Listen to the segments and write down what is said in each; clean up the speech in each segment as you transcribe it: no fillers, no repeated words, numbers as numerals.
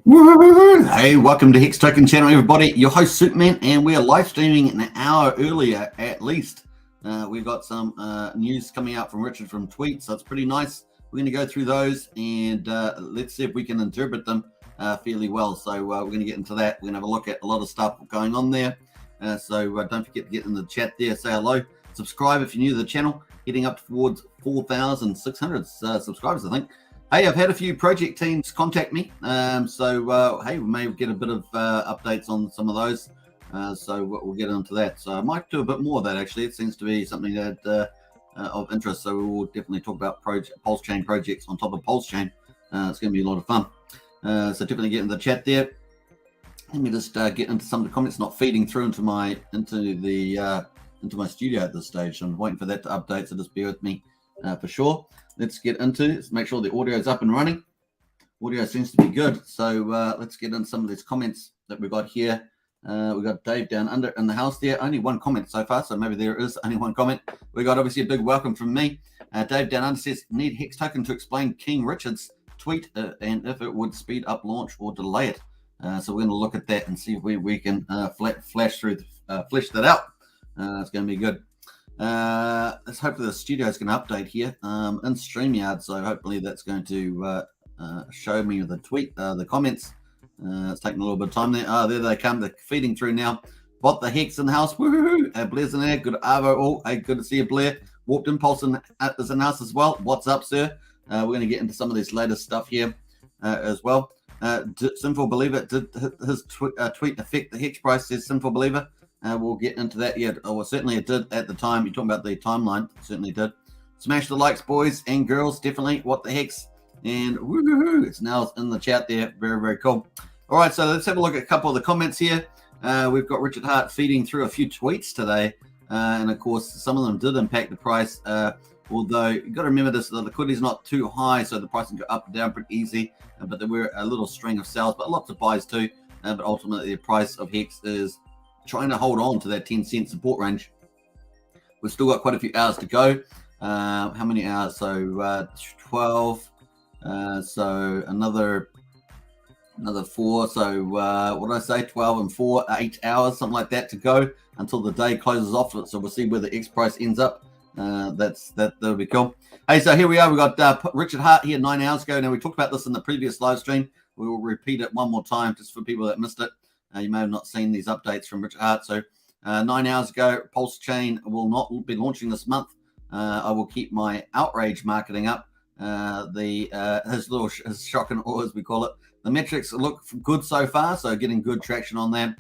Woo! Hey, welcome to Hex Token channel, everybody. Your host Superman, and we are live streaming an hour earlier at least. We've got some news coming out from Richard from tweets, so it's pretty nice. We're going to go through those and let's see if we can interpret them fairly well. So we're going to get into that. We're going to have a look at a lot of stuff going on there. So don't forget to get in the chat there, say hello, subscribe if you're new to the channel. Heading up towards 4,600 subscribers, I think. Hey, I've had a few project teams contact me, hey, we may get a bit of updates on some of those, so we'll get into that. So I might do a bit more of that, actually. It seems to be something that of interest, so we'll definitely talk about Pulsechain projects on top of Pulsechain. It's going to be a lot of fun. So definitely get in the chat there. Let me just get into some of the comments not feeding through into my studio at this stage. I'm waiting for that to update, so just bear with me for sure. Let's get into it. Let's make sure the audio is up and running. Audio seems to be good. So let's get into some of these comments that we've got here. We've got Dave down under in the house there. Only one comment so far, so maybe there is only one comment. We got obviously a big welcome from me. Dave down under says, need Hex Token to explain King Richard's tweet and if it would speed up launch or delay it. So we're going to look at that and see if we can flesh that out. It's going to be good. Let's hope the studio is going to update here in StreamYard, so hopefully that's going to show me the tweet, the comments. It's taking a little bit of time there. There they come. They're feeding through now. Bot the Hex in the house. Woohoo! Blair's in there. Good Arvo all. Hey, good to see you, Blair. Warped Impulse is in the house as well. What's up, sir? We're going to get into some of this latest stuff here as well. Sinful Believer, did his tweet affect the Hex price, says Sinful Believer. We'll get into that yet. Oh, well, certainly it did at the time. You're talking about the timeline. It certainly did. Smash the likes, boys and girls. Definitely. What the Hex? And woohoo! It's now in the chat there. Very, very cool. All right, so let's have a look at a couple of the comments here. We've got Richard Hart feeding through a few tweets today. And of course, some of them did impact the price. Although you've got to remember this, the liquidity is not too high, so the price can go up and down pretty easy. But there were a little string of sales, but lots of buys too. But ultimately, the price of Hex is trying to hold on to that 10-cent support range. We've still got quite a few hours to go. How many hours? So 12. So another 4. So what did I say? 12 and 4, 8 hours, something like that to go until the day closes off. So we'll see where the X price ends up. That'll be cool. Hey, so here we are. We got Richard Hart here 9 hours ago. Now we talked about this in the previous live stream. We will repeat it one more time just for people that missed it. You may have not seen these updates from Richard Hart. So 9 hours ago, Pulsechain will not be launching this month. I will keep my outrage marketing up. His shock and awe, as we call it. The metrics look good so far, so getting good traction on that.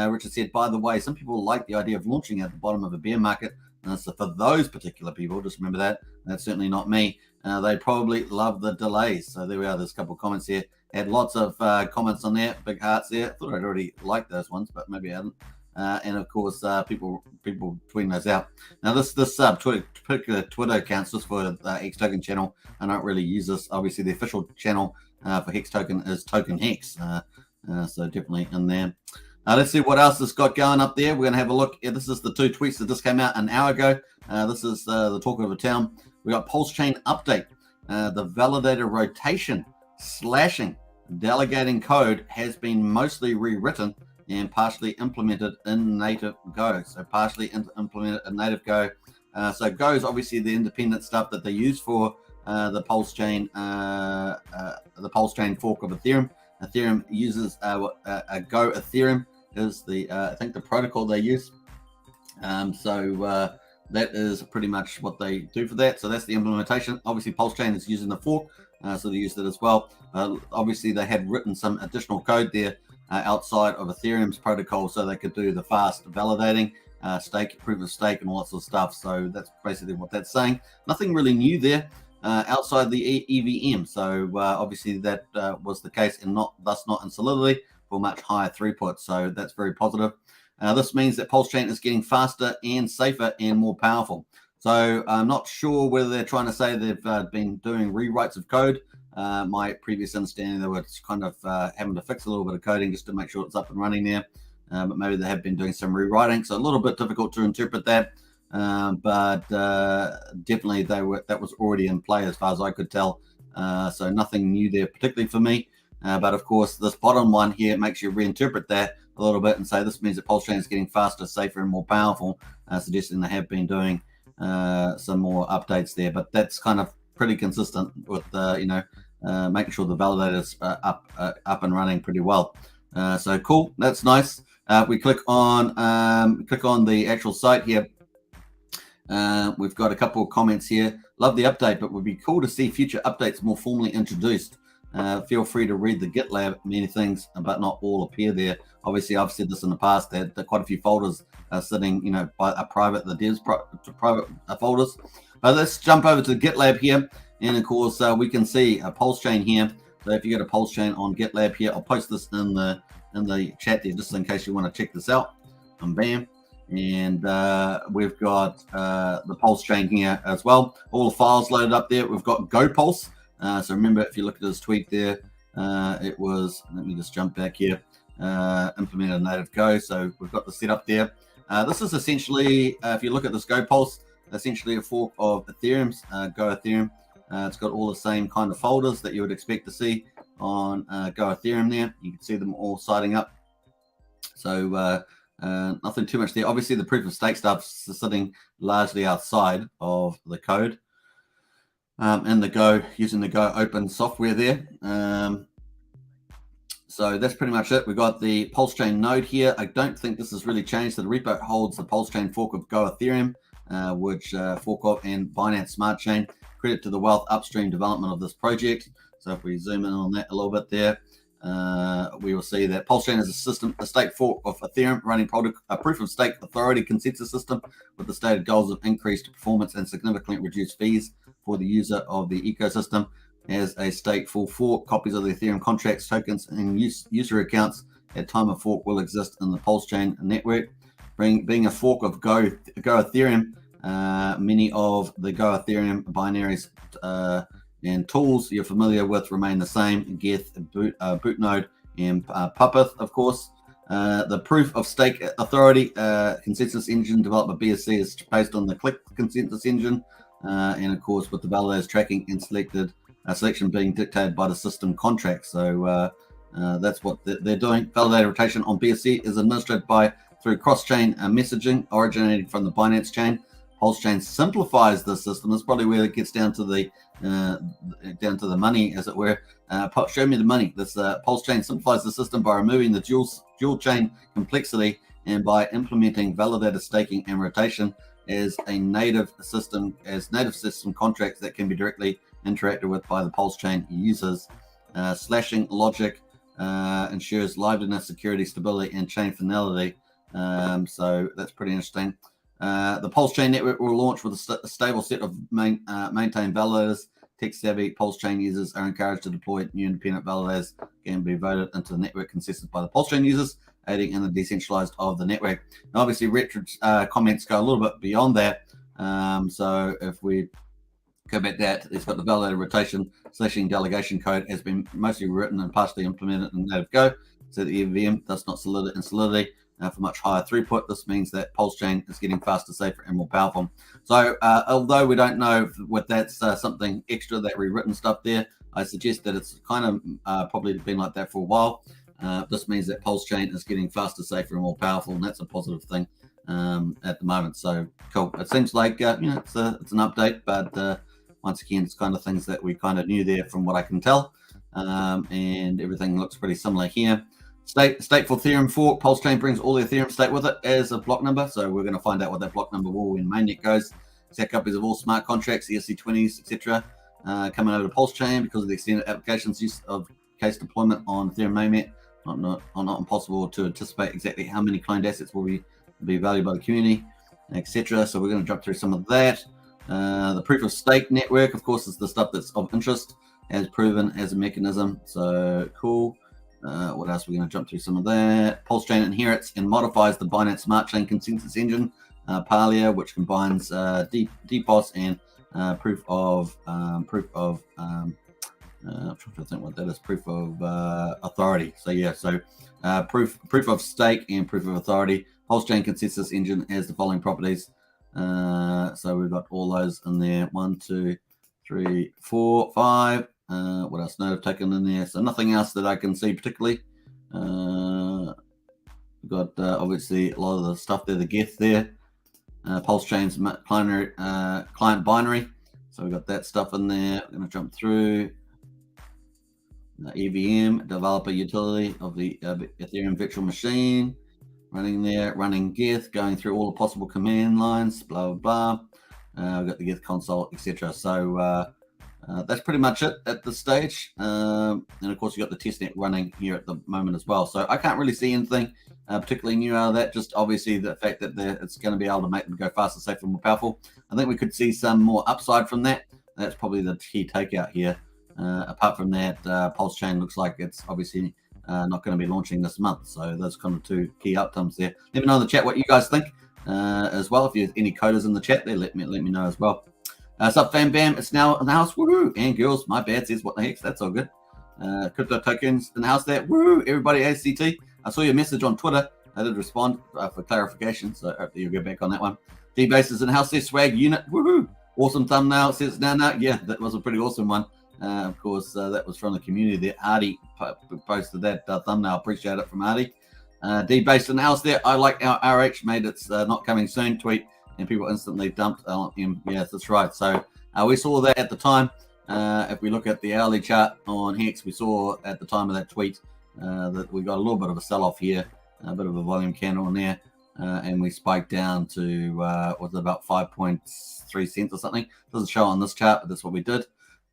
Richard said, by the way, some people like the idea of launching at the bottom of a bear market. So for those particular people, just remember that. That's certainly not me. They probably love the delays. So there we are. There's a couple of comments here. Had lots of comments on there, big hearts there. I thought I'd already liked those ones, but maybe I hadn't. And of course, people tweeting those out. Now, this particular Twitter account just for the Hex Token channel. I don't really use this. Obviously, the official channel for Hex Token is Token Hex. So definitely in there. Let's see what else has got going up there. We're going to have a look. Yeah, this is the 2 tweets that just came out an hour ago. This is the talk of the town. We got Pulsechain update. The validator rotation, slashing, delegating code has been mostly rewritten and partially implemented in native Go. So partially implemented in native Go. So Go is obviously the independent stuff that they use for the Pulsechain fork of Ethereum. Ethereum uses a Go Ethereum is the I think the protocol they use. That is pretty much what they do for that. So that's the implementation. Obviously, Pulsechain is using the fork, so they used it as well. Obviously, they had written some additional code there outside of Ethereum's protocol, so they could do the fast validating, proof of stake, and all that sort of stuff. So that's basically what that's saying. Nothing really new there outside the EVM. So obviously that was the case, and thus not in Solidity for much higher throughput. So that's very positive. This means that Pulsechain is getting faster and safer and more powerful. So I'm not sure whether they're trying to say they've been doing rewrites of code. My previous understanding, they were kind of having to fix a little bit of coding just to make sure it's up and running there. But maybe they have been doing some rewriting. So a little bit difficult to interpret that. But definitely that was already in play as far as I could tell. So nothing new there, particularly for me. But of course, this bottom one here makes you reinterpret that a little bit and say this means that Pulsechain is getting faster, safer, and more powerful, suggesting they have been doing some more updates there. But that's kind of pretty consistent with making sure the validators are up and running pretty well. So cool, that's nice. We click on the actual site here. We've got a couple of comments here. Love the update, but would be cool to see future updates more formally introduced. Feel free to read the GitLab. Many things, but not all appear there. Obviously, I've said this in the past that quite a few folders are sitting, by a private, the devs private folders. But let's jump over to GitLab here, and of course we can see a Pulsechain here. So if you go to Pulsechain on GitLab here, I'll post this in the chat there just in case you want to check this out. And bam. And we've got the Pulsechain here as well. All the files loaded up there. We've got GoPulse. So remember, if you look at this tweet there, it was, let me just jump back here, implemented native Go. So we've got the setup there. This is essentially, if you look at this GoPulse, essentially a fork of Ethereum's Go Ethereum. It's got all the same kind of folders that you would expect to see on Go Ethereum there. You can see them all siding up. So nothing too much there. Obviously, the proof of stake stuff is sitting largely outside of the code. And the Go, using the Go open software there. So that's pretty much it. We've got the Pulsechain node here. I don't think this has really changed. So the repo holds the Pulsechain fork of Go Ethereum, which fork of and Binance Smart Chain. Credit to the wealth upstream development of this project. So if we zoom in on that a little bit there, we will see that Pulsechain is a stake fork of Ethereum running a proof of stake authority consensus system with the stated goals of increased performance and significantly reduced fees for the user of the ecosystem. As a stake full fork, copies of the Ethereum contracts, tokens, and user accounts at time of fork will exist in the Pulsechain network. Being a fork of Go Ethereum, many of the Go Ethereum binaries and tools you're familiar with remain the same: Geth, Bootnode, and Puppet, of course. The proof of stake authority consensus engine developed by BSC is based on the Click consensus engine, and of course with the validators tracking and selection being dictated by the system contract. So that's what they're doing. Validator rotation on BSC is administered through cross-chain messaging originating from the Binance chain. Pulsechain simplifies the system. That's probably where it gets down to the money, as it were. Show me the money. This Pulsechain simplifies the system by removing the dual chain complexity and by implementing validator staking and rotation as native system contracts that can be directly interacted with by the Pulsechain users. Slashing logic ensures liveness, security, stability, and chain finality. So that's pretty interesting. The Pulsechain network will launch with a stable set of maintained validators. Tech-savvy Pulsechain users are encouraged to deploy new independent validators can be voted into the network consisted by the Pulsechain users, aiding in the decentralized of the network. Now, obviously, Retrod's comments go a little bit beyond that. So if we go back to that, it's got the validator rotation slashing delegation code has been mostly written and partially implemented in native Go. So the EVM does not solidity. For much higher throughput. This means that Pulsechain is getting faster, safer, and more powerful. So although we don't know if that's something extra that rewritten stuff there, I suggest that it's kind of probably been like that for a while. This means that Pulsechain is getting faster, safer, and more powerful, and that's a positive thing at the moment. So cool. It seems like it's an update, but once again, it's kind of things that we kind of knew there from what I can tell, and everything looks pretty similar here. Stateful Ethereum fork. Pulsechain brings all the Ethereum state with it as a block number. So we're going to find out what that block number will when mainnet goes. Set copies of all smart contracts, ERC20s, etc. Coming over to Pulsechain because of the extended applications use of case deployment on Ethereum mainnet. Not impossible to anticipate exactly how many claimed assets will be valued by the community, etc. So we're going to jump through some of that. The proof of stake network, of course, is the stuff that's of interest, as proven as a mechanism. So cool. What else? We're going to jump through some of that. Pulsechain inherits and modifies the Binance Smart Chain consensus engine, Parlia, which combines DPoS and proof of I'm trying to think what that is. Proof of authority. So yeah, so proof of stake and proof of authority. Pulsechain consensus engine has the following properties. So we've got all those in there. 1, 2, 3, 4, 5. What else? Native token in there. So nothing else that I can see particularly. We've got obviously a lot of the stuff there, the Geth there. Pulsechain's client binary. So we've got that stuff in there. I'm going to jump through. EVM, developer utility of the Ethereum virtual machine. Running there, running Geth, going through all the possible command lines, blah, blah, blah. We've got the Geth console, etc. So that's pretty much it at this stage. And of course, you've got the testnet running here at the moment as well. So I can't really see anything particularly new out of that. Just obviously the fact that it's going to be able to make them go faster, safer, more powerful. I think we could see some more upside from that. That's probably the key takeout here. Apart from that, Pulsechain looks like it's obviously not going to be launching this month. So those kind of two key outcomes there. Let me know in the chat what you guys think as well. If you have any coders in the chat there, let me know as well. Sup, fam bam, it's now in the house. Woohoo! And girls, my bad says what the heck. That's all good. Crypto tokens in the house there. Woo! Everybody, ACT. I saw your message on Twitter. I did respond for clarification, so hopefully you'll get back on that one. D-Base is in the house there. Swag unit. Woohoo! Awesome thumbnail. It says now. Yeah, that was a pretty awesome one. Of course, that was from the community there. Artie posted that thumbnail. Appreciate it from Artie. D-Base in the house there. I like our RH made its not coming soon tweet, and people instantly dumped him. Yes, that's right. So we saw that at the time. If we look at the hourly chart on Hex, we saw at the time of that tweet that we got a little bit of a sell-off here, a bit of a volume candle in there, and we spiked down to was it about 5.3 cents or something. Doesn't show on this chart, but that's what we did.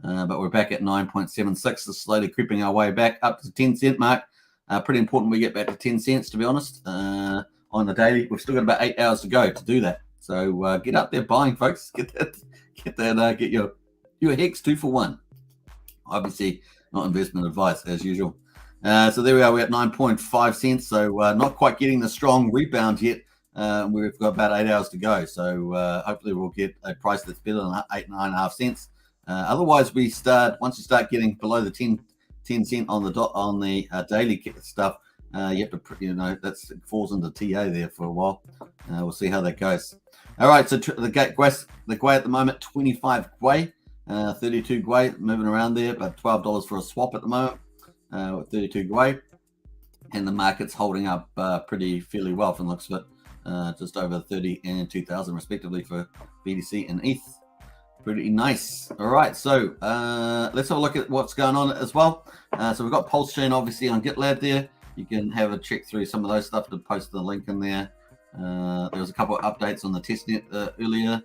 But we're back at 9.76, so slowly creeping our way back up to the 10-cent mark. Pretty important we get back to 10 cents, to be honest, on the daily. We've still got about 8 hours to go to do that. So get up there buying, folks. Get your Hex 2 for 1. Obviously, not investment advice as usual. So there we are. We're at 9.5 cents. So not quite getting the strong rebound yet. We've got about 8 hours to go. So hopefully we'll get a price that's better than 9.5 cents. Otherwise, once you start getting below the 10 cent on the daily stuff, you have to, that falls into TA there for a while. We'll see how that goes. All right, so the Gwei at the moment, 25 Gwei, 32 Gwei, moving around there, but $12 for a swap at the moment with 32 Gwei. And the market's holding up pretty fairly well from the looks of it, just over 30 and 2,000 respectively for BTC and ETH. Pretty nice. All right, so let's have a look at what's going on as well. So we've got Pulsechain obviously on GitLab there. You can have a check through some of those stuff to post the link in there. There was a couple of updates on the testnet earlier.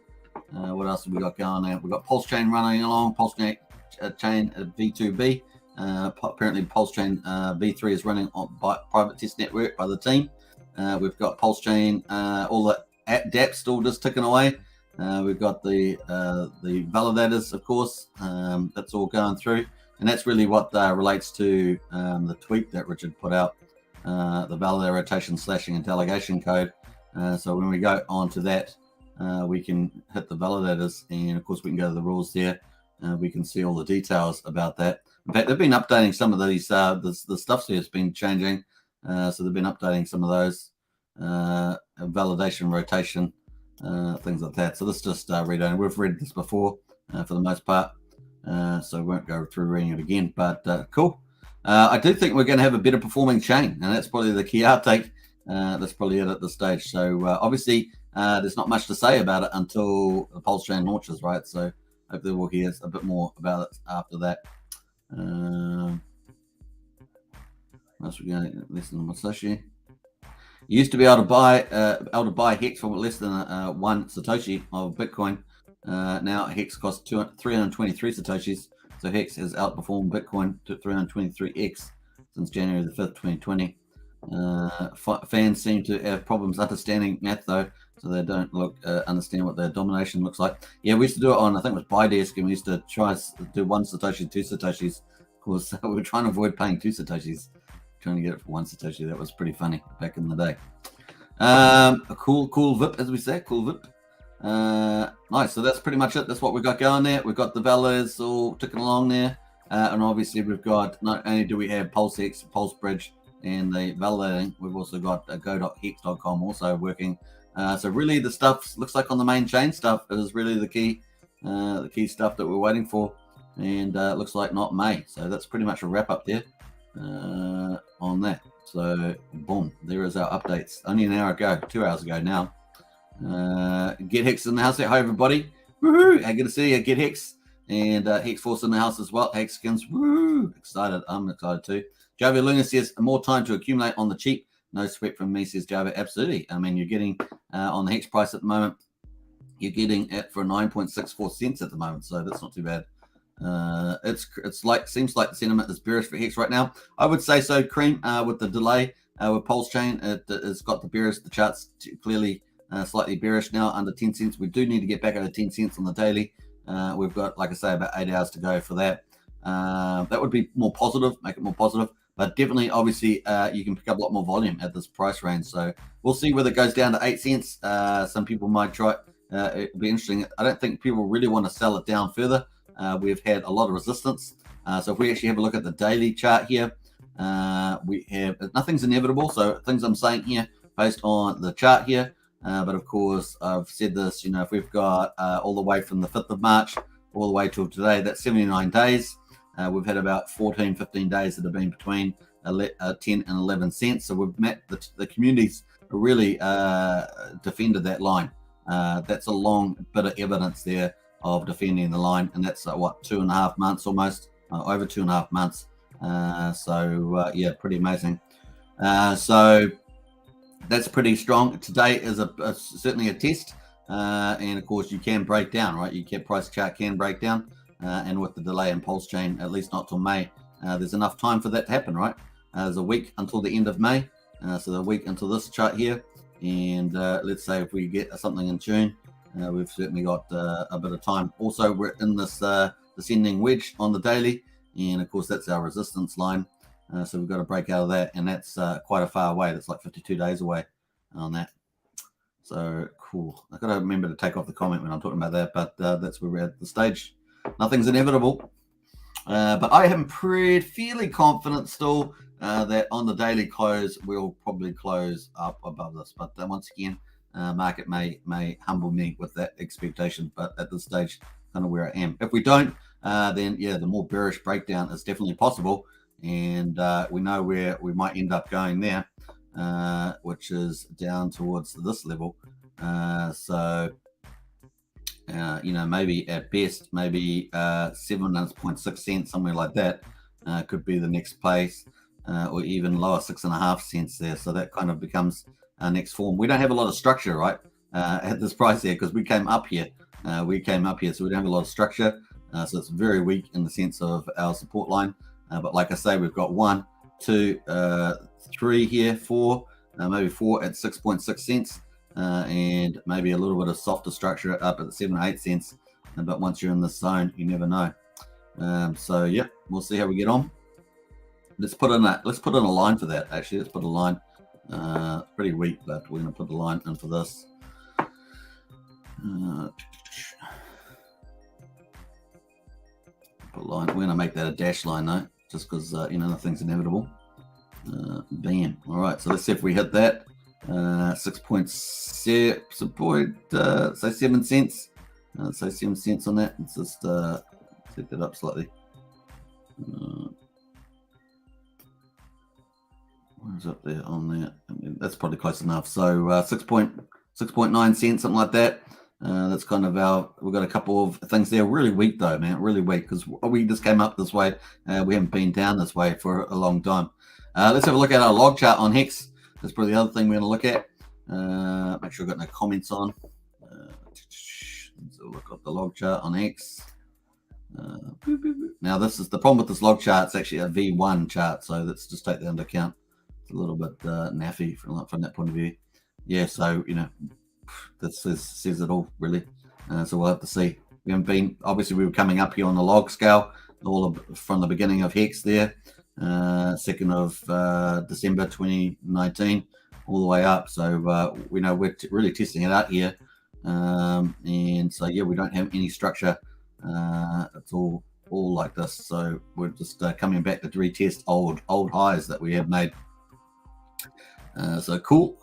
What else have we got going on? We've got Pulsechain running along, Pulsechain V2B. Apparently Pulsechain V3 is running on private test network by the team. We've got Pulsechain, all the dApps still just ticking away. We've got the validators, of course. That's all going through. And that's really what relates to the tweet that Richard put out, the validator rotation slashing and delegation code. So when we go on to that, we can hit the validators, and of course we can go to the rules there. We can see all the details about that. In fact, they've been updating some of these, the stuff here has been changing. So they've been updating some of those validation, rotation, things like that. So let's just read on. We've read this before for the most part. So we won't go through reading it again, but cool. I do think we're going to have a better performing chain, and that's probably the key outtake. That's probably it at this stage. So obviously, there's not much to say about it until the Pulsechain launches, right? So hopefully we'll hear a bit more about it after that. What else we going to listen to Satoshi? You used to be able to buy Hex for less than 1 Satoshi of Bitcoin. Now Hex costs 323 Satoshis. So Hex has outperformed Bitcoin to 323x since January the 5th, 2020. Fans seem to have problems understanding math though, so they don't understand what their domination looks like. Yeah, we used to do it on, I think it was Bidesk, and we used to try to do 1 Satoshi, 2 Satoshis. Of course, we were trying to avoid paying 2 Satoshis, trying to get it for 1 Satoshi. That was pretty funny back in the day. A cool VIP, as we say, cool VIP. Nice. So that's pretty much it. That's what we've got going there. We've got the validators all ticking along there, and obviously we've got, not only do we have PulseX, PulseBridge, and the validating, we've also got go.hex.com also working. So really the stuff looks like on the main chain stuff is really the key stuff that we're waiting for. and looks like not May. So that's pretty much a wrap up there on that. So boom, there is our updates. Only an hour ago, 2 hours ago now. Get Hex in the house there. Hi everybody. Woohoo! Good to see you, Get Hex. And Hex Force in the house as well. Hex Skins. Woo! Excited. I'm excited too. Java Luna says more time to accumulate on the cheap. No sweat from me, says Java. Absolutely. I mean, you're getting on the Hex price at the moment, you're getting it for 9.64 cents at the moment. So that's not too bad. It's like, seems like the sentiment is bearish for Hex right now. I would say so, Cream, with the delay with Pulsechain. It's got the bearish, the charts clearly slightly bearish now, under 10 cents. We do need to get back over 10 cents on the daily. We've got, like I say, about 8 hours to go for that. That would be more positive, make it more positive. But definitely, obviously, you can pick up a lot more volume at this price range. So we'll see whether it goes down to 8 cents. Some people might try. It'll be interesting. I don't think people really want to sell it down further. We've had a lot of resistance. So if we actually have a look at the daily chart here, we have nothing's inevitable. So things I'm saying here based on the chart here. But of course, I've said this, you know, if we've got all the way from the 5th of March all the way till today, that's 79 days. We've had about 14, 15 days that have been between 10 and 11 cents. So we've met the communities really defended that line. That's a long bit of evidence there of defending the line. And that's what, 2.5 months almost, over 2.5 months. Yeah, pretty amazing. So that's pretty strong. Today is certainly a test. And of course you can break down, right? You can price chart can break down. And with the delay in Pulsechain, at least not till May, there's enough time for that to happen, right? There's a week until the end of May, so the week until this chart here, and let's say if we get something in June, we've certainly got a bit of time. Also, we're in this descending wedge on the daily, and of course that's our resistance line, so we've got to break out of that, and that's quite a far away. That's like 52 days away on that. So cool. I've got to remember to take off the comment when I'm talking about that, but that's where we're at the stage. Nothing's inevitable, but I am fairly confident still that on the daily close we'll probably close up above this. But once again, market may humble me with that expectation. But at this stage, kind of where I am. If we don't, then yeah, the more bearish breakdown is definitely possible, and we know where we might end up going there, which is down towards this level. You know, maybe at best, maybe 7.6 cents, somewhere like that, could be the next place, or even lower, 6.5 cents there. So that kind of becomes our next form. We don't have a lot of structure, right, at this price here, because we came up here. So we don't have a lot of structure. So it's very weak in the sense of our support line. But like I say, we've got 1, 2, 3 here, 4, maybe 4 at 6.6 cents. And maybe a little bit of softer structure up at 7 or 8 cents. But once you're in this zone, you never know. So yeah, we'll see how we get on. Let's put in a line for that. Actually, let's put a line. Pretty weak, but we're going to put the line in for this. Put line. We're going to make that a dash line though, just because you know, nothing's inevitable. Bam. All right. So let's see if we hit that. 6.7 say 7 cents. Say 7 cents on that. Let's just set that up slightly. Where's up there on that? I mean, that's probably close enough. So 6.9 cents, something like that. That's kind of we've got a couple of things there. Really weak though, man. Really weak, because we just came up this way. We haven't been down this way for a long time. Let's have a look at our log chart on Hex. That's probably the other thing we're going to look at. Make sure I've got no comments on. Let's look at the log chart on Hex. Now, this is the problem with this log chart. It's actually a V1 chart, so let's just take that into account. It's a little bit naffy from that point of view. Yeah, so, you know, that says it all, really. So we'll have to see. We haven't been, obviously, we were coming up here on the log scale from the beginning of Hex there. 2nd of December 2019 all the way up, so we know we're really testing it out here, and so yeah, we don't have any structure. It's all like this, so we're just coming back to retest old highs that we have made. So cool.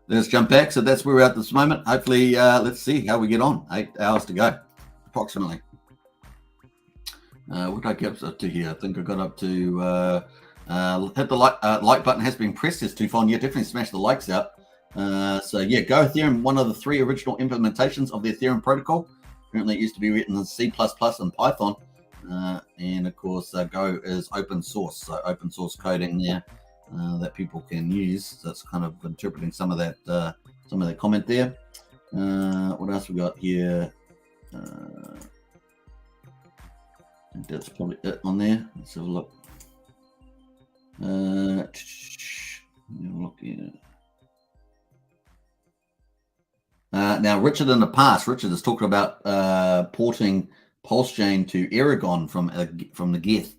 Let's jump back. So that's where we're at this moment. Hopefully, let's see how we get on. 8 hours to go approximately. What did I get up to here? I think I got up to hit the like button has been pressed. It's too fun. Yeah, definitely smash the likes out. So yeah, Go Ethereum, one of the 3 original implementations of the Ethereum protocol. Currently, it used to be written in C++ and Python, and of course, Go is open source, so open source coding there that people can use. So it's kind of interpreting some of that comment there. What else we got here? That's probably it on there. Let's have a look. Look here. Now, Richard in the past, Richard is talking about porting Pulsechain to Aragon from the Geth.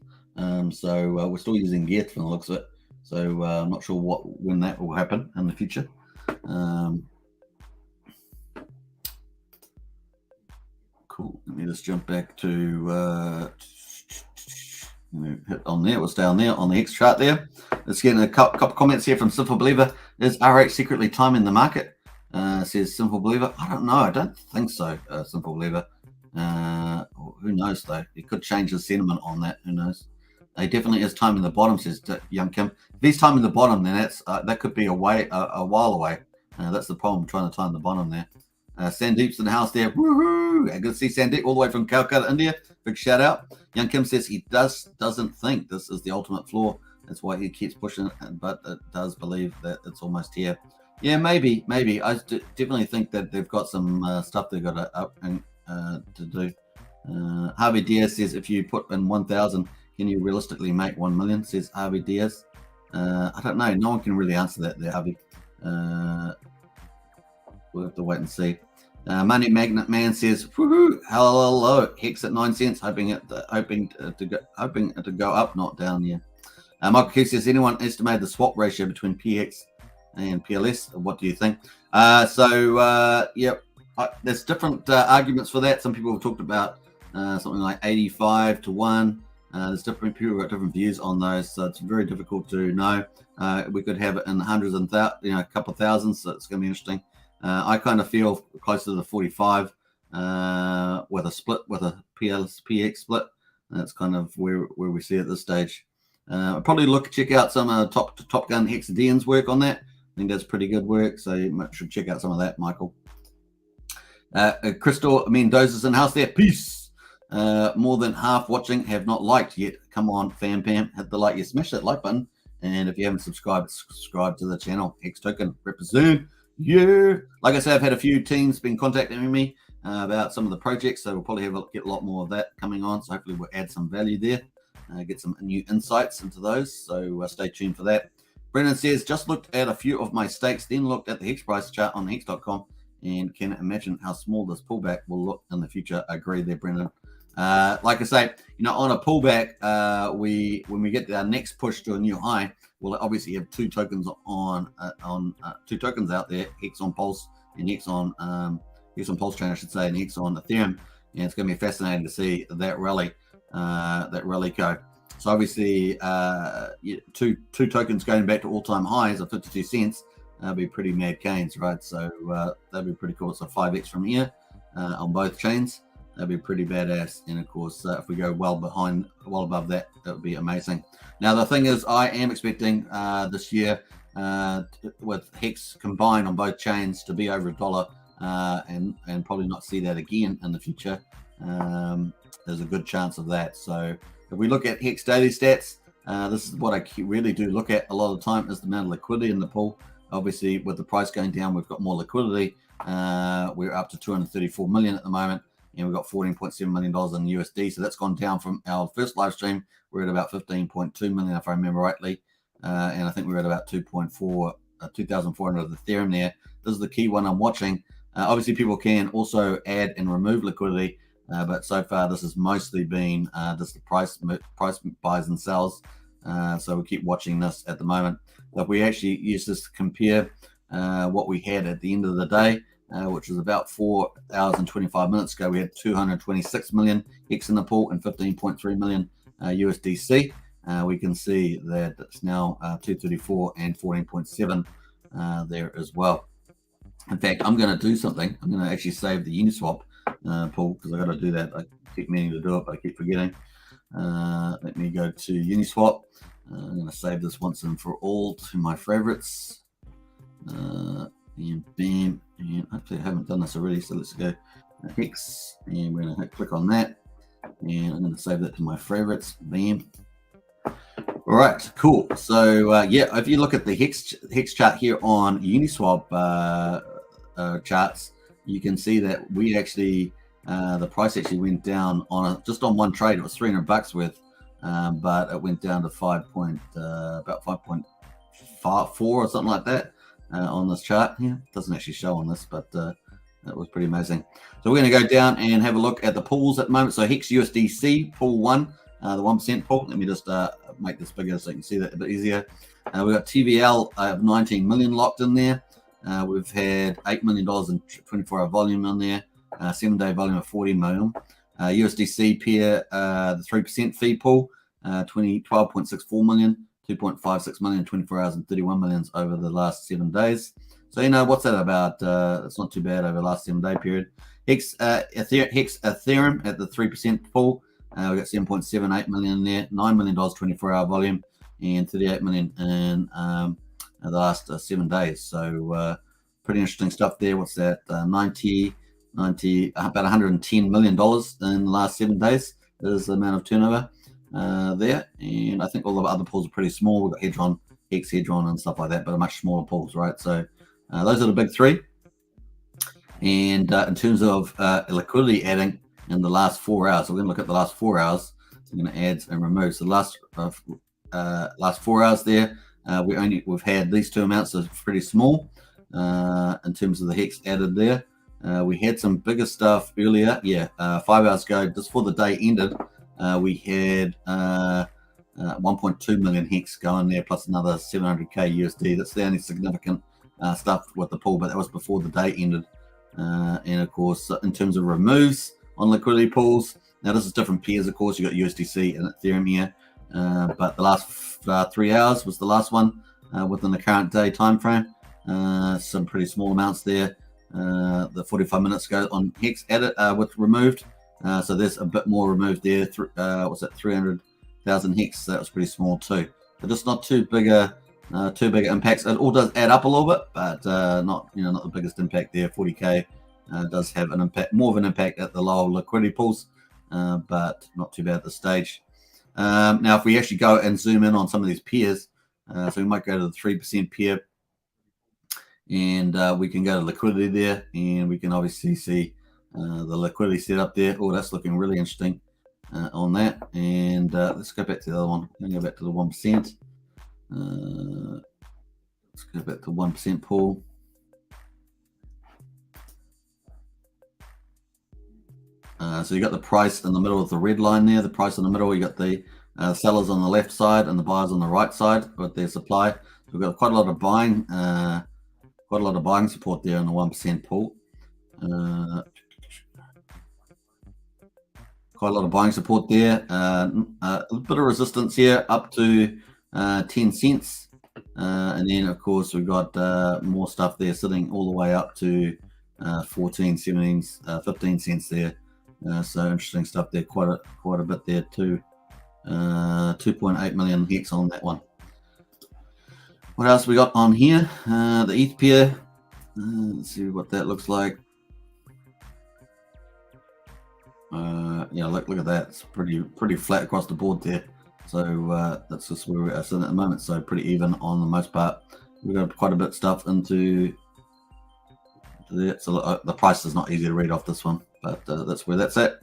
So we're still using Geth from the looks of it. So I'm not sure when that will happen in the future. Cool. Let me just jump back to hit on there. We'll stay on there on the Hex chart there. Let's get a couple comments here from Simple Believer. Is RH secretly timing the market? Says Simple Believer. I don't know. I don't think so, Simple Believer. Who knows, though? He could change his sentiment on that. Who knows? He definitely is timing the bottom, says Young Kim. If he's timing the bottom, then that could be a while away. That's the problem, trying to time the bottom there. Sandeep's in the house there. Woohoo! Good to see Sandeep all the way from Calcutta, India. Big shout out. Young Kim says he doesn't think this is the ultimate floor. That's why he keeps pushing, but it does believe that it's almost here. Yeah, maybe. I definitely think that they've got some stuff they've got to do. Harvey Diaz says, if you put in 1,000, can you realistically make 1 million? Says Harvey Diaz. I don't know. No one can really answer that there, Harvey. We'll have to wait and see. Money Magnet Man says, woohoo, hello, Hex at 9 cents, hoping to go up, not down. Yeah. Michael Q says, anyone estimate the swap ratio between PX and PLS? What do you think? There's different arguments for that. Some people have talked about something like 85 to 1. There's different people got different views on those, so it's very difficult to know. We could have it in hundreds and a couple of thousands, so it's going to be interesting. I kind of feel closer to the 45 with a split, with a PX split. That's kind of where we see at this stage. I'll probably check out some Top Gun Hexadian's work on that. I think that's pretty good work, so you should check out some of that, Michael. Crystal Mendoza's in house there. Peace. More than half watching have not liked yet. Come on, Pam, hit the like. Smash that like button. And if you haven't subscribed to the channel. Hex Token represent. Yeah. Like I said, I've had a few teams been contacting me about some of the projects, so we'll probably get a lot more of that coming on. So hopefully we'll add some value there, get some new insights into those. So stay tuned for that. Brennan says, just looked at a few of my stakes, then looked at the Hex price chart on hex.com and can imagine how small this pullback will look in the future. I agree there, Brennan. Like I say, on a pullback, when we get our next push to a new high, we'll obviously have two tokens two tokens out there, Hex on Pulse and Hex on Pulsechain, I should say, and Hex on Ethereum. And it's going to be fascinating to see that rally go. So obviously, two tokens going back to all-time highs of 52 cents. That'll be pretty mad canes, right? So that'd be pretty cool. So 5x from here on both chains. That'd be pretty badass. And of course, if we go well above that, that would be amazing. Now, the thing is, I am expecting this year with Hex combined on both chains to be over $1 and probably not see that again in the future. There's a good chance of that. So if we look at Hex daily stats, this is what I really do look at a lot of the time, is the amount of liquidity in the pool. Obviously, with the price going down, we've got more liquidity. We're up to 234 million at the moment. And we've got $14.7 million in USD. So that's gone down from our first live stream. We're at about 15.2 million, if I remember rightly. And I think we're at about 2,400 of Ethereum there. This is the key one I'm watching. Obviously, people can also add and remove liquidity. But so far, this has mostly been just the price buys and sells. So we keep watching this at the moment. But we actually use this to compare what we had at the end of the day, which was about 4 hours and 25 minutes ago. We had 226 million Hex in the pool and 15.3 million USDC. We can see that it's now 234 and 14.7 there as well. In fact, I'm going to do something. I'm going to actually save the Uniswap pool because I got to do that. I keep meaning to do it, but I keep forgetting. Let me go to Uniswap. I'm going to save this once and for all to my favorites. And bam, and hopefully I haven't done this already, so let's go Hex, and we're going to click on that, and I'm going to save that to my favorites. Bam. All right, cool. So yeah, if you look at the Hex chart here on Uniswap charts, you can see that we actually the price actually went down on just on one trade. It was $300 worth, but it went down to about 5.4 or something like that on this chart here. It doesn't actually show on this, but that was pretty amazing. So we're going to go down and have a look at the pools at the moment. So Hex USDC pool 1, the 1% pool. Let me just make this bigger so you can see that a bit easier. We've got TVL of 19 million locked in there. We've had $8 million in 24-hour volume in there. 7-day volume of 40 million. USDC pair, the 3% fee pool, 12.64 million, 2.56 million, 24 hours and 31 millions over the last 7 days. So, you know, what's that about? It's not too bad over the last 7-day period. Hex Ethereum at the 3% pool. We got 7.78 million in there, $9 million 24-hour volume, and 38 million in the last 7 days. So, pretty interesting stuff there. What's that? About $110 million in the last 7 days is the amount of turnover there. And I think all the other pools are pretty small. We've got Hedron, Hex Hedron, and stuff like that, but are much smaller pools, right? So those are the big three. And in terms of liquidity adding in the last 4 hours, so we're going to look at the last 4 hours. So we're going to add and remove. So the last 4 hours there, we've had these two amounts, so it's pretty small in terms of the Hex added there. We had some bigger stuff earlier. 5 hours ago, just before the day ended, we had 1.2 million Hex going there, plus another 700k USD. That's the only significant stuff with the pool, but that was before the day ended. And of course, in terms of removes on liquidity pools, now this is different pairs. Of course, you got USDC and Ethereum here, but the last 3 hours was the last one within the current day time frame. Some pretty small amounts there. The 45 minutes ago on Hex added with removed, so there's a bit more removed there. What's that? 300,000 Hex. That was pretty small too. So just not too big impacts. It all does add up a little bit, but not the biggest impact there. 40k does have an impact, more of an impact at the lower liquidity pools, but not too bad at this stage. Now, if we actually go and zoom in on some of these pairs, so we might go to the 3% pair. And we can go to liquidity there, and we can obviously see the liquidity set up there. Oh, that's looking really interesting on that. And let's go back to the other one. Let's go back to the 1%. Let's go back to 1% pool. So you got the price in the middle of the red line there. The price in the middle. You got the sellers on the left side and the buyers on the right side with their supply. So we've got quite a lot of buying. Quite a lot of buying support there in the 1% pool. Quite a lot of buying support there. A bit of resistance here up to 10 cents. And then, of course, we've got more stuff there sitting all the way up to 14, 17, 15 cents there. So interesting stuff there. Quite a bit there too. 2.8 million Hex on that one. What else we got on here? The ETH pair. Let's see what that looks like. Look at that. It's pretty flat across the board there. So that's just where we're sitting at the moment. So pretty even on the most part. We've got quite a bit of stuff into there. So the price is not easy to read off this one, but that's where that's at.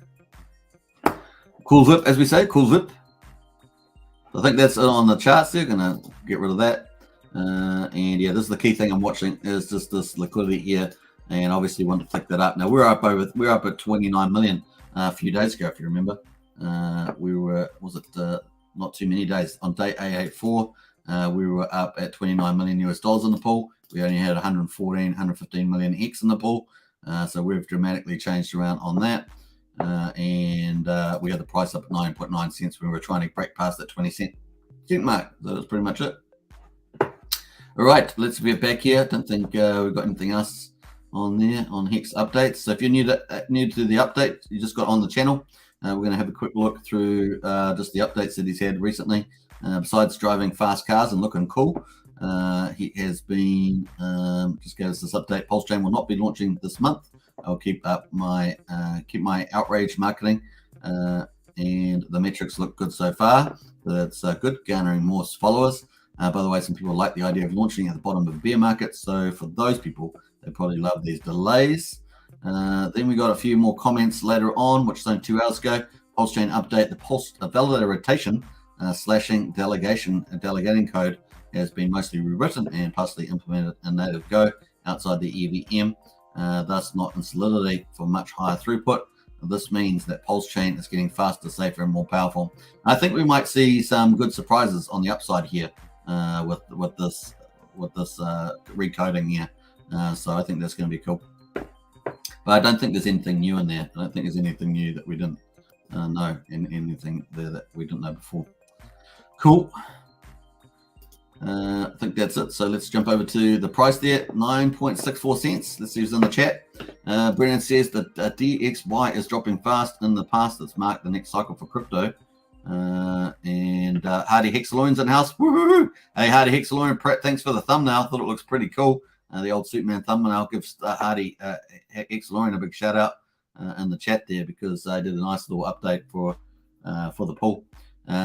Cool zip, as we say. Cool zip. I think that's it on the charts there. Gonna get rid of that. And yeah, this is the key thing I'm watching is just this liquidity here, and obviously want to flick that up. Now we're up at 29 million a few days ago, if you remember. We were not too many days on day A84. We were up at 29 million US dollars in the pool. We only had 115 million Hex in the pool, so we've dramatically changed around on that. And we had the price up at 9.9 cents when we were trying to break past that 20 cent mark. So that's pretty much it. All right, let's get back here. Don't think we've got anything else on there on Hex updates. So if you're new to the update, you just got on the channel, we're going to have a quick look through just the updates that he's had recently. Besides driving fast cars and looking cool, he has been, just gave us this update, Pulsechain will not be launching this month. I'll keep up my outrage marketing, and the metrics look good so far. That's good, garnering more followers. By the way, some people like the idea of launching at the bottom of a bear market, so for those people, they probably love these delays. Then we got a few more comments later on, which is only 2 hours ago. Pulsechain update: the Pulse validator rotation slashing delegating code has been mostly rewritten and partially implemented in native Go outside the EVM, thus not in Solidity for much higher throughput. This means that Pulsechain is getting faster, safer, and more powerful. I think we might see some good surprises on the upside here with this recoding here. So I think that's going to be cool. But I don't think there's anything new in there. I don't think there's anything new that we didn't know, and anything there that we didn't know before. Cool. I think that's it. So let's jump over to the price there, 9.64 cents. Let's see who's in the chat. Brennan says that DXY is dropping fast. In the past, it's marked the next cycle for crypto. And Hardy Hexaloin's in house. Woo-hoo-hoo. Hey, Hardy Hexaloin, thanks for the thumbnail. I thought it looks pretty cool. The old Superman thumbnail. Gives Hardy Hexaloin a big shout out in the chat there, because I did a nice little update for the poll.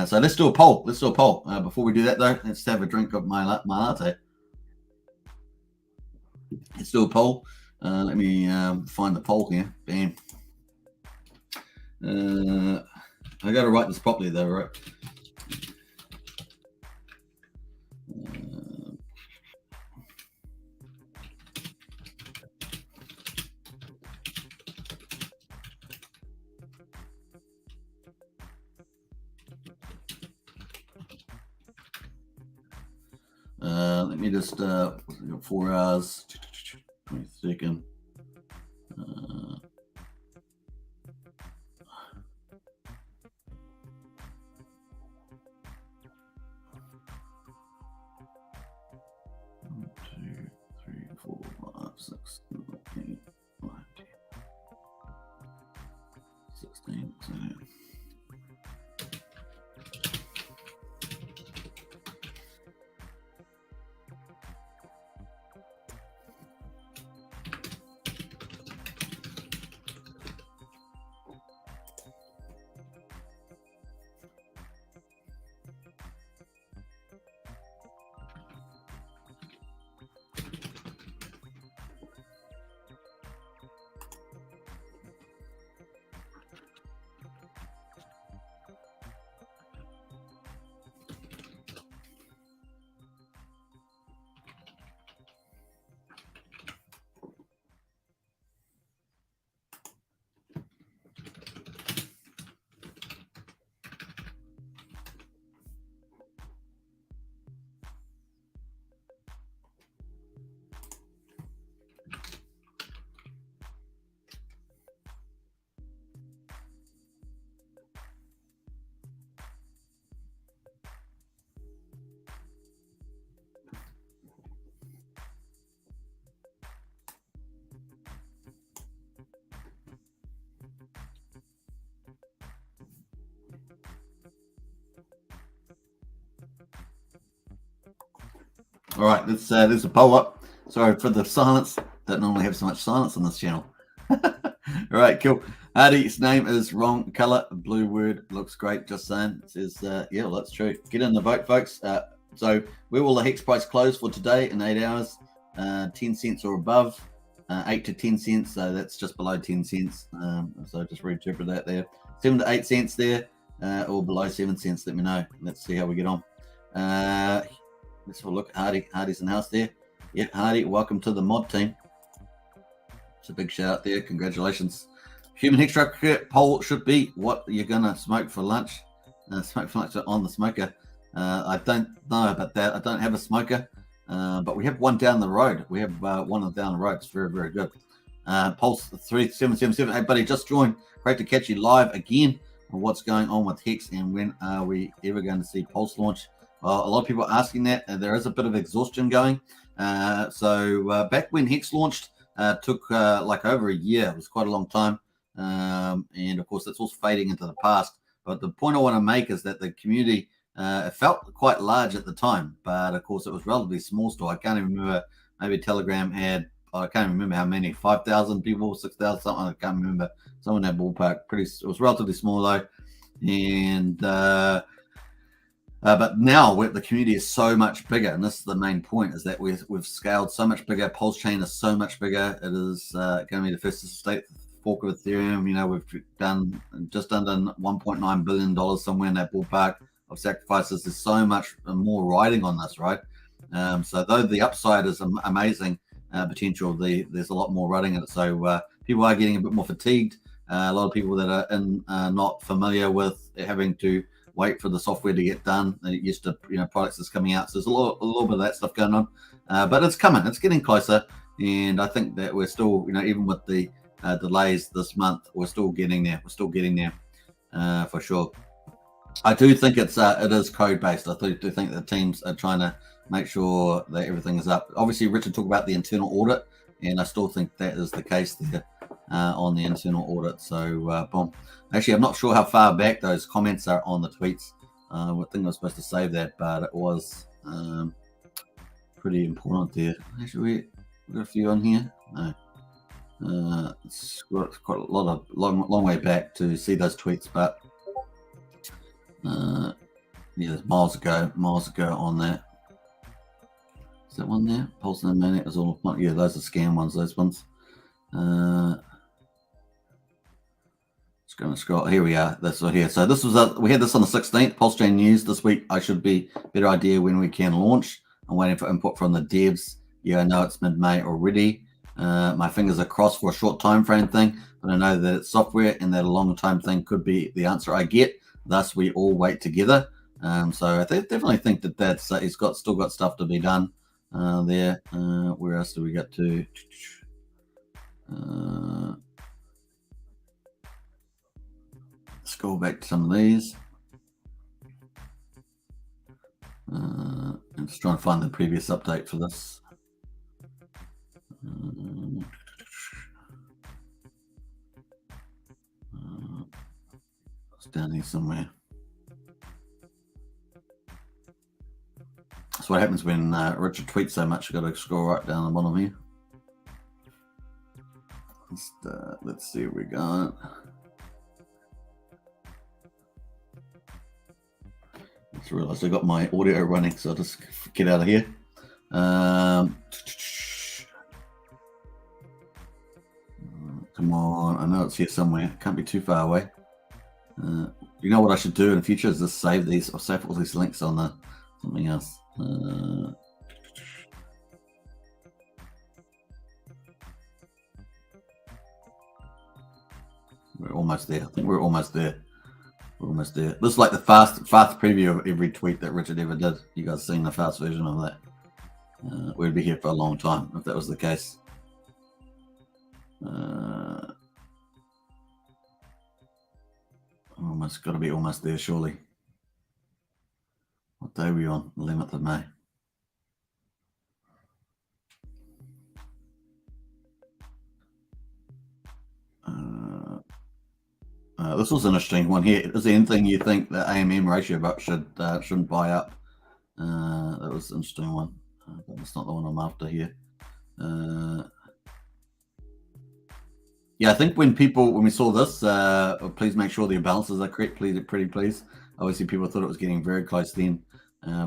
So let's do a poll. Before we do that, though, let's have a drink of my latte. Let's do a poll. Let me find the poll here. Bam. I got to write this properly, though, right? Let me just 4 hours, 22nd. 1, 2, 3, 4, 5, 6, 7, 8, 9, 10, 16, 17. All right, let's a poll up. Sorry for the silence. Don't normally have so much silence on this channel. All right, cool. Hardy's name is wrong color. Blue word looks great. Just saying. It says, yeah, well, that's true. Get in the vote, folks. So where will the hex price close for today in 8 hours? 10 cents or above. 8 to 10 cents. So that's just below 10 cents. So just reinterpret that there. 7 to 8 cents there, or below 7 cents. Let me know. Let's see how we get on. Let's have a look. Hardy's in the house there. Yeah, Hardy, welcome to the mod team. It's a big shout out there. Congratulations. Human hex structure poll should be what you're gonna smoke for lunch. Smoke for lunch on the smoker. I don't know about that. I don't have a smoker, but we have one down the road. We have one down the road. It's very, very good. Pulse 3777. Hey, buddy, just joined. Great to catch you live again on what's going on with Hex and when are we ever going to see Pulse launch. Well, a lot of people are asking that. There is a bit of exhaustion going. So back when Hex launched, took like over a year. It was quite a long time. and of course that's also fading into the past. But the point I want to make is that the community, it felt quite large at the time, but of course it was relatively small still. I can't even remember. Maybe Telegram had, I can't remember how many, 5,000 people, 6,000, something. I can't remember. Someone in that ballpark. It was relatively small though, and but now the community is so much bigger, and this is the main point: is that we've scaled so much bigger. Pulsechain is so much bigger. It is going to be the first state fork of Ethereum. You know, we've done just under $1.9 billion somewhere in that ballpark of sacrifices. There's so much more riding on this, right? So though the upside is amazing potential, there's a lot more riding in it. So people are getting a bit more fatigued. A lot of people that are not familiar with having to wait for the software to get done. They're used to products that's coming out. So there's a little bit of that stuff going on, but it's coming. It's getting closer, and I think that we're still, even with the delays this month, we're still getting there. We're still getting there for sure. I do think it is code based. I do think the teams are trying to make sure that everything is up. Obviously, Richard talked about the internal audit, and I still think that is the case there on the internal audit. So, boom. Actually, I'm not sure how far back those comments are on the tweets. I think I was supposed to save that, but it was pretty important there. Actually, we got a few on here. No. It's got quite a lot of long way back to see those tweets, but yeah, there's miles ago on that. Is that one there? Pulse and Manic is all, yeah, those are scam ones, those ones. Just going to scroll. Here we are. That's right here. So this was we had this on the 16th. Pulsechain news this week. I should be better idea when we can launch. I'm waiting for input from the devs. Yeah, I know it's mid-May already. My fingers are crossed for a short time frame thing, but I know that it's software and that a long time thing could be the answer I get. Thus, we all wait together. So I definitely think that that's he's still got stuff to be done there. Where else do we get to? Scroll back to some of these. I'm just trying to find the previous update for this. It's down here somewhere. That's what happens when Richard tweets so much. You've got to scroll right down the bottom here. Let's see what we got. I just realized I got my audio running, so I'll just get out of here. Come on, I know it's here somewhere. It can't be too far away. You know what I should do in the future is just save these. I'll save all these links on something else. We're almost there. I think we're almost there. We're almost there. This is like the fast preview of every tweet that Richard ever did. You guys seen the fast version of that? We'd be here for a long time if that was the case. Almost got to be almost there, surely. What day are we on? 11th of May. This was an interesting one here. Is there anything you think the AMM ratio shouldn't buy up? That was an interesting one, but that's not the one I'm after here. Yeah, I think when we saw this, please make sure the balances are correct. Please. Obviously, people thought it was getting very close then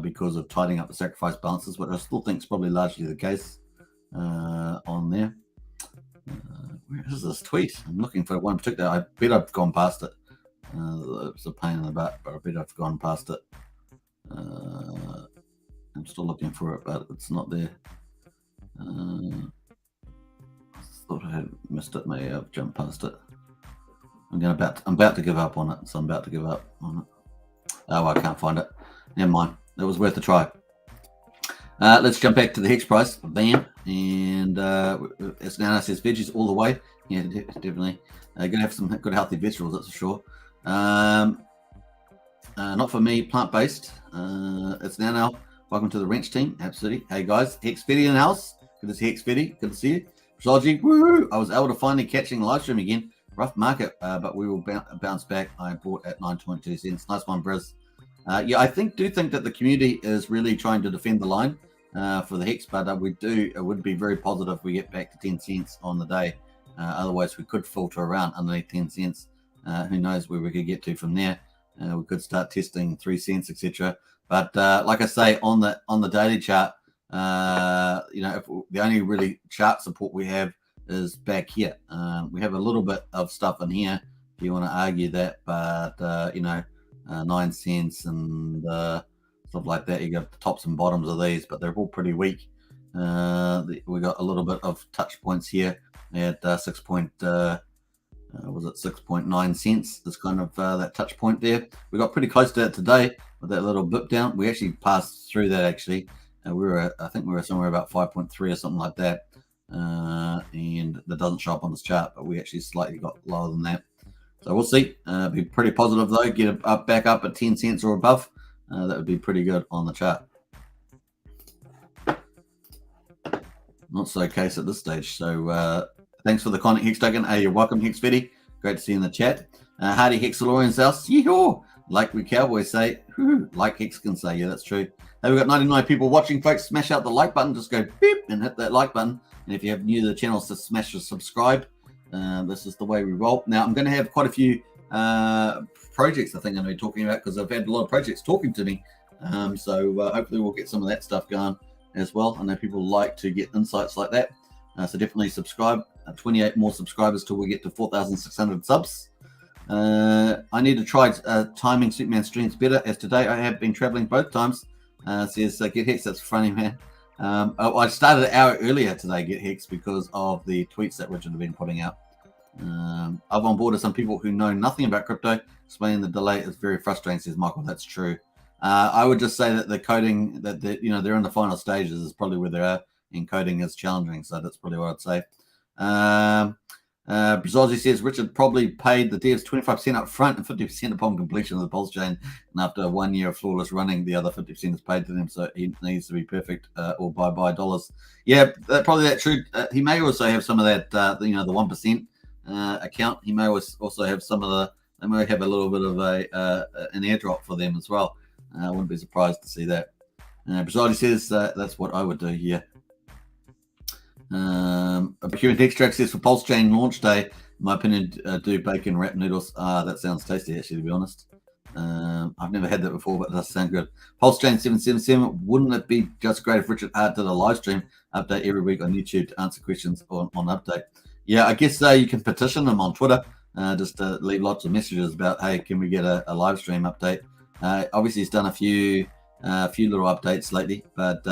because of tidying up the sacrifice balances, which I still think is probably largely the case on there. Where is this tweet? I'm looking for one particular. I bet I've gone past it. It's a pain in the butt, but I bet I've gone past it. I'm still looking for it, but it's not there. I thought I had missed it. Maybe I've jumped past it. I'm about to give up on it. So I'm about to give up on it. Oh, I can't find it. Never mind. It was worth a try. Let's jump back to the hex price. Bam. And as Nana says, veggies all the way. Yeah, definitely. Gonna have some good healthy vegetables, that's for sure. Not for me, plant-based. It's Nana. Welcome to the Wrench team. Absolutely. Hey guys, Hex Fetty in the house. Good to see Hex Fetty. Good to see you. Prology. Woo! I was able to finally catching the live stream again. rough market, but we will bounce back. I bought at 9.2 cents. Nice one, Briz. Yeah, I do think that the community is really trying to defend the line for the Hex, but it would be very positive if we get back to 10 cents on the day. Otherwise, we could filter around underneath 10 cents. Who knows where we could get to from there? We could start testing 3 cents, etc. But like I say, on the daily chart, if the only really chart support we have is back here. We have a little bit of stuff in here if you want to argue that, but 9 cents and stuff like that. You got the tops and bottoms of these, but they're all pretty weak. We got a little bit of touch points here at 6.9 cents. This kind of that touch point there. We got pretty close to it today with that little blip down. We actually passed through that actually. I think we were somewhere about 5.3 or something like that. And that doesn't show up on this chart, but we actually slightly got lower than that. So we'll see. Be pretty positive though. Get it back up at 10 cents or above. That would be pretty good on the chart. Not so case at this stage. So thanks for the comment, Hex Token. Hey, you're welcome, Hex Fetty. Great to see you in the chat. Hardy Hexalorian South. Yeehaw! Like we cowboys say. Like Hex can say. Yeah, that's true. Hey, we've got 99 people watching, folks. Smash out the like button. Just go beep and hit that like button. And if you have new to the channel, so smash the subscribe. This is the way we roll. Now, I'm going to have quite a few projects I think I'm going to be talking about because I've had a lot of projects talking to me. So hopefully we'll get some of that stuff going as well. I know people like to get insights like that. So definitely subscribe. 28 more subscribers till we get to 4,600 subs. I need to try timing Superman streams better, as today I have been traveling both times. Says Get Hex, that's funny, man. I started an hour earlier today, Get Hex, because of the tweets that Richard had been putting out. I've on board with some people who know nothing about crypto. Explaining the delay is very frustrating, says Michael. That's true. I would just say that the coding, that they're in the final stages, is probably where they are, and coding is challenging. So that's probably what I'd say. Brazozzi says Richard probably paid the devs 25% up front and 50% upon completion of the Pulsechain, and after 1 year of flawless running, the other 50% is paid to them. So he needs to be perfect, or bye dollars. Yeah, probably that's true. He may also have some of that, the 1% account. He may also have some of the. They may have a little bit of an airdrop for them as well. I wouldn't be surprised to see that. Brazozzi says that's what I would do. Yeah. Human Extract says for Pulsechain launch day, in my opinion, do bacon wrap noodles. That sounds tasty, actually, to be honest. I've never had that before, but it does sound good. Pulsechain 777, wouldn't it be just great if Richard Hart did a live stream update every week on YouTube to answer questions on update? Yeah, I guess you can petition them on Twitter, just to leave lots of messages about, hey, can we get a live stream update? Obviously, he's done a few little updates lately, but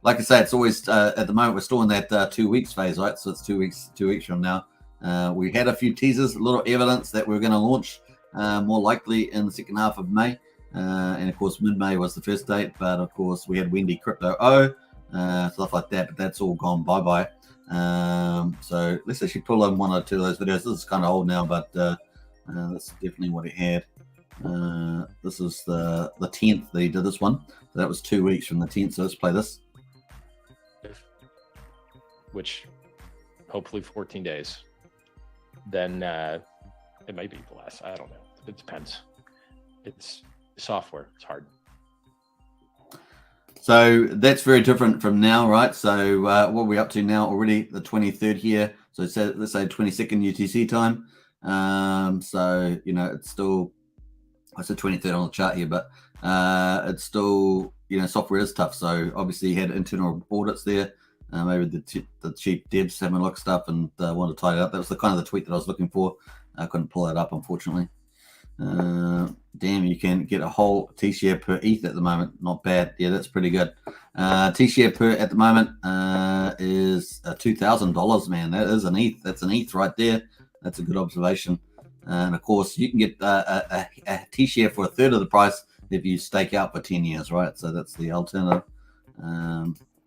like I say, it's always at the moment we're still in that 2 weeks phase, right? So it's 2 weeks from now. We had a few teasers, a little evidence that we're going to launch more likely in the second half of May, and of course mid-May was the first date. But of course we had Wendy Crypto stuff like that, but that's all gone bye. So let's actually pull in one or two of those videos. This is kind of old now, but that's definitely what he had. This is the 10th that he did this one. So that was 2 weeks from the 10th. So let's play this. Which hopefully 14 days, then it might be less. I don't know. It depends. It's software. It's hard. So that's very different from now, right? So what are we up to now already? The 23rd here. So let's say 22nd UTC time. So, it's still, I said 23rd on the chart here, but it's still, software is tough. So obviously you had internal audits there. Maybe the chief devs having a look at stuff and want to tidy it up. That was the kind of the tweet that I was looking for. I couldn't pull that up, unfortunately. Damn, you can get a whole T-share per ETH at the moment. Not bad. Yeah, that's pretty good. T-share per at the moment is $2,000, man. That is an ETH. That's an ETH right there. That's a good observation. And of course, you can get a T-share for a third of the price if you stake out for 10 years, right? So that's the alternative.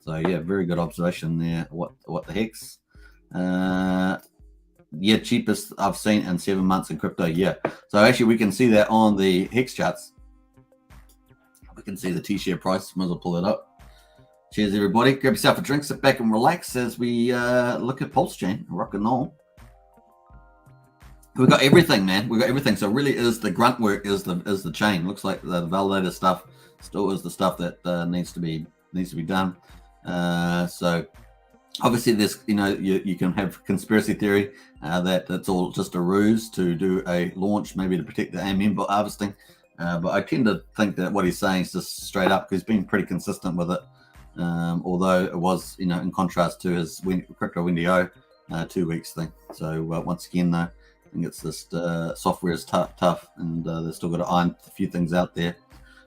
So yeah, very good observation there. What the hex? Yeah, cheapest I've seen in 7 months in crypto. Yeah. So actually, we can see that on the hex charts. We can see the T-share price. Might as well pull it up. Cheers, everybody. Grab yourself a drink, sit back and relax as we look at Pulsechain, rock and roll. We've got everything, man. We've got everything. So it really is the grunt work is the chain. Looks like the validator stuff still is the stuff that needs to be done. So obviously there's, you can have conspiracy theory that it's all just a ruse to do a launch, maybe to protect the AMM bot harvesting. But I tend to think that what he's saying is just straight up, because he's been pretty consistent with it. Although it was, in contrast to his crypto NDO 2 weeks thing. So once again, though, I think it's just software is tough, and they've still got to iron a few things out there.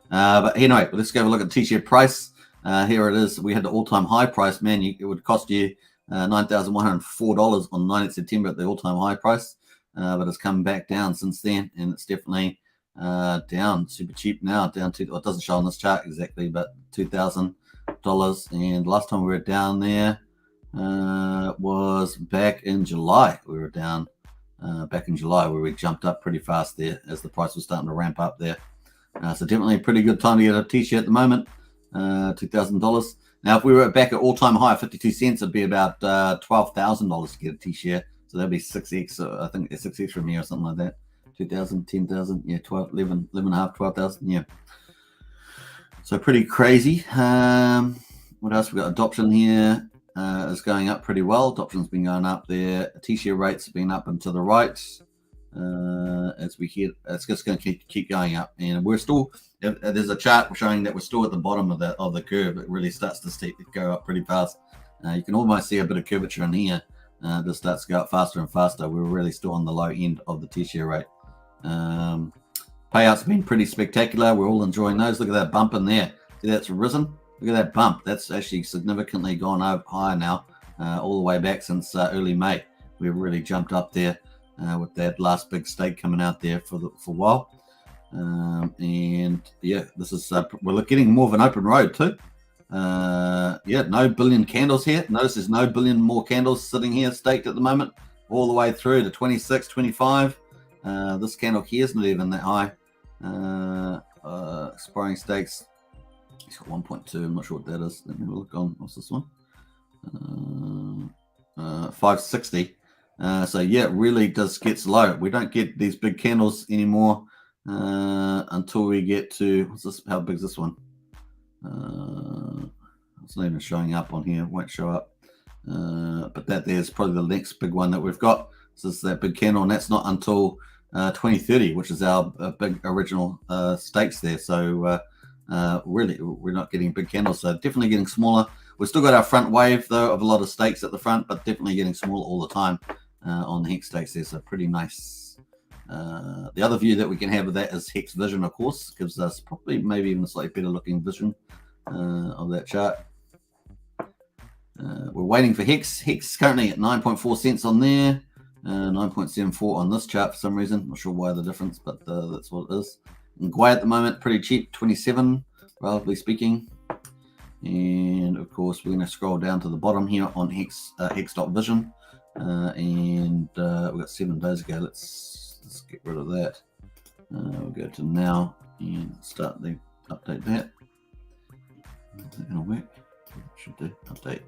But anyway, let's go have a look at the T-share price. Here it is. We had the all-time high price. Man, it would cost you $9,104 on 9th September at the all-time high price. But it's come back down since then, and it's definitely down super cheap now. Down to, well, it doesn't show on this chart exactly, but $2,000. And last time we were down there was back in July. We were down back in July, where we jumped up pretty fast there as the price was starting to ramp up there. So definitely a pretty good time to get a T-shirt at the moment. $2,000. Now, if we were back at all-time high, 52 cents, it'd be about $12,000 to get a T-shirt. So that'd be 6x. I think 6x from here or something like that. 2,000, 10,000, yeah, 12, 11 and a half, 12,000, yeah. So pretty crazy. What else? We got adoption here. Is going up pretty well. Adoption's been going up there. T-share rates have been up and to the right. As we hit, it's just going to keep going up, and we're still. There's a chart showing that we're still at the bottom of the curve. It really starts to go up pretty fast. You can almost see a bit of curvature in here. This starts to go up faster and faster. We're really still on the low end of the T-share rate. Payouts have been pretty spectacular. We're all enjoying those. Look at that bump in there. See, that's risen. Look at that bump. That's actually significantly gone up higher now, all the way back since early May. We've really jumped up there with that last big stake coming out there for a while. And yeah, this is we're getting more of an open road too. Yeah, no billion candles here. Notice there's no billion more candles sitting here staked at the moment, all the way through to 26, 25. This candle here is not even that high. Expiring stakes. It's got 1.2. I'm not sure what that is. Let me look on. What's this one? 560. So yeah, it really does gets low. We don't get these big candles anymore until we get to, what's this? How big is this one? It's not even showing up on here. It won't show up. But that there's probably the next big one that we've got. So it's that big candle, and that's not until 2030, which is our big original stakes there. So really, we're not getting big candles. So definitely getting smaller. We've still got our front wave though of a lot of stakes at the front, but definitely getting smaller all the time on the Hex stakes there. So pretty nice. The other view that we can have of that is Hex Vision, of course, gives us probably maybe even a slightly better looking vision of that chart. We're waiting for Hex. Hex currently at 9.4 cents on there, 9.74 on this chart for some reason. Not sure why the difference, but that's what it is. And Gwei at the moment, pretty cheap, 27, relatively speaking. And of course, we're going to scroll down to the bottom here on Hex.Vision. And we've got 7 days ago. Let's get rid of that. We'll go to now and start the update that. Is that going to work? Should do update.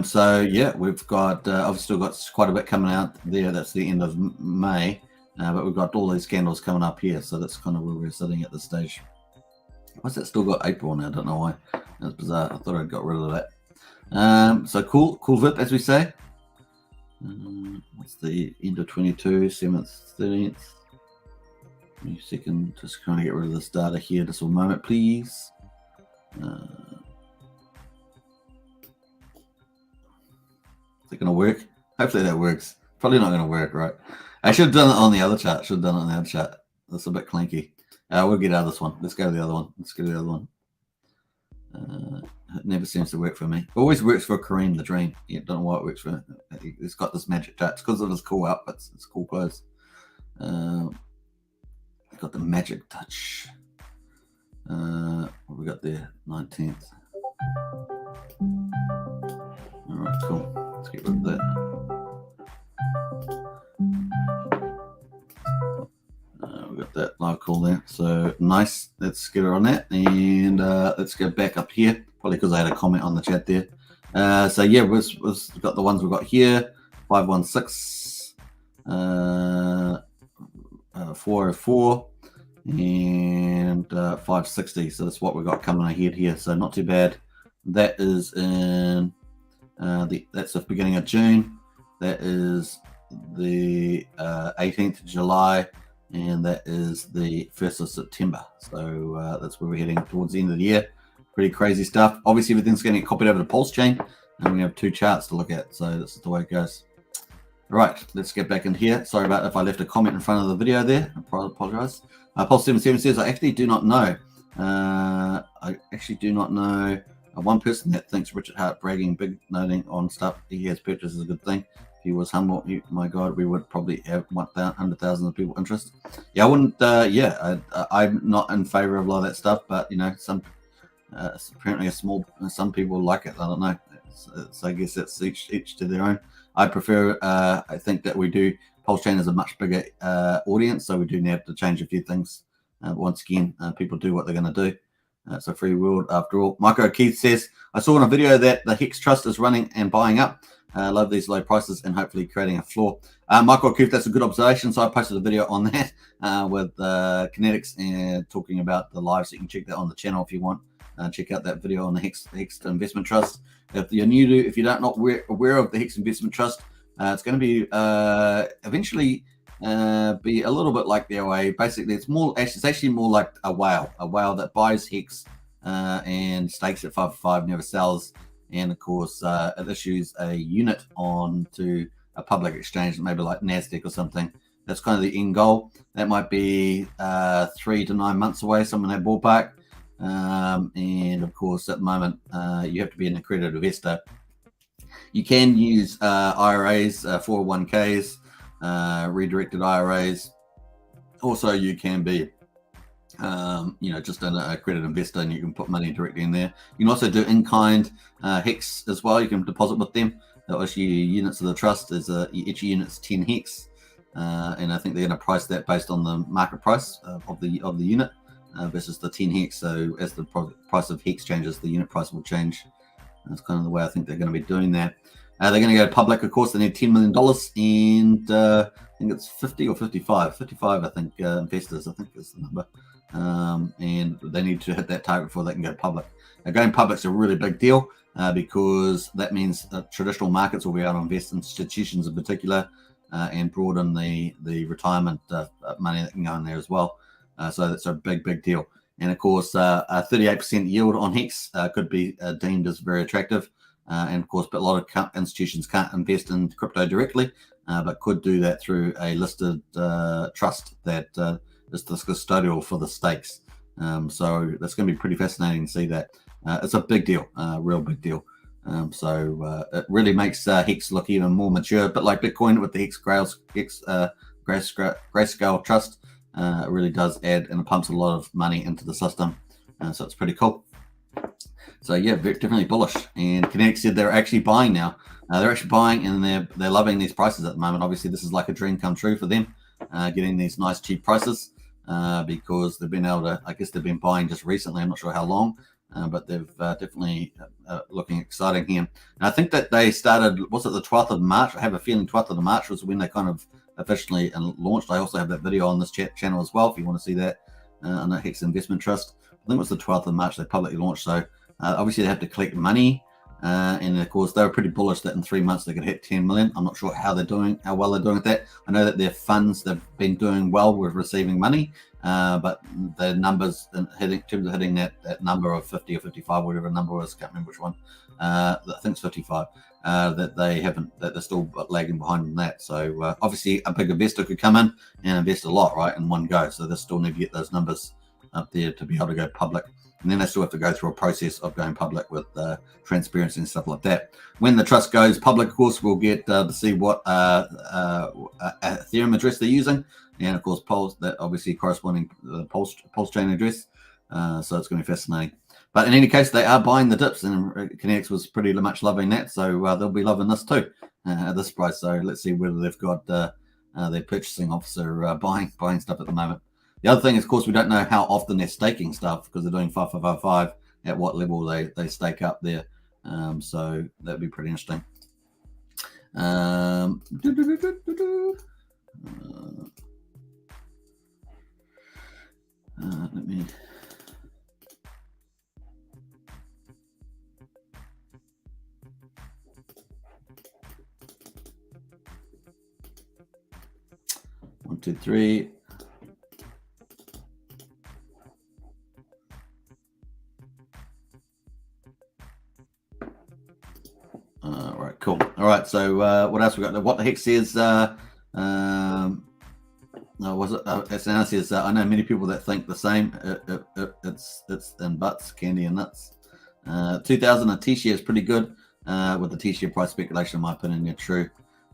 So yeah, we've got I've still got quite a bit coming out there. That's the end of May, but we've got all these candles coming up here. So that's kind of where we're sitting at this stage. Why's that still got April on? I don't know why. That's bizarre. I thought I'd got rid of that. So cool VIP, as we say. What's the end of 22, 7th, 13th? Give me a second, just trying to get rid of this data here just for a moment, please. Is it going to work? Hopefully that works. Probably not going to work, right? I should have done it on the other chart. That's a bit clanky. We'll get out of this one. Let's go to the other one. It never seems to work for me. It always works for Kareem the Dream. Yeah, don't know why it works for. It's got this magic touch. It's because of his cool outfits. It's cool clothes. It's got the magic touch. What we got there? 19th. All right, cool. Let's get rid of that. We've got that live call there. So nice. Let's get her on that. And let's go back up here. Probably because I had a comment on the chat there. So yeah, we've got the ones we've got here. 516. 404 and 560. So that's what we've got coming ahead here. So not too bad. That is in that's the beginning of June. That is the 18th of July, and that is the 1st of September. So that's where we're heading towards the end of the year. Pretty crazy stuff. Obviously, everything's getting copied over to Pulsechain, and we have 2 charts to look at. So this is the way it goes. All right, let's get back in here. Sorry about if I left a comment in front of the video there. I apologize. Pulse77 says, I actually do not know. One person that thinks Richard Hart bragging, big noting on stuff he has purchased is a good thing. If he was humble, my God, we would probably have 100,000 of people interest. Yeah, I wouldn't. I'm not in favor of a lot of that stuff, but you know, apparently some people like it. I don't know. So I guess it's each to their own. I prefer. I think that we do. Pulsechain is a much bigger audience, so we do have to change a few things. Once again, people do what they're going to do. It's a free world after all. Michael Keith says, I saw in a video that the Hex Trust is running and buying up. Love these low prices and hopefully creating a floor. Michael Keith, that's a good observation. So I posted a video on that with Kinetics and talking about the live. So you can check that on the channel if you want. Check out that video on the Hex Investment Trust. If you're new to, if you're not aware of the Hex Investment Trust, it's going to be eventually be a little bit like the OA. Basically, it's actually more like a whale that buys Hex and stakes it 5 for 5, never sells, and of course it issues a unit onto a public exchange, maybe like NASDAQ or something. That's kind of the end goal. That might be 3 to 9 months away, something in that ballpark. And of course, at the moment, you have to be an accredited investor. You can use IRAs, 401ks, redirected IRAs. Also, you can be, just an accredited investor, and you can put money directly in there. You can also do in-kind Hex as well. You can deposit with them. They'll issue you units of the trust. Each unit's 10 Hex, and I think they're going to price that based on the market price of the unit versus the 10 Hex. So as the price of Hex changes, the unit price will change. That's kind of the way I think they're going to be doing that. They're going to go public, of course. They need $10 million, and I think it's 50 or 55. 55, I think, investors, I think is the number. And they need to hit that target before they can go public. Going public is a really big deal because that means traditional markets will be able to invest in institutions in particular and broaden the retirement money that can go in there as well. So that's a big deal. And of course, a 38% yield on Hex could be deemed as very attractive. And of course, but a lot of institutions can't invest in crypto directly, but could do that through a listed trust that is the custodial for the stakes. So that's going to be pretty fascinating to see that. It's a big deal, real big deal. So it really makes Hex look even more mature, but like Bitcoin with the Hex Grayscale Trust, it really does add, and it pumps a lot of money into the system. So it's pretty cool. So yeah, definitely bullish. And Kinetics said they're actually buying now. They're actually buying, and they're loving these prices at the moment. Obviously, this is like a dream come true for them, getting these nice cheap prices because they've been able to. I guess they've been buying just recently. I'm not sure how long, but they've definitely looking exciting here. And I think that they started. Was it the 12th of March? I have a feeling 12th of March was when they kind of officially launched. I also have that video on this channel as well if you want to see that on the Hex Investment Trust. I think it was the 12th of March they publicly launched. So obviously they have to collect money, and of course they were pretty bullish that in 3 months they could hit 10 million. I'm not sure how well they're doing with that. I know that their funds, they've been doing well with receiving money, but the numbers in terms of hitting that number of 50 or 55, whatever number was, can't remember which one. I think it's 55. That they're still lagging behind on that. So obviously a big investor could come in and invest a lot, right, in one go. So they still need to get those numbers up there to be able to go public. And then they still have to go through a process of going public with transparency and stuff like that. When the trust goes public, of course, we'll get to see what Ethereum address they're using. And of course, that obviously corresponding Pulsechain address. So it's going to be fascinating. But in any case, they are buying the dips, and Kinetics was pretty much loving that. So they'll be loving this too at this price. So let's see whether they've got their purchasing officer buying stuff at the moment. The other thing is, of course, we don't know how often they're staking stuff because they're doing 555, at what level they stake up there. So that'd be pretty interesting. Let me. One, two, three. Right, cool. All right, so what else we got? What the heck says? No, was it? It's now says. I know many people that think the same. It's in butts, candy, and nuts. 2000 a T-share is pretty good. With the T-share price speculation, in my opinion, yeah, true.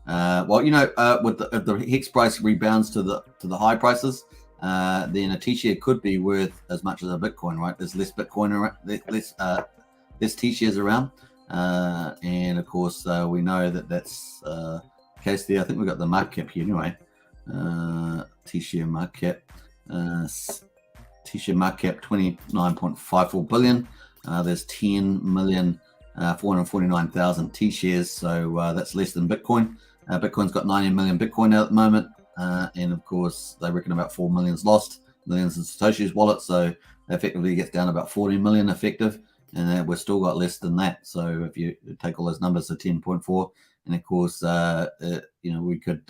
Well, you know, with if the hex price rebounds to the high prices, then a T-share could be worth as much as a Bitcoin, right? There's less Bitcoin around, less T-shares around, and of course we know that that's the case there. I think we've got the market cap here anyway. T-share market cap, T-share market cap 29.54 billion. There's 10,449,000 T-shares, so that's less than Bitcoin. Bitcoin's got 90 million Bitcoin at the moment, and of course they reckon about 4 million's lost, millions in Satoshi's wallet, so effectively gets down about 40 million effective, and we've still got less than that. So if you take all those numbers to 10.4, and of course you know, we could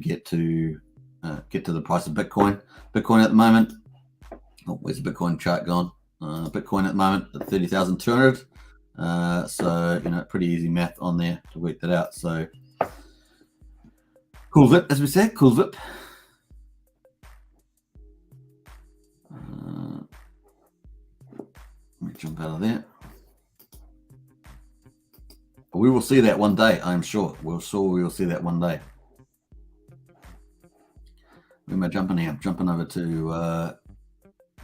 get to the price of Bitcoin. Bitcoin at the moment, oh, where's the Bitcoin chart gone? Bitcoin at the moment at 30,200. So you know, pretty easy math on there to work that out. So cool zip, as we said, cool zip. Let me jump out of there. We will see that one day, I'm sure. We will see that one day. Where am I jumping here? I'm jumping over to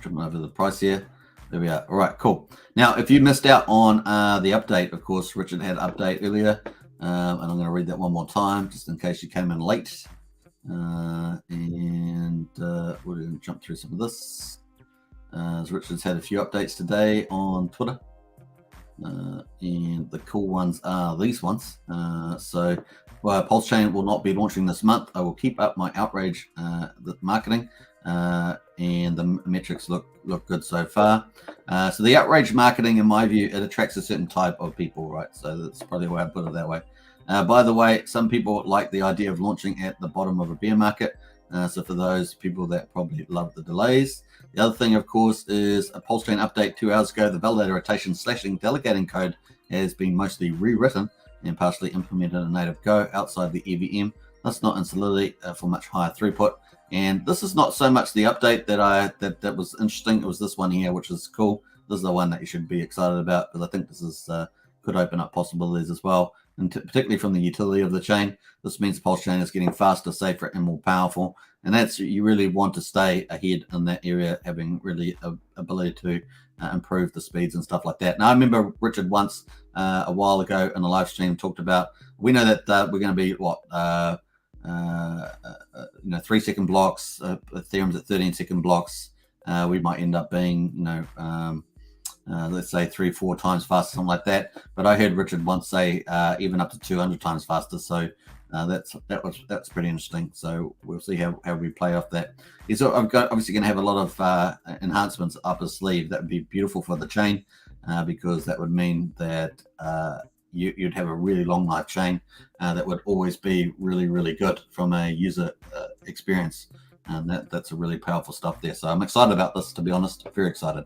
the price here. There we are. All right, cool. Now, if you missed out on the update, of course, Richard had an update earlier, and I'm going to read that one more time, just in case you came in late. And we're going to jump through some of this. As Richard's had a few updates today on Twitter. And the cool ones are these ones. So Pulsechain will not be launching this month. I will keep up my outrage the marketing, and the metrics look good so far. So the outrage marketing, in my view, it attracts a certain type of people, right? So that's probably why I put it that way. By the way, some people like the idea of launching at the bottom of a bear market. So for those people that probably love the delays. The other thing, of course, is a Pulsechain update 2 hours ago. The validator rotation slashing delegating code has been mostly rewritten and partially implemented in native Go outside the EVM. That's not in Solidity for much higher throughput. And this is not so much the update that was interesting. It was this one here, which is cool. This is the one that you should be excited about, because I think this is could open up possibilities as well, and particularly from the utility of the chain. This means Pulsechain is getting faster, safer, and more powerful. And that's, you really want to stay ahead in that area, having really ability to improve the speeds and stuff like that. Now, I remember Richard once a while ago in a live stream talked about, we know that we're going to be 3-second blocks. Ethereum's at 13-second blocks. We might end up being, let's say 3-4 times faster, something like that. But I heard Richard once say even up to 200 times faster. So that's pretty interesting. So we'll see how we play off that. He's obviously going to have a lot of enhancements up his sleeve. That would be beautiful for the chain, because that would mean that you'd have a really long life chain that would always be really, really good from a user experience. And that's a really powerful stuff there. So I'm excited about this, to be honest. Very excited.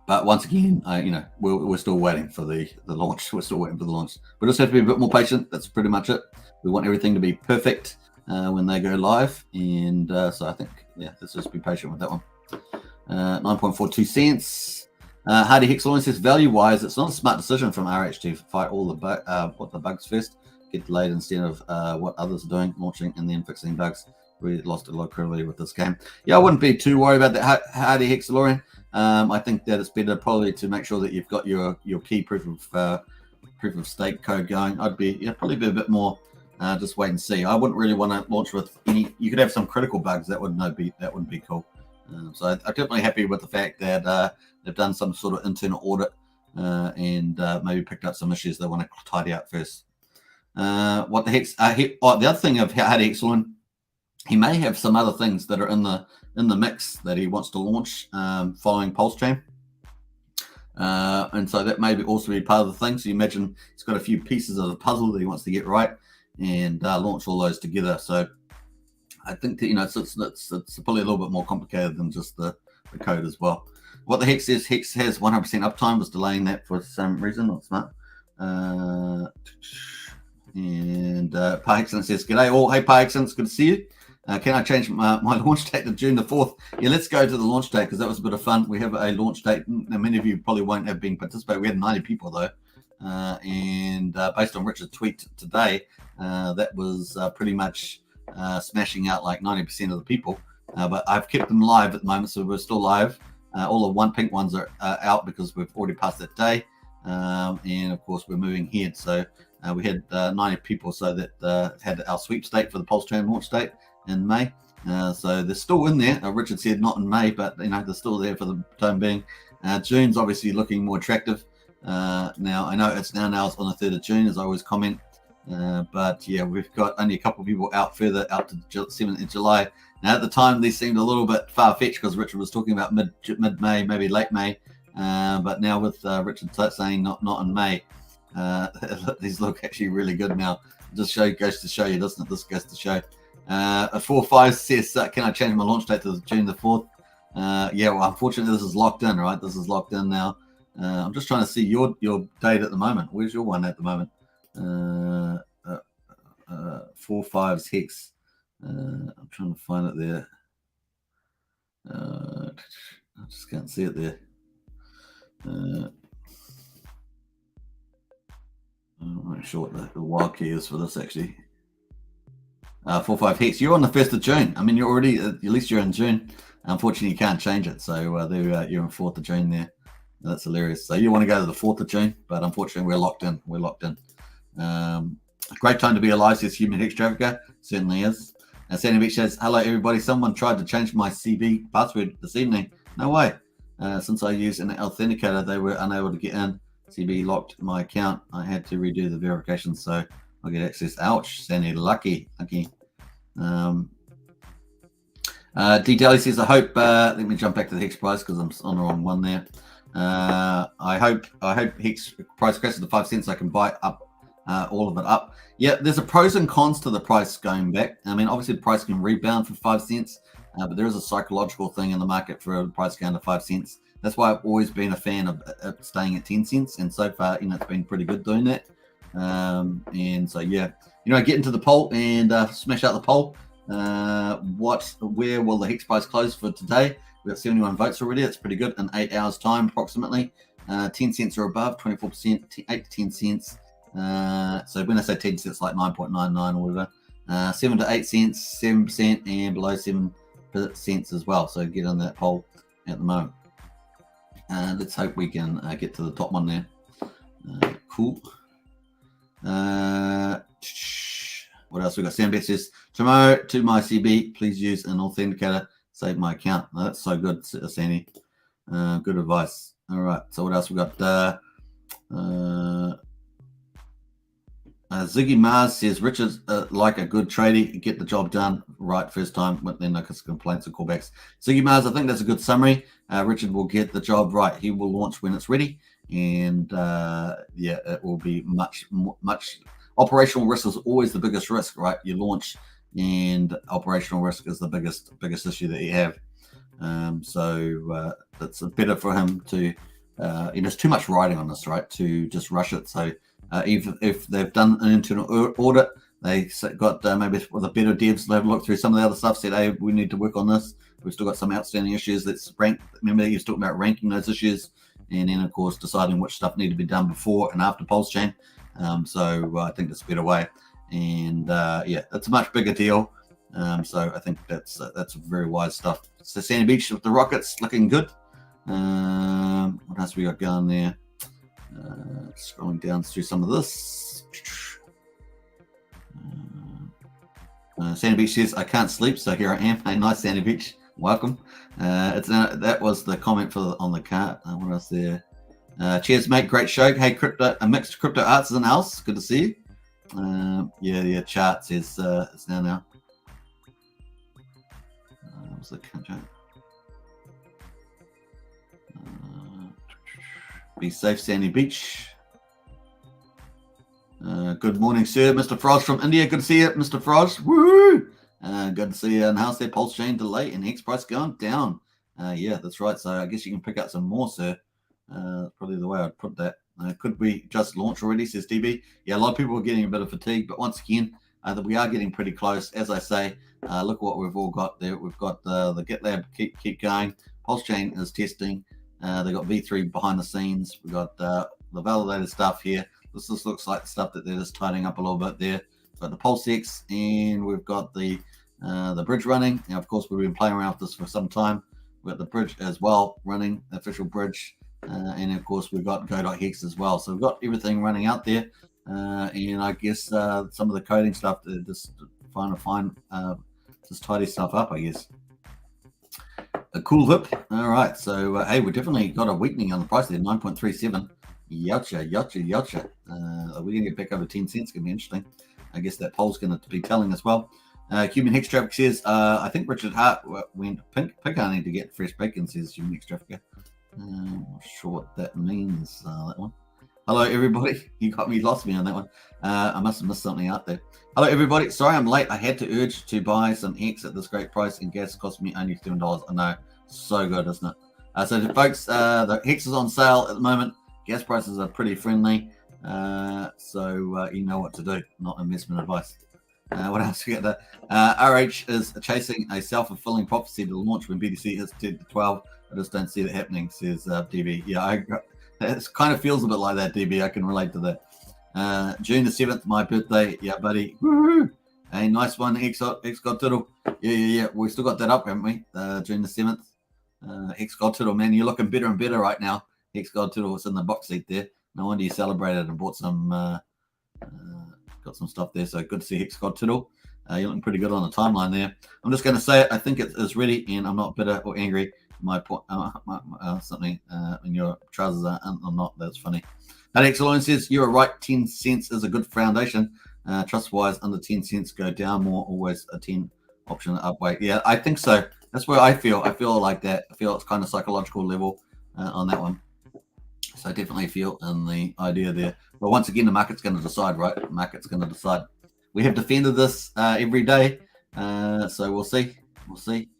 But once again, we're still waiting for the launch. We're still waiting for the launch. We just have to be a bit more patient. That's pretty much it. We want everything to be perfect when they go live. And so I think, let's just be patient with that one. 9.42 cents. Hardy Hex says, value-wise, it's not a smart decision from RH to fight all the bugs first, get delayed instead of what others are doing, launching and then fixing bugs. We lost a lot of credibility with this game. Yeah, I wouldn't be too worried about that Hardy Hex, Lauren. I think that it's better probably to make sure that you've got your key proof of stake code going. I'd be probably be a bit more just wait and see. I wouldn't really want to launch with any. You could have some critical bugs that wouldn't be cool. So I'm definitely happy with the fact that they've done some sort of internal audit and maybe picked up some issues they want to tidy up first. What the heck's the other thing of how to excellent, he may have some other things that are in the mix that he wants to launch following Pulsechain. And so that may also be part of the thing. So you imagine he's got a few pieces of the puzzle that he wants to get right and launch all those together. So I think that, it's probably a little bit more complicated than just the code as well. What the Hex is, Hex has 100% uptime, was delaying that for some reason, not smart. And Par Excellence says, "G'day all. Hey Par Excellence, good to see you. Can I change my launch date to June the 4th? Yeah, let's go to the launch date because that was a bit of fun. We have a launch date. Now, many of you probably won't have been participating. We had 90 people though. And based on Richard's tweet today, that was pretty much smashing out like 90% of the people. But I've kept them live at the moment, so we're still live. All the pink ones are out because we've already passed that day. And of course, we're moving ahead. So we had 90 people, so that had our sweepstake for the Pulsechain launch date in May. So they're still in there. Richard said not in May, but they're still there for the time being. June's obviously looking more attractive. Now I know it's now it's on the 3rd of June, as I always comment. But yeah, we've got only a couple of people out further out to 7th of July. Now at the time these seemed a little bit far-fetched because Richard was talking about mid-May, maybe late May. But now with Richard saying not in May, these look actually really good now. Just goes to show you, doesn't it? This goes to show. A 4-5 says, can I change my launch date to June the 4th? Yeah, well, unfortunately, this is locked in, right? This is locked in now. I'm just trying to see your date at the moment. Where's your one at the moment? 4-5's Hex. I'm trying to find it there. I just can't see it there. I'm not sure what the wild key is for this actually. 4-5 Hex. You're on the 1st of June. I mean, you're already, at least you're in June. Unfortunately, you can't change it. So there you're in 4th of June there. That's hilarious. So you want to go to the 4th of June, but unfortunately, we're locked in. We're locked in. A great time to be alive, says Human Hex Trafficker. Certainly is. Sandy Beach says, hello, everybody. Someone tried to change my CB password this evening. No way. Since I used an authenticator, they were unable to get in. CB locked my account. I had to redo the verification, so I'll get access. Ouch, Sandy, lucky. D Daly says, I hope, let me jump back to the Hex price because I'm on the wrong one there. I hope Hex price crashes to 5 cents. So I can buy up all of it up. Yeah, there's a pros and cons to the price going back. I mean, obviously the price can rebound for 5 cents, but there is a psychological thing in the market for a price going to 5 cents. That's why I've always been a fan of staying at 10 cents, and so far, it's been pretty good doing that. And so yeah, get into the poll and smash out the poll. Where will the Hex price close for today? We've got 71 votes already. That's pretty good in 8 hours time approximately. 10 cents or above, 24%, 8 to 10 cents. So when I say 10 cents, like 9.99 or whatever. 7 to 8 cents, 7%, and below 7 cents as well. So get on that poll at the moment. Let's hope we can get to the top one there. Cool. What else we got? Sam Beth says, tomorrow to my CB, please use an authenticator. Save my account. Oh, that's so good, Sandy. Good advice. All right. So what else we got? Ziggy Mars says, Richard's like a good tradie. Get the job done right first time, but then no complaints and callbacks. Ziggy Mars, I think that's a good summary. Richard will get the job right. He will launch when it's ready. And yeah, it will be much. Operational risk is always the biggest risk, right? You launch, and operational risk is the biggest issue that you have. So it's better for him to. There's too much writing on this, right? To just rush it. So if they've done an internal audit, they got maybe with the better devs, they've looked through some of the other stuff, said, hey, we need to work on this. We've still got some outstanding issues. Let's rank. Remember, he was talking about ranking those issues, and then of course deciding which stuff need to be done before and after Pulsechain. So I think that's a better way, and yeah, it's a much bigger deal. So I think that's very wise stuff. So Sandy Beach with the Rockets looking good. What else we got going there? Scrolling down through some of this. Sandy Beach says, I can't sleep, so here I am. Hey, nice, Sandy Beach. Welcome. That was the comment on the cart. What else there? Cheers, mate. Great show. Hey, crypto, a mixed crypto arts is in the house. Good to see you. Yeah, chart says it's now. What's the country? Be safe, Sandy Beach. Good morning, sir. Mr. Frost from India. Good to see you, Mr. Frost. Woo! Good to see you. And how's that Pulsechain delay and Hex price going down? Yeah, that's right. So I guess you can pick up some more, sir. Probably the way I'd put that. Could we just launch already, says DB? Yeah, a lot of people are getting a bit of fatigue, but once again, we are getting pretty close. As I say, look what we've all got there. We've got the GitLab keep going. Pulsechain is testing. They got V3 behind the scenes. We've got the validated stuff here. This just looks like the stuff that they're just tidying up a little bit there. We've got the PulseX, and we've got the bridge running. Now, of course, we've been playing around with this for some time. We've got the bridge as well running, the official bridge. And of course, we've got go.hex as well. So we've got everything running out there. And I guess some of the coding stuff, they're just trying to just tidy stuff up, I guess. A cool whip. All right. So, hey, we definitely got a weakening on the price there, 9.37. Yacha. Are we going to get back over 10 cents? It's going to be interesting. I guess that poll's going to be telling as well. Human Hex Traffic says, I think Richard Hart went pink hunting to get fresh bacon, says Human Hex Traffic. I'm not sure what that means, that one. Hello, everybody. You lost me on that one. I must have missed something out there. Hello, everybody. Sorry I'm late. I had to urge to buy some Hex at this great price, and gas cost me only $7. I know. So good, isn't it? So, folks, the Hex is on sale at the moment. Gas prices are pretty friendly. So you know what to do. Not investment advice. What else we got there? RH is chasing a self-fulfilling prophecy to launch when BTC hits 10 to 12. I just don't see that happening, says DB. Yeah, it kind of feels a bit like that, DB. I can relate to that. June the 7th, my birthday. Yeah, buddy. Woo-hoo. Hey, nice one, Hex God Tiddle. Yeah. We still got that up, haven't we? June the 7th. Hex God Tiddle, man, you're looking better and better right now. Hex God Tiddle was in the box seat there. No wonder you celebrated and bought some, got some stuff there. So good to see Hex God Tiddle. You're looking pretty good on the timeline there. I'm just going to say it. I think it is ready, and I'm not bitter or angry. My point, something in your trousers are not. That's funny. Alex Alone says, you're right. 10 cents is a good foundation. Trust-wise, under 10 cents, go down more. Always a 10 option up weight. Yeah, I think so. That's where I feel. I feel like that. I feel it's kind of psychological level on that one. So I definitely feel in the idea there. But once again, the market's going to decide, right? The market's going to decide. We have defended this every day. So we'll see. We'll see.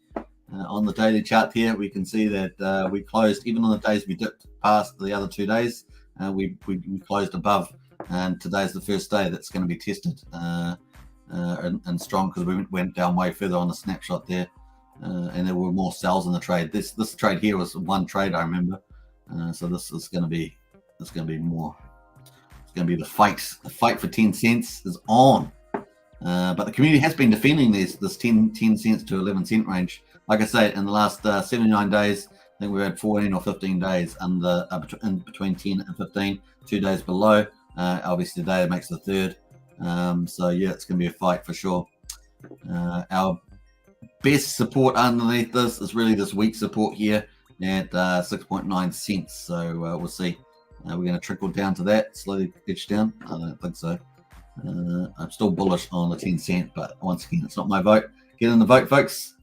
On the daily chart here, we can see that we closed, even on the days we dipped past the other 2 days, we closed above. And today's the first day that's going to be tested and strong, because we went down way further on the snapshot there. And there were more sells in the trade. This trade here was one trade, I remember. So this is going to be more. It's going to be the fight. The fight for 10 cents is on. But the community has been defending this 10 cents to 11 cent range. Like I say, in the last 79 days, I think we've had 14 or 15 days under in between 10 and 15. 2 days below. Obviously, today makes the third. So yeah, it's going to be a fight for sure. Our best support underneath this is really this weak support here at 6.9 cents. So we'll see. We're going to trickle down to that, slowly edge down. I don't think so. I'm still bullish on the 10 cent, but once again, it's not my vote. Get in the vote, folks.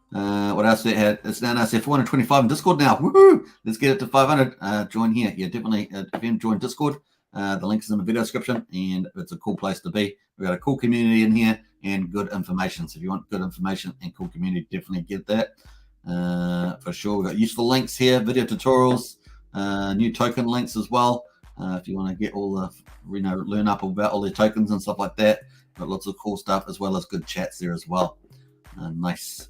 What else we had? It's now 425 in Discord now. Woohoo! Let's get it to 500. Join here. Yeah, definitely. If you haven't joined Discord, the link is in the video description, and it's a cool place to be. We've got a cool community in here and good information. So if you want good information and cool community, definitely get that for sure. We've got useful links here, video tutorials, new token links as well. If you want to get all the, learn up about all the tokens and stuff like that. Got lots of cool stuff as well as good chats there as well. Nice.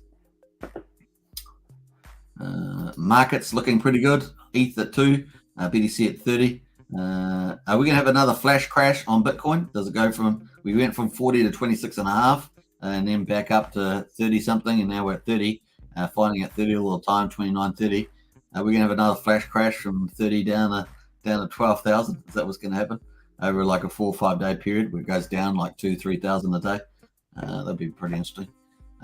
Markets looking pretty good. ETH at 2, BTC at 30. Are we going to have another flash crash on Bitcoin? Does it go from, we went from 40 to 26.5 and then back up to 30 something, and now we're at 30, finding at 30 all the time, 29.30. Are we going to have another flash crash from 30 down to 12,000? Is that what's going to happen over like a 4 or 5 day period where it goes down like 2,000-3,000 a day? That'd be pretty interesting.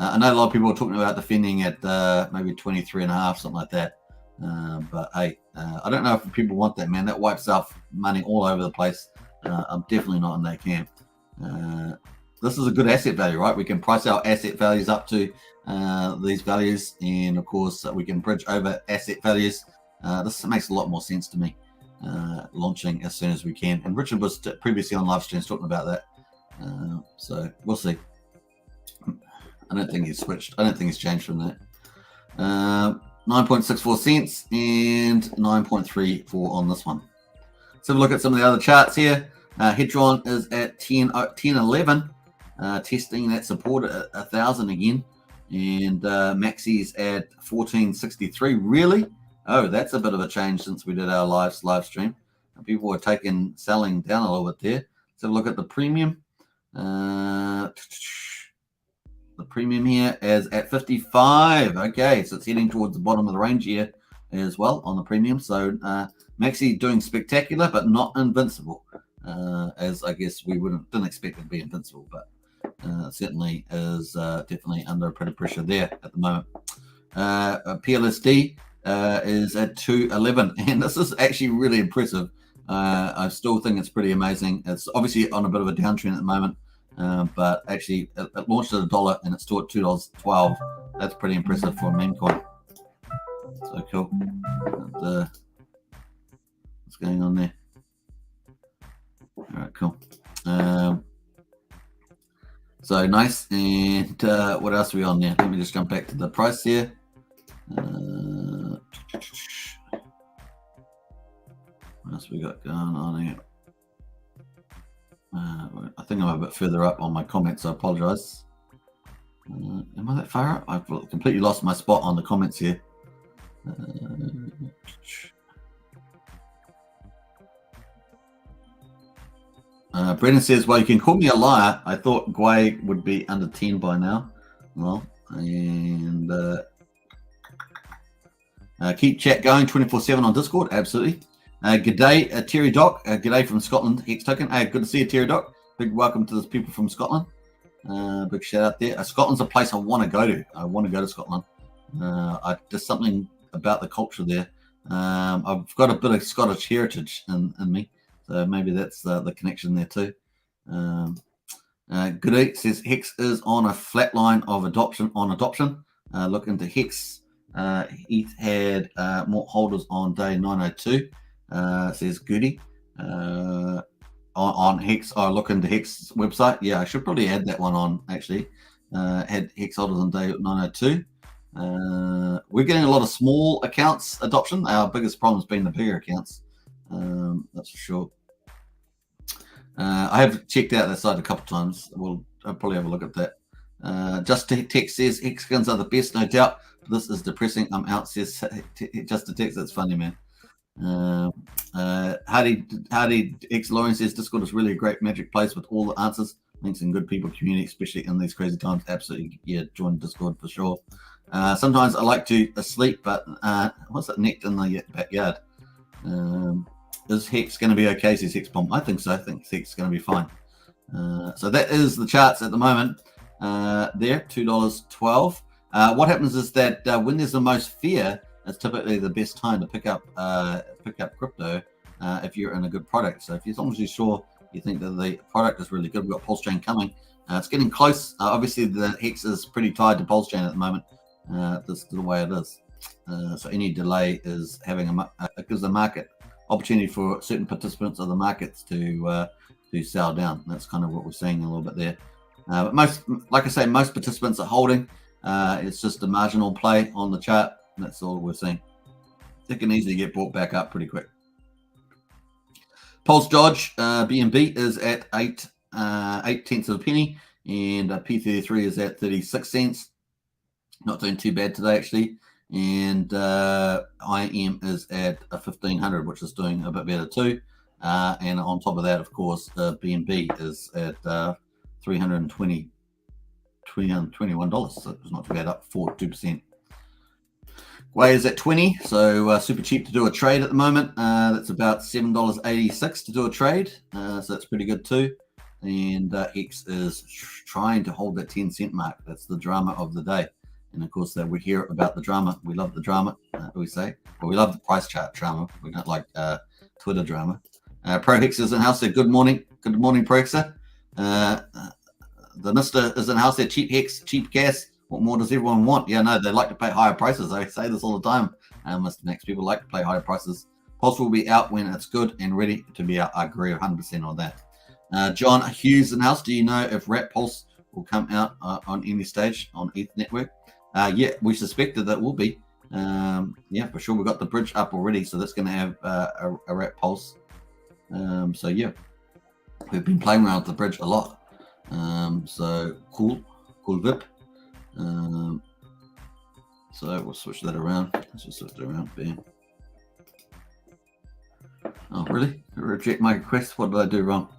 I know a lot of people are talking about defending at maybe 23.5, something like that. But hey, I don't know if people want that, man. That wipes out money all over the place. I'm definitely not in that camp. This is a good asset value, right? We can price our asset values up to these values, and of course we can bridge over asset values. This makes a lot more sense to me, launching as soon as we can. And Richard was previously on live streams talking about that, so we'll see. I don't think he's switched. I don't think he's changed from that. 9.64 cents and 9.34 on this one. Let's have a look at some of the other charts here. Hedron is at 10.11, testing that support at 1,000 again. And Maxi's at 14.63. Really? Oh, that's a bit of a change since we did our live stream. People were selling down a little bit there. Let's have a look at the premium. The premium here is at 55. Okay, so it's heading towards the bottom of the range here as well on the premium. So Maxi doing spectacular, but not invincible, as I guess we didn't expect it to be invincible, but certainly is definitely under a bit of pressure there at the moment. PLSD is at 2.11, and this is actually really impressive. I still think it's pretty amazing. It's obviously on a bit of a downtrend at the moment, but actually it launched at $1 and it's still at $2.12. That's pretty impressive for a meme coin. So cool. And, what's going on there? All right, cool. So nice. And what else are we on there? Let me just jump back to the price here. What else we got going on here? I think I'm a bit further up on my comments. I apologize. Am I that far up? I've completely lost my spot on the comments here. Brendan says, well, you can call me a liar. I thought Gwei would be under 10 by now. Well, and keep chat going 24/7 on Discord. Absolutely. G'day, Terry Doc. G'day from Scotland, Hex Token. Good to see you, Terry Doc. Big welcome to those people from Scotland. Big shout out there. Scotland's a place I want to go to. I want to go to Scotland. There's something about the culture there. I've got a bit of Scottish heritage in me, so maybe that's the connection there too. Good says Hex is on a flat line of adoption. Look into Hex. ETH had more holders on day 902. Says Goody. On Hex, I look into Hex website. Yeah, I should probably add that one on actually. Had Hex holders on day 902. We're getting a lot of small accounts adoption. Our biggest problem has been the bigger accounts. That's for sure. I have checked out that site a couple of times. I'll probably have a look at that. Just Text says Hexagons are the best, no doubt. This is depressing. I'm out, says Just to Text. That's funny, man. Hardy X Lauren says Discord is really a great magic place with all the answers, links, and good people community, especially in these crazy times. Absolutely, yeah, join Discord for sure. Sometimes I like to sleep, but what's that necked in the backyard? Is Hex going to be okay? Says Hex Bomb. I think so. I think Hex is going to be fine. So that is the charts at the moment. There, $2.12. What happens is that when there's the most fear, it's typically the best time to pick up crypto if you're in a good product. So as long as you're sure you think that the product is really good, we've got Pulsechain coming. It's getting close. Obviously, the Hex is pretty tied to Pulsechain at the moment. This is the way it is. So any delay is having it gives the market opportunity for certain participants of the markets to sell down. That's kind of what we're seeing a little bit there. But like I say, most participants are holding. It's just a marginal play on the chart. That's all we're seeing. It can easily get brought back up pretty quick. Pulse Dodge BNB is at 8 tenths of a penny, and P33 is at 36 cents. Not doing too bad today actually. And IM is at 1500, which is doing a bit better too. And on top of that, of course, BNB is at $321. So it's not too bad, up 2%. Gwei is at 20, so super cheap to do a trade at the moment. That's about $7.86 to do a trade, so that's pretty good too. And Hex is trying to hold that 10-cent mark. That's the drama of the day. And of course, we hear about the drama. We love the drama, we say. Well, we love the price chart drama. We don't like Twitter drama. Pro Hex is in house there. Good morning. Good morning, Pro Hexer. The Mister is in house there. Cheap Hex, cheap gas. What more does everyone want? Yeah, no, they like to pay higher prices. I say this all the time. Mr. Max, people like to pay higher prices. Pulse will be out when it's good and ready to be out. I agree 100% on that. John Hughes in house. Do you know if Rat Pulse will come out on any stage on ETH Network? Yeah, we suspected that will be. Yeah, for sure. We've got the bridge up already, so that's going to have a Rat Pulse. So yeah, we've been playing around with the bridge a lot. So cool VIP. So we'll switch that around. Let's just switch it around. Bam. Oh, really? Reject my request? What did I do wrong?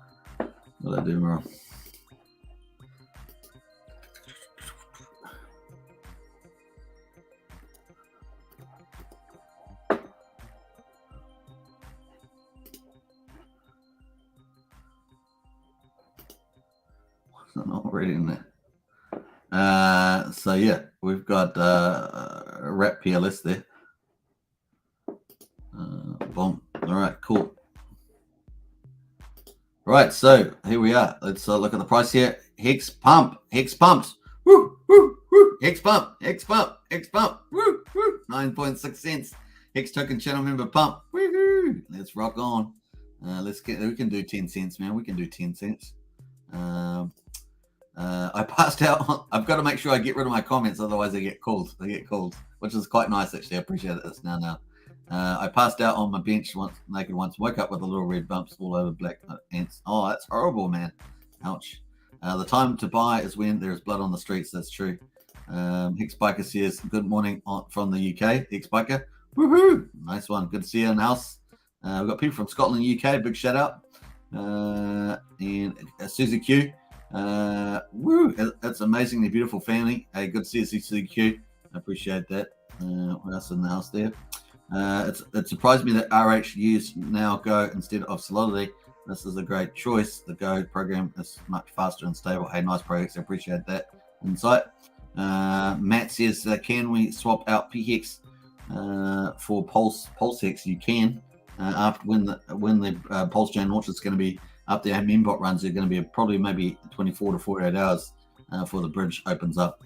What did I do wrong? Not ready in there. So yeah, we've got a wrap PLS there. Boom. All right, cool. Right, so here we are. Let's look at the price here. Hex pumped. Woo, woo, woo. Hex pump. Woo, woo. 9.6 cents. Hex token channel member pump. Woohoo! Let's rock on. We can do 10 cents, man. We can do 10 cents. I passed out. I've got to make sure I get rid of my comments, otherwise they get called. Which is quite nice, actually. I appreciate it. It's now. I passed out on my bench naked once. Woke up with the little red bumps all over black ants. Oh, that's horrible, man. Ouch. The time to buy is when there is blood on the streets. That's true. Hex Biker says, good morning from the UK. Hex Biker. Woohoo! Nice one. Good to see you in the house. We've got people from Scotland and UK. Big shout out. And Susie Q. Woo! It's amazingly beautiful family. Hey, good to see you, Susie Q. I appreciate that. What else in the house there? It surprised me that RH used now Go instead of Solidity. This is a great choice. The Go program is much faster and stable. Hey, nice projects. I appreciate that insight. Matt says, can we swap out PHEX for Pulsechain? You can. After when the Pulsechain launch is going to be up there, Membot runs, they're going to be probably maybe 24 to 48 hours before the bridge opens up.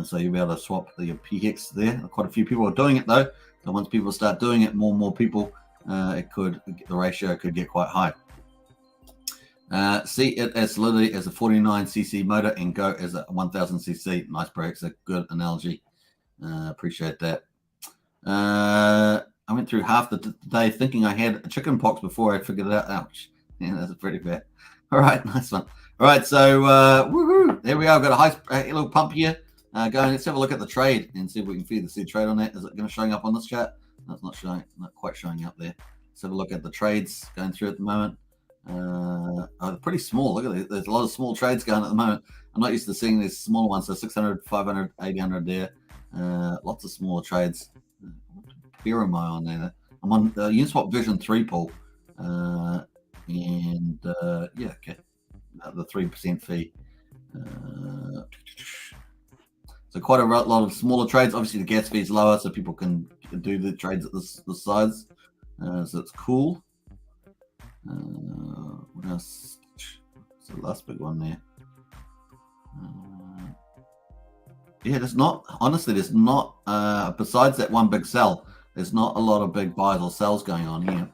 So you'll be able to swap the PHEX there. Quite a few people are doing it though. So once people start doing it, more and more people, the ratio could get quite high. See it as Solidity as a 49cc motor and Go as a 1000cc. Nice breaks, a good analogy. Appreciate that. I went through half the day thinking I had a chicken pox before I figured it out. Ouch. Yeah, that's pretty bad. All right, nice one. All right, so woohoo! There we are. I've got a little pump here. Going. Let's have a look at the trade and see if we can feed the trade on that. Is it going to showing up on this chart? No, it's not showing. Not quite showing up there. Let's have a look at the trades going through at the moment. They're pretty small. Look at it. There's a lot of small trades going at the moment. I'm not used to seeing these smaller ones. So 600, 500, 800 there. Lots of smaller trades. Where am I on there? I'm on the Uniswap version 3 pool. And yeah, okay. The 3% fee. So quite a lot of smaller trades. Obviously, the gas fee is lower, so people can do the trades at this size. So it's cool. What else? It's the last big one there. Yeah, there's not. Honestly, there's not. Besides that one big sell, there's not a lot of big buys or sells going on here.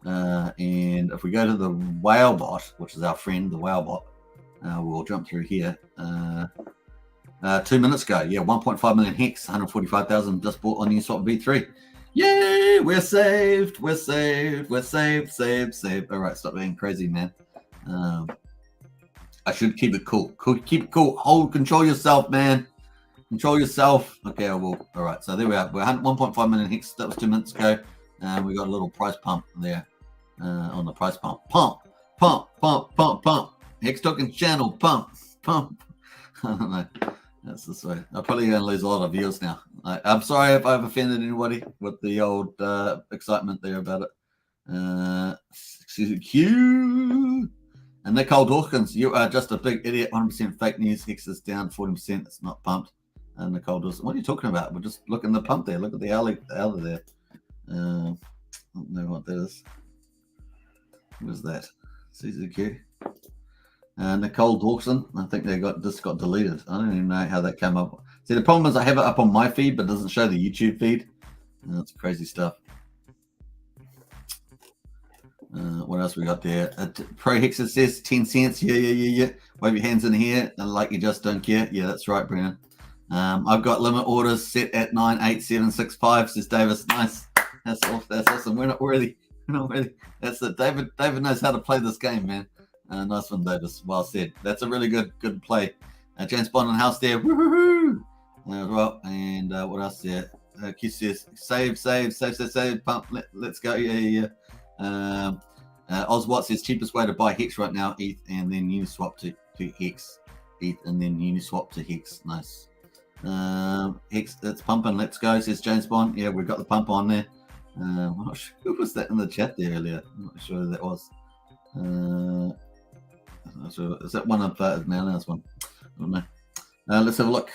And if we go to the whale bot, which is our friend, the whale bot, we'll jump through here. 2 minutes ago, yeah, 1.5 million hex, 145,000 just bought on Uniswap V3. Yay, we're saved. All right, stop being crazy, man. I should keep it cool. Keep it cool. Control yourself, man. Control yourself. Okay, I will. All right, so there we are. We're 1.5 million hex. That was 2 minutes ago. We got a little price pump there on the price pump. Pump. Hex token channel pump. I don't know. That's this way. I'm probably going to lose a lot of viewers now. I'm sorry if I've offended anybody with the old excitement there about it. Q. And Nicole Dawkins, you are just a big idiot. 100% fake news. Hex is down 40%. It's not pumped. Nicole Dawkins, what are you talking about? We're just looking at the pump there. Look at the alley there. I don't know what that is. Who was that? CZQ. Nicole Dawson. I think this got deleted. I don't even know how that came up. See, the problem is I have it up on my feed, but it doesn't show the YouTube feed. That's crazy stuff. What else we got there? Pro Hexer says 10 cents. Yeah. Wave your hands in here like you just don't care. Yeah, that's right, Brennan. I've got limit orders set at 98765, says Davis. Nice. That's awesome. We're not worthy. That's it. David knows how to play this game, man. Nice one, Davis. Well said. That's a really good play. James Bond in the house there. Woohoo! Well, and what else there? Q says save. Pump. Let's go. Yeah. Oswat says cheapest way to buy Hex right now, ETH, and then Uniswap to Hex. ETH and then Uniswap to Hex. Nice. Hex, it's pumping. Let's go, says James Bond. Yeah, we've got the pump on there. I'm not sure who was that in the chat there earlier. I'm not sure who that was. I'm not sure. Is that one of Nana's one? I don't know. Let's have a look.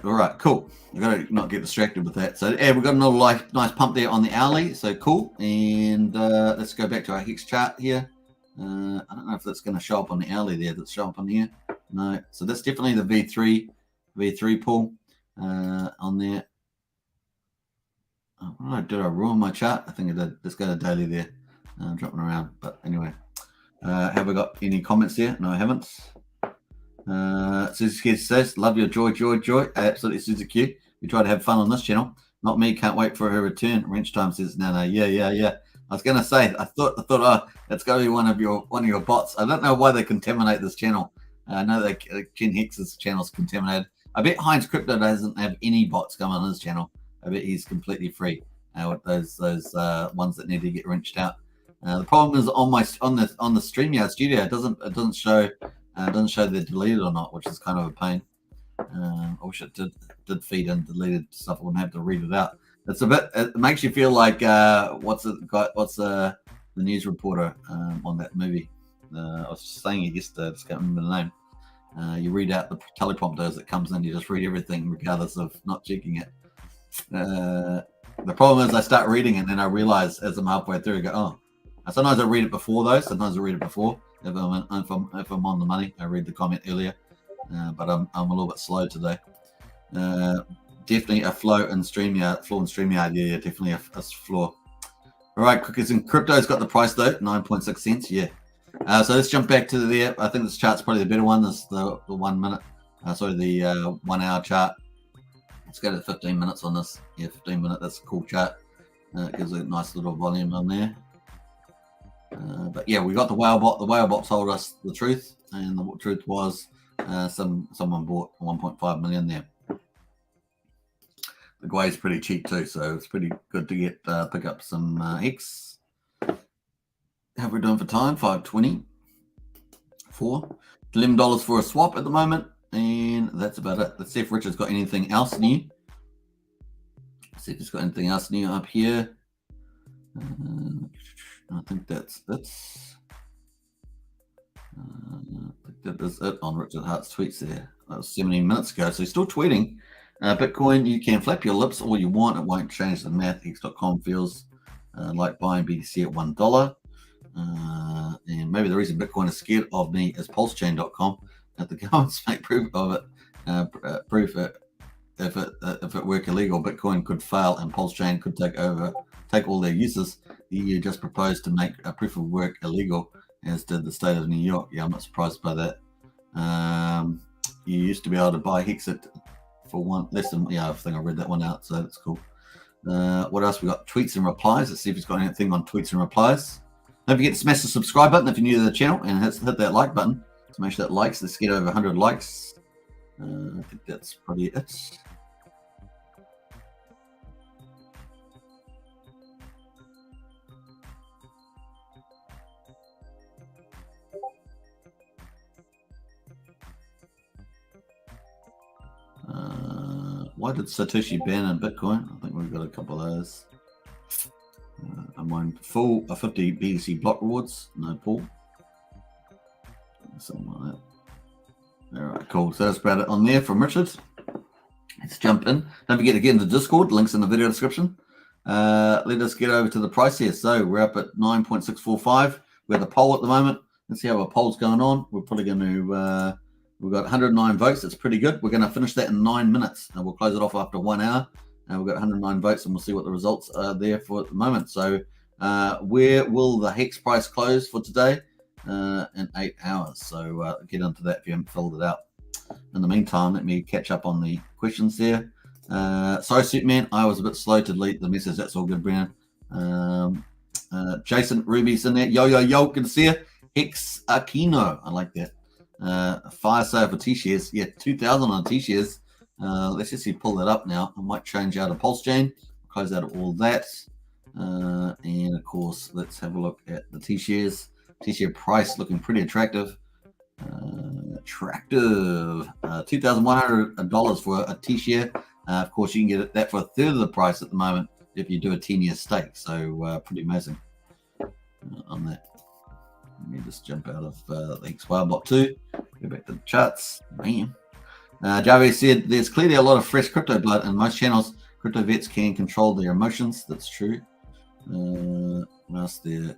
All right, cool. We've got to not get distracted with that. So, yeah, we've got another nice pump there on the hourly. So, cool. And let's go back to our Hex chart here. I don't know if that's going to show up on the hourly there. That's show up on here. No. So, that's definitely the V3 pull on there. Oh, did I ruin my chart? I think I did. Let's go to daily there. Dropping around. But anyway, have I got any comments there? No, I haven't. Suzuki says, love your joy. Absolutely, Suzuki. We try to have fun on this channel. Not me, can't wait for her return. Wrench Time says, no. Yeah. I was gonna say, I thought, oh, that's gotta be one of your bots. I don't know why they contaminate this channel. I know that Ken Hex's channel's contaminated. I bet Heinz Crypto doesn't have any bots going on his channel. I bet he's completely free. With those ones that need to get wrenched out. The problem is on the StreamYard studio, it doesn't show they're deleted or not, which is kind of a pain. I wish it did feed in deleted stuff. I wouldn't have to read it out. It makes you feel like what's the news reporter on that movie? I was just saying it yesterday. I just can't remember the name. You read out the teleprompter as it comes in. You just read everything regardless of not checking it. The problem is I start reading it and then I realize as I'm halfway through, I go, oh. Sometimes I read it before though. Sometimes I read it before. If I'm on the money, I read the comment earlier. But I'm a little bit slow today. Definitely a flow in StreamYard. Yeah, definitely a floor. All right, Quickers in Crypto's got the price though, 9.6 cents. Yeah. So let's jump back to there. I think this chart's probably the better one. This the 1 minute. The 1 hour chart. Let's go to 15 minutes on this. Yeah, 15 minutes. That's a cool chart. It gives a nice little volume on there. But yeah, we got the whale bot. The whale bot told us the truth, and the truth was someone bought 1.5 million there. The Gwei's pretty cheap too, so it's pretty good to get pick up some Hex. How are we doing for time? 5:24. $11 for a swap at the moment, and that's about it. Let's see if Richard's got anything else new. Let's see if he's got anything else new up here. I think that is it on Richard Hart's tweets there. That was 17 minutes ago, so he's still tweeting. Bitcoin, you can flap your lips all you want. It won't change the math. Hex.com feels like buying BTC at $1. And maybe the reason Bitcoin is scared of me is Pulsechain.com. If the governments make proof of it, if it were illegal, Bitcoin could fail and Pulsechain could take all their uses. The EU just proposed to make a proof of work illegal, as did the state of New York. Yeah, I'm not surprised by that. You used to be able to buy Hex for less than, I think I read that one out, so that's cool. What else we got? Tweets and replies. Let's see if he's got anything on tweets and replies. Don't forget to smash the subscribe button if you're new to the channel, and hit that like button. Smash that likes. Let's get over 100 likes. I think that's probably it. Why did Satoshi ban in Bitcoin? I think we've got a couple of those. I'm on full 50 BTC block rewards. No pull. Something like that. All right, cool. So that's about it on there from Richard. Let's jump in. Don't forget to get into Discord. Links in the video description. Let us get over to the price here. So we're up at 9.645. We're at the poll at the moment. Let's see how our poll's going on. We're probably going to, we've got 109 votes. That's pretty good. We're going to finish that in 9 minutes. And we'll close it off after 1 hour. And we've got 109 votes, and we'll see what the results are there for at the moment. So where will the Hex price close for today? In 8 hours. So get into that if you haven't filled it out. In the meantime, let me catch up on the questions there. Sorry, Superman, I was a bit slow to delete the message. That's all good, Brandon. Jason Ruby's in there. Yo, yo, yo, good to see you. Hex Aquino, I like that. Fire sale for T-shares. Yeah, 2,000 on T-shares. Let's just see, pull that up now. I might change out of Pulsechain, close out of all that. And of course, let's have a look at the T-shares. T-share price looking pretty attractive. $2,100 for a T-share. Of course, you can get that for a third of the price at the moment if you do a 10-year stake. So pretty amazing on that. Let me just jump out of the XY block 2. Go back to the charts. Bam. Jarvis said there's clearly a lot of fresh crypto blood in most channels. Crypto vets can control their emotions. That's true. What else there?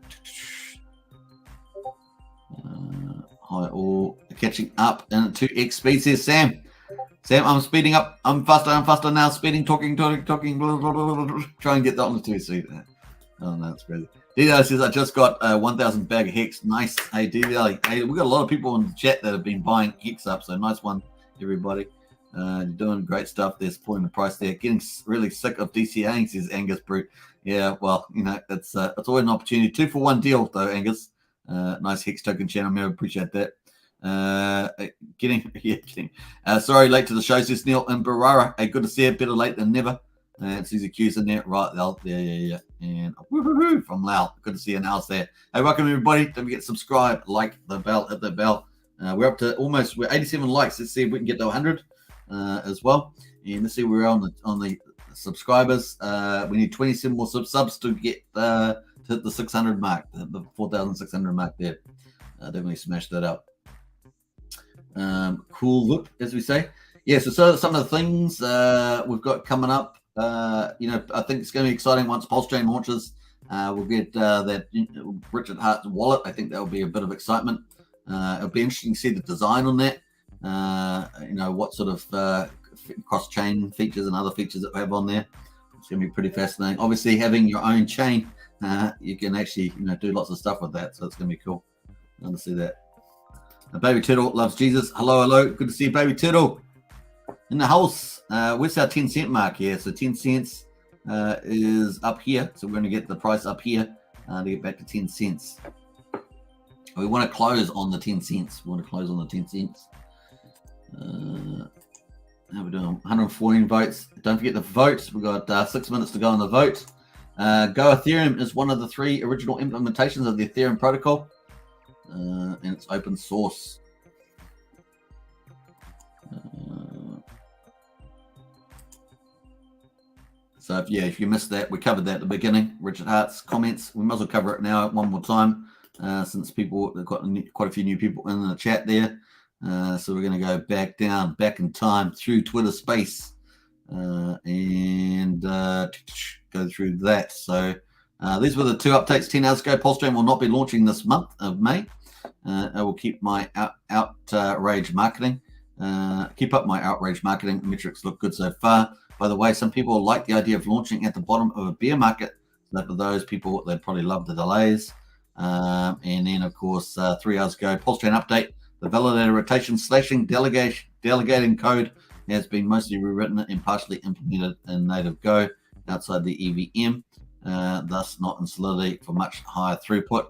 Hi all, catching up in 2x speed, says Sam. Sam, I'm speeding up. I'm faster now. Speeding, talking. Blah, blah, blah. Try and get that on the 2 speed. Oh no, that's crazy. DDL says I just got 1,000 bag of Hex. Nice. Hey DDL, hey, we got a lot of people in the chat that have been buying Hex up. So nice one, everybody. You're doing great stuff there, supporting the price there. Getting really sick of DCAing, says Angus Brute. Yeah, well, you know, it's always an opportunity. 2-for-1 deal though, Angus. Nice Hex token channel, man. Appreciate that. Sorry, late to the show, says Neil and Barara. Hey, good to see you. Better late than never. And Susie Q's in there, right? Yeah. And woo-hoo-hoo from Lau. Good to see you, Nels there. Hey, welcome everybody. Don't forget to subscribe, like the bell, hit the bell. We're up to we're 87 likes. Let's see if we can get to 100 as well. And let's see, we're on the subscribers. We need 27 more subs to get to hit the 600 mark, the 4,600 mark there. Definitely smash that up. Cool look, as we say. Yeah, so some of the things we've got coming up, you know, I think it's going to be exciting once Pulsechain launches. We'll get that Richard Hart's wallet. I think that will be a bit of excitement. It'll be interesting to see the design on that. You know, what sort of cross-chain features and other features that we have on there. It's going to be pretty fascinating. Obviously, having your own chain, you can actually, you know, do lots of stuff with that. So it's going to be cool. Love to see that. Baby Turtle loves Jesus. Hello. Good to see you, Baby Turtle. In the house. Where's our 10 cent mark here? So 10 cents is up here. So we're going to get the price up here to get back to 10 cents. We want to close on the 10 cents. How are we doing? 114 votes. Don't forget the vote. We've got 6 minutes to go on the vote. Go Ethereum is one of the 3 original implementations of the Ethereum protocol. And it's open source. So if you missed that, we covered that at the beginning. Richard Hart's comments. We might as well cover it now one more time, since they've got quite a few new people in the chat there. So we're going to go back in time through Twitter Space, and go through that. So these were the 2 updates 10 hours ago. Pulsechain will not be launching this month of May. I will keep my outrage marketing. Keep up my outrage marketing. Metrics look good so far. By the way, some people like the idea of launching at the bottom of a bear market. So for those people, they'd probably love the delays. And then, of course, 3 hours ago, Pulsechain update. The validator rotation slashing delegating code has been mostly rewritten and partially implemented in native Go outside the EVM, thus not in Solidity for much higher throughput.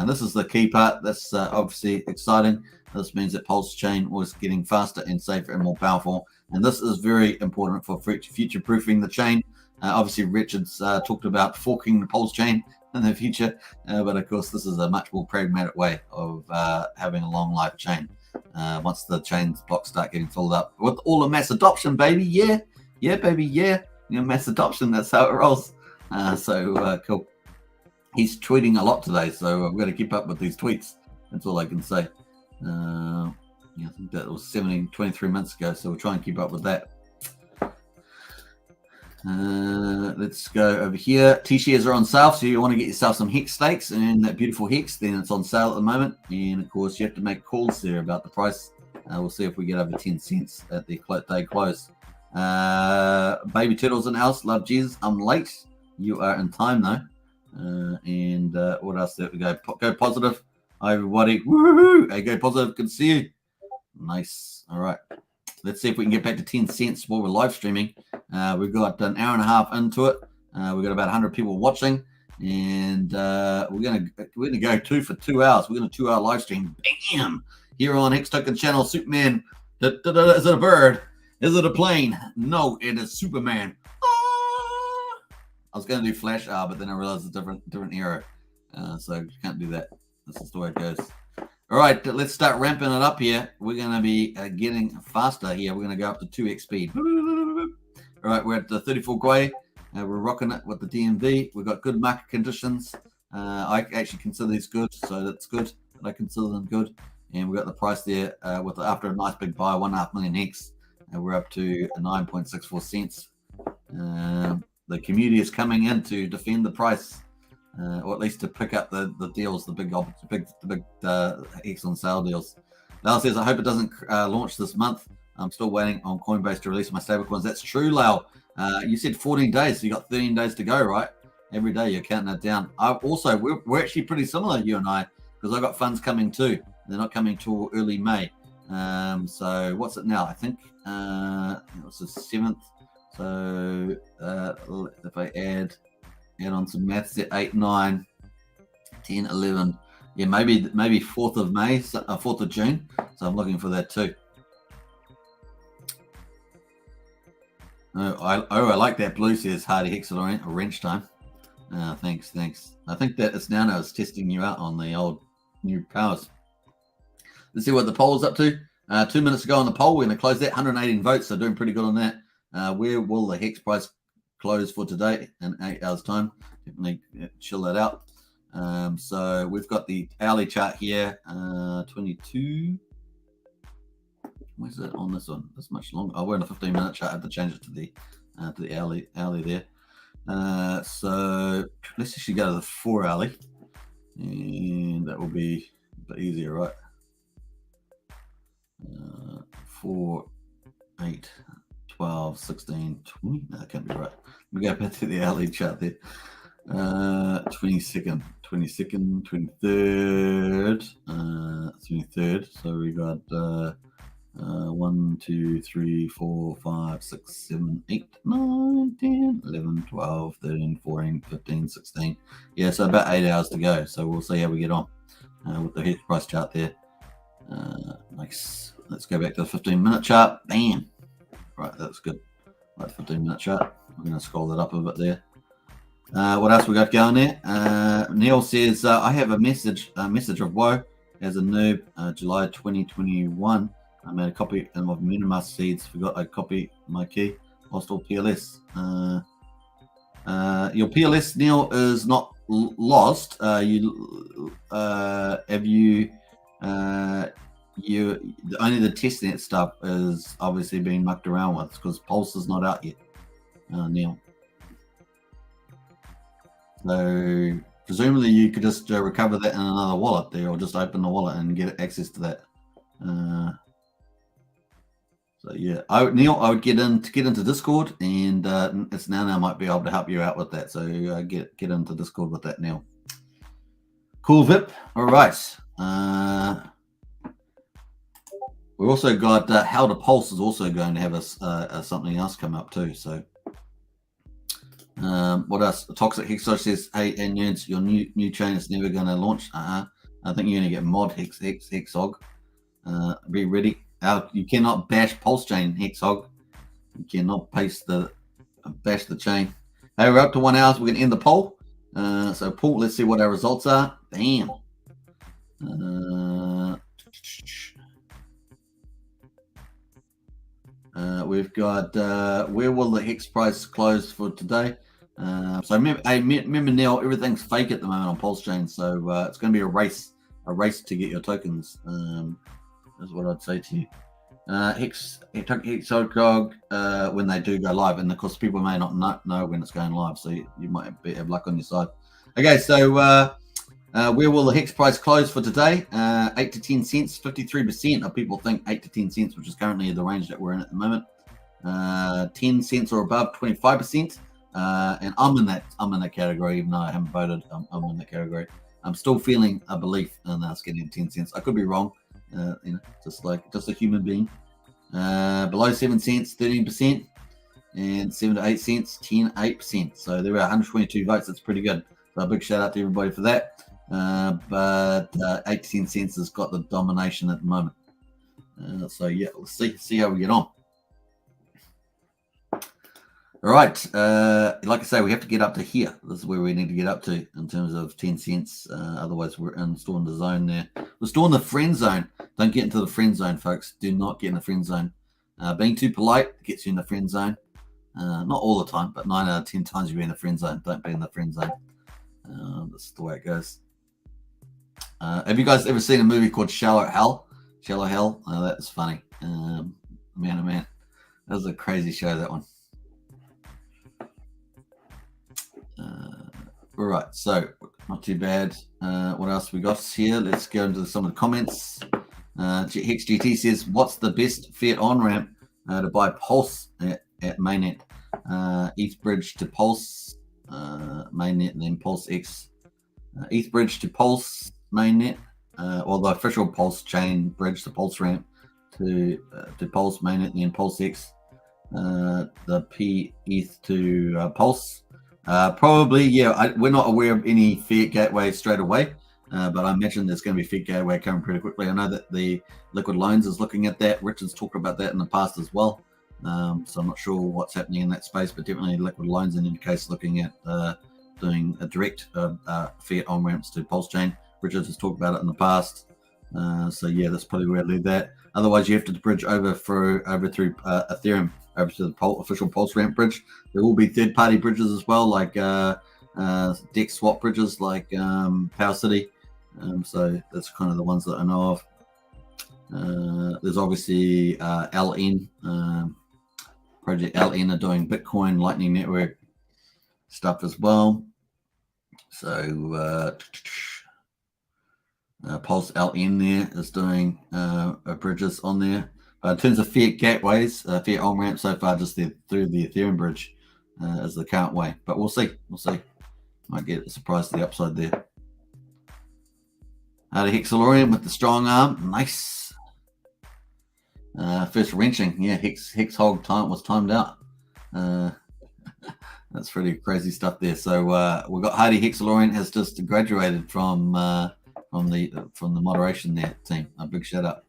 This is the key part. That's obviously exciting. This means that Pulsechain was getting faster and safer and more powerful. And this is very important for future-proofing the chain. Obviously, Richard's talked about forking the Pulsechain in the future. But of course, this is a much more pragmatic way of having a long life chain. Once the chain's blocks start getting filled up with all the mass adoption, baby. Yeah, baby. Yeah. You know, mass adoption. That's how it rolls. So cool. He's tweeting a lot today, so I've got to keep up with these tweets. That's all I can say. I think that was 23 minutes ago, so we'll try and keep up with that. Let's go over here. T-shares are on sale, so you want to get yourself some Hex stakes and that beautiful Hex, then it's on sale at the moment. And of course, you have to make calls there about the price. We'll see if we get over 10 cents at the day close. Baby Turtles in the house. Love Jesus. I'm late. You are in time though. And what else? There we go. Go positive. Hi everybody. Woohoo! Hey, go positive. Good to see you. Nice. All right. Let's see if we can get back to 10 cents while we're live streaming. We've got an hour and a half into it. We've got about 100 people watching, and we're gonna go for 2 hours. We're gonna 2-hour live stream. Bam! Here on Hex Token channel, Superman. Is it a bird? Is it a plane? No, it is Superman. Ah! I was gonna do Flash but then I realized it's a different era, so you can't do that. This is the way it goes. All right, let's start ramping it up here. We're going to be getting faster here. We're going to go up to 2x speed. All right, we're at the 34 Gwei. We're rocking it with the DMV. We've got good market conditions. I actually consider these good, so that's good. I consider them good. And we've got the price there after a nice big buy, 1.5 million Hex. We're up to 9.64 cents. The community is coming in to defend the price. Or at least to pick up the deals, the big Hex on sale deals. Lyle says, I hope it doesn't launch this month. I'm still waiting on Coinbase to release my stablecoins. That's true, Lyle. You said 14 days, so you got 13 days to go, right? Every day you're counting it down. We're actually pretty similar, you and I, because I got funds coming too. They're not coming till early May. So what's it now? I think it was the 7th. So if I add on some maths at 8, 9, 10, 11. Yeah, maybe 4th of May, 4th of June. So I'm looking for that too. I like that. Blue says Hardy Hex or wrench time. Thanks. I think that it's now it's testing you out on the old new powers. Let's see what the poll is up to. 2 minutes to go on the poll. We're going to close that. 118 votes, so doing pretty good on that. Where will the Hex price close for today in 8 hours time? Definitely chill that out. So we've got the hourly chart here, 22. Where's it on this one? That's much longer. We're in a 15-minute chart. I have to change it to the hourly there. So let's actually go to the 4 hourly, and that will be a bit easier, right? 4, 8, 12, 16, 20. No, that can't be right. We go back to the hourly chart there. 22nd, 23rd, 23rd. So we got 1, 2, 3, 4, 5, 6, 7, 8, 9, 10, 11, 12, 13, 14, 15, 16. Yeah, so about 8 hours to go. So we'll see how we get on with the Hex price chart there. Nice. Let's go back to the 15-minute chart. Bam. Right, that's good. Like 15-minute chart. I'm going to scroll that up a bit there. What else we got going there? Neil says, I have a message of woe as a noob, July 2021. I made a copy of MetaMask seeds, forgot I copied my key, lost all PLS. Your PLS, Neil, is not lost. Only the testnet stuff is obviously being mucked around with because Pulse is not out yet, Neil. So presumably you could just recover that in another wallet there, or just open the wallet and get access to that. So yeah, Neil, I would get into Discord, and it's Nana might be able to help you out with that. So get into Discord with that, Neil. Cool, Vip. All right. We also got How to Pulse is also going to have us something else come up too. So what else? Toxic Hex says, hey, and nerds, your new chain is never going to launch. I think you're going to get mod Hexog. Be ready. You cannot bash Pulsechain Hexog. You cannot bash the chain. Hey, we're up to 1 hour. So we're going to end the poll. So poll. Let's see what our results are. Bam. We've got where will the Hex price close for today? So remember Neil, everything's fake at the moment on Pulsechain, so it's going to be a race to get your tokens. Is what I'd say to you. Hex Token when they do go live, and of course people may not know when it's going live, so you might have luck on your side. Okay, so where will the Hex price close for today? 8 to 10 cents. 53% of people think 8 to 10 cents, which is currently the range that we're in at the moment. 10 cents or above, 25%. And I'm in that category, even though I haven't voted. I'm in that category. I'm still feeling a belief in us getting 10 cents. I could be wrong. Just a human being. Below 7 cents, 13%, and 7 to 8 cents, 8%. So there were 122 votes. That's pretty good. So a big shout out to everybody for that. But 8 to 10 cents has got the domination at the moment. So yeah, let's see how we get on. All right, like I say, we have to get up to here. This is where we need to get up to in terms of 10 cents. Otherwise, we're still in the zone there. We're still in the friend zone. Don't get into the friend zone, folks. Do not get in the friend zone. Being too polite gets you in the friend zone. Not all the time, but 9 out of 10 times you're in the friend zone. Don't be in the friend zone. That's the way it goes. Have you guys ever seen a movie called Shallow Hell? Shallow Hell? That's funny. Man, oh man. That was a crazy show, that one. All right, so not too bad. What else we got here? Let's go into some of the comments. Hex GT says, "What's the best fiat on ramp to buy Pulse at mainnet? ETH bridge to Pulse mainnet, and then Pulse X. ETH bridge to Pulse mainnet, or the official Pulsechain bridge to Pulse ramp to Pulse mainnet, and then Pulse X. The P ETH to Pulse." Probably, yeah. We're not aware of any fiat gateway straight away, but I imagine there's going to be fiat gateway coming pretty quickly. I know that the Liquid Loans is looking at that. Richard's talked about that in the past as well. So I'm not sure what's happening in that space, but definitely Liquid Loans in any case looking at doing a direct fiat on ramps to Pulsechain. Richard has talked about it in the past. So yeah, that's probably where I leave that. Otherwise, you have to bridge over through Ethereum, over to the official Pulse ramp bridge. There will be third-party bridges as well, like DEX swap bridges, like Power City. So that's kind of the ones that I know of. There's obviously LN, Project LN are doing Bitcoin Lightning Network stuff as well. So Pulse LN there is doing bridges on there. In terms of fiat gateways, fiat on ramp so far just through the Ethereum bridge is the current way. But we'll see. Might get a surprise to the upside there. The Hexalorian with the strong arm, nice. First wrenching, yeah. Hex Hog time was timed out. That's pretty crazy stuff there. So we've got Hardy Hexalorian has just graduated from the moderation there team. A big shout out.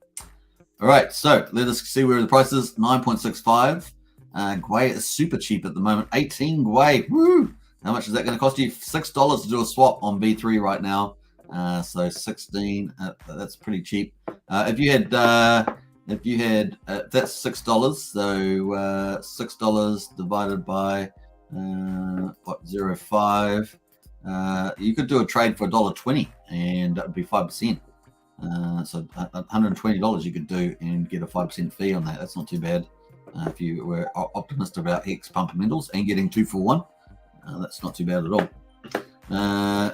All right, so let us see where the price is. 9.65. Gwei is super cheap at the moment. 18 Gwei. Woo! How much is that going to cost you? $6 to do a swap on B3 right now. So 16. That's pretty cheap. If you had that's $6. So $6 divided by 0.05. You could do a trade for $1.20, and that would be 5%. So $120 you could do and get a 5% fee on that. That's not too bad. If you were optimistic about Hex fundamentals and getting 2 for 1, that's not too bad at all.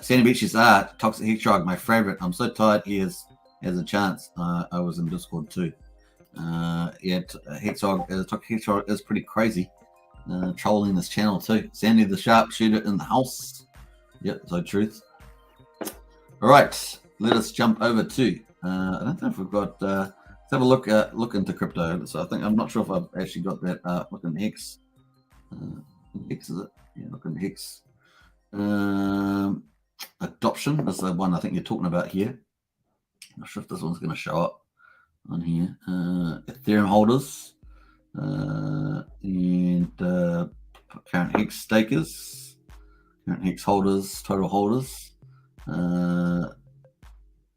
Sandy Beach's art, Toxic Hedgehog, my favorite. I'm so tired he has a chance. I was in Discord too. Yeah, Toxic Hedgehog is pretty crazy. Trolling this channel too. Sandy the Sharpshooter in the house. Yep, so truth. All right. Let us jump over to. I don't know if we've got. Let's have a look into crypto. So I'm not sure if I've actually got that. Look in Hex. Hex is it? Yeah, look in Hex. Adoption is the one I think you're talking about here. I'm not sure if this one's going to show up on here. Ethereum holders and current Hex stakers, current Hex holders, total holders.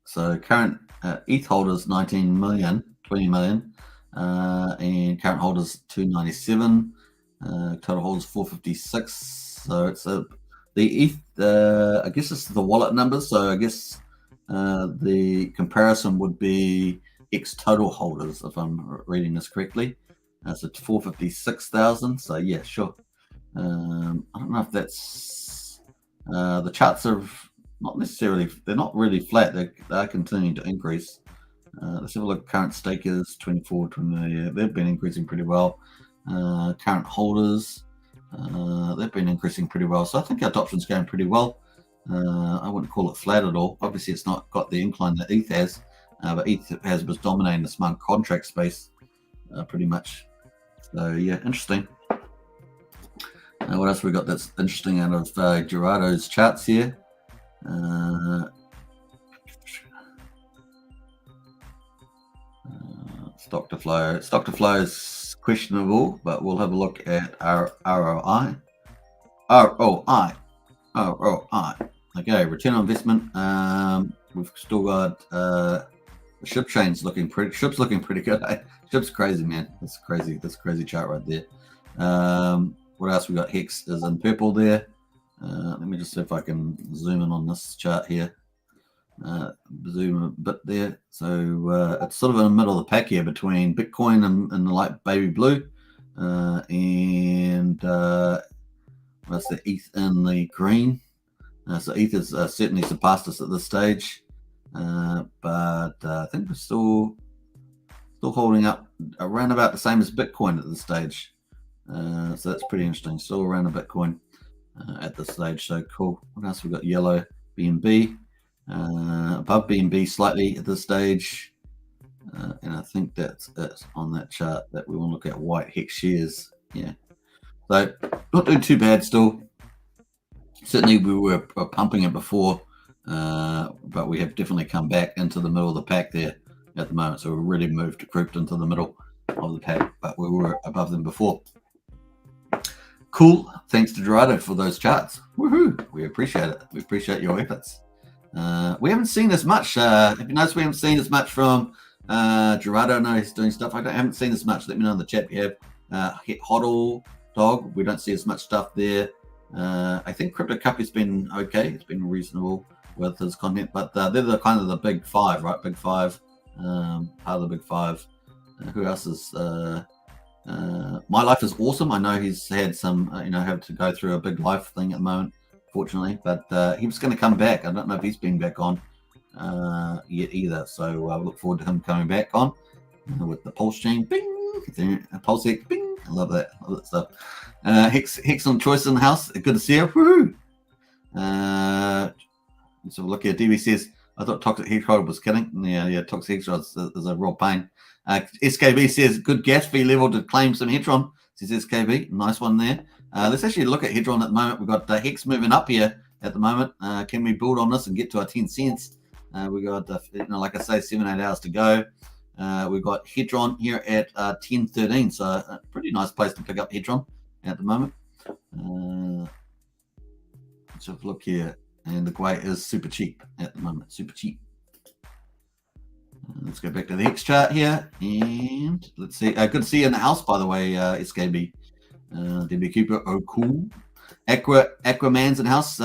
So current ETH holders 19 million, 20 million, and current holders 297, total holders 456. So it's the ETH. I guess it's the wallet numbers. So I guess the comparison would be Hex total holders, if I'm reading this correctly. So 456,000. So yeah, sure. I don't know if that's the charts are not necessarily, they're not really flat. They're continuing to increase. Let's have a look at current stakers, 24, 20. Yeah, they've been increasing pretty well. Current holders, they've been increasing pretty well. So I think our adoption's going pretty well. I wouldn't call it flat at all. Obviously, it's not got the incline that ETH has, but ETH was dominating the smart contract space pretty much. So yeah, interesting. What else we got that's interesting out of Gerardo's charts here? Stock to flow. Stock to flow is questionable, but we'll have a look at our ROI. ROI. Okay, return on investment. We've still got ship chains looking pretty. Ship's looking pretty good. Ship's crazy, man. That's crazy. That's a crazy chart right there. What else we got? Hex is in purple there. Let me just see if I can zoom in on this chart here. Zoom a bit there. So it's sort of in the middle of the pack here between Bitcoin and the light baby blue, and what's the ETH in the green. So ETH has certainly surpassed us at this stage, but I think we're still holding up around about the same as Bitcoin at this stage. So that's pretty interesting. Still around a Bitcoin at this stage. So cool. What else we got? Yellow BNB. Above BNB slightly at this stage, and I think that's it on that chart that we want to look at. White Hex shares, yeah, so not doing too bad still. Certainly we were pumping it before, but we have definitely come back into the middle of the pack there at the moment, so we've really crept into the middle of the pack, but we were above them before. Cool. Thanks to Gerardo for those charts. Woohoo, we appreciate it. We appreciate your efforts. We haven't seen as much. If you notice, we haven't seen as much from Gerardo. I know he's doing stuff. I haven't seen as much. Let me know in the chat if you have. Hodl Dog, we don't see as much stuff there. I think Crypto Cup has been okay. It's been reasonable with his content, but they're the kind of the big five, right? Big five, part of the big five. Who else is? My Life is Awesome. I know he's had some, have to go through a big life thing at the moment, fortunately, but he was going to come back. I don't know if he's been back on yet either, so I look forward to him coming back on with the Pulsechain, bing, Pulsechain, bing. I love that stuff. Hex on Choice in the house. Good to see you. Woohoo! So look here. DB says, I thought Toxic Hedron was kidding. Yeah, Toxic Hedron is a real pain. SKB says, good gas fee level to claim some Hedron. Says SKB. Nice one there. Let's actually look at Hedron at the moment. We've got Hex moving up here at the moment. Can we build on this and get to our 10 cents? We got, like I say, 7-8 hours to go. We've got Hedron here at 10.13, so a pretty nice place to pick up Hedron at the moment. Let's have a look here. And the Gwei is super cheap at the moment, super cheap. Let's go back to the Hex chart here. And let's see. Good to see you in the house, by the way, SKB. DB Cooper, oh cool. Aquaman's in the house.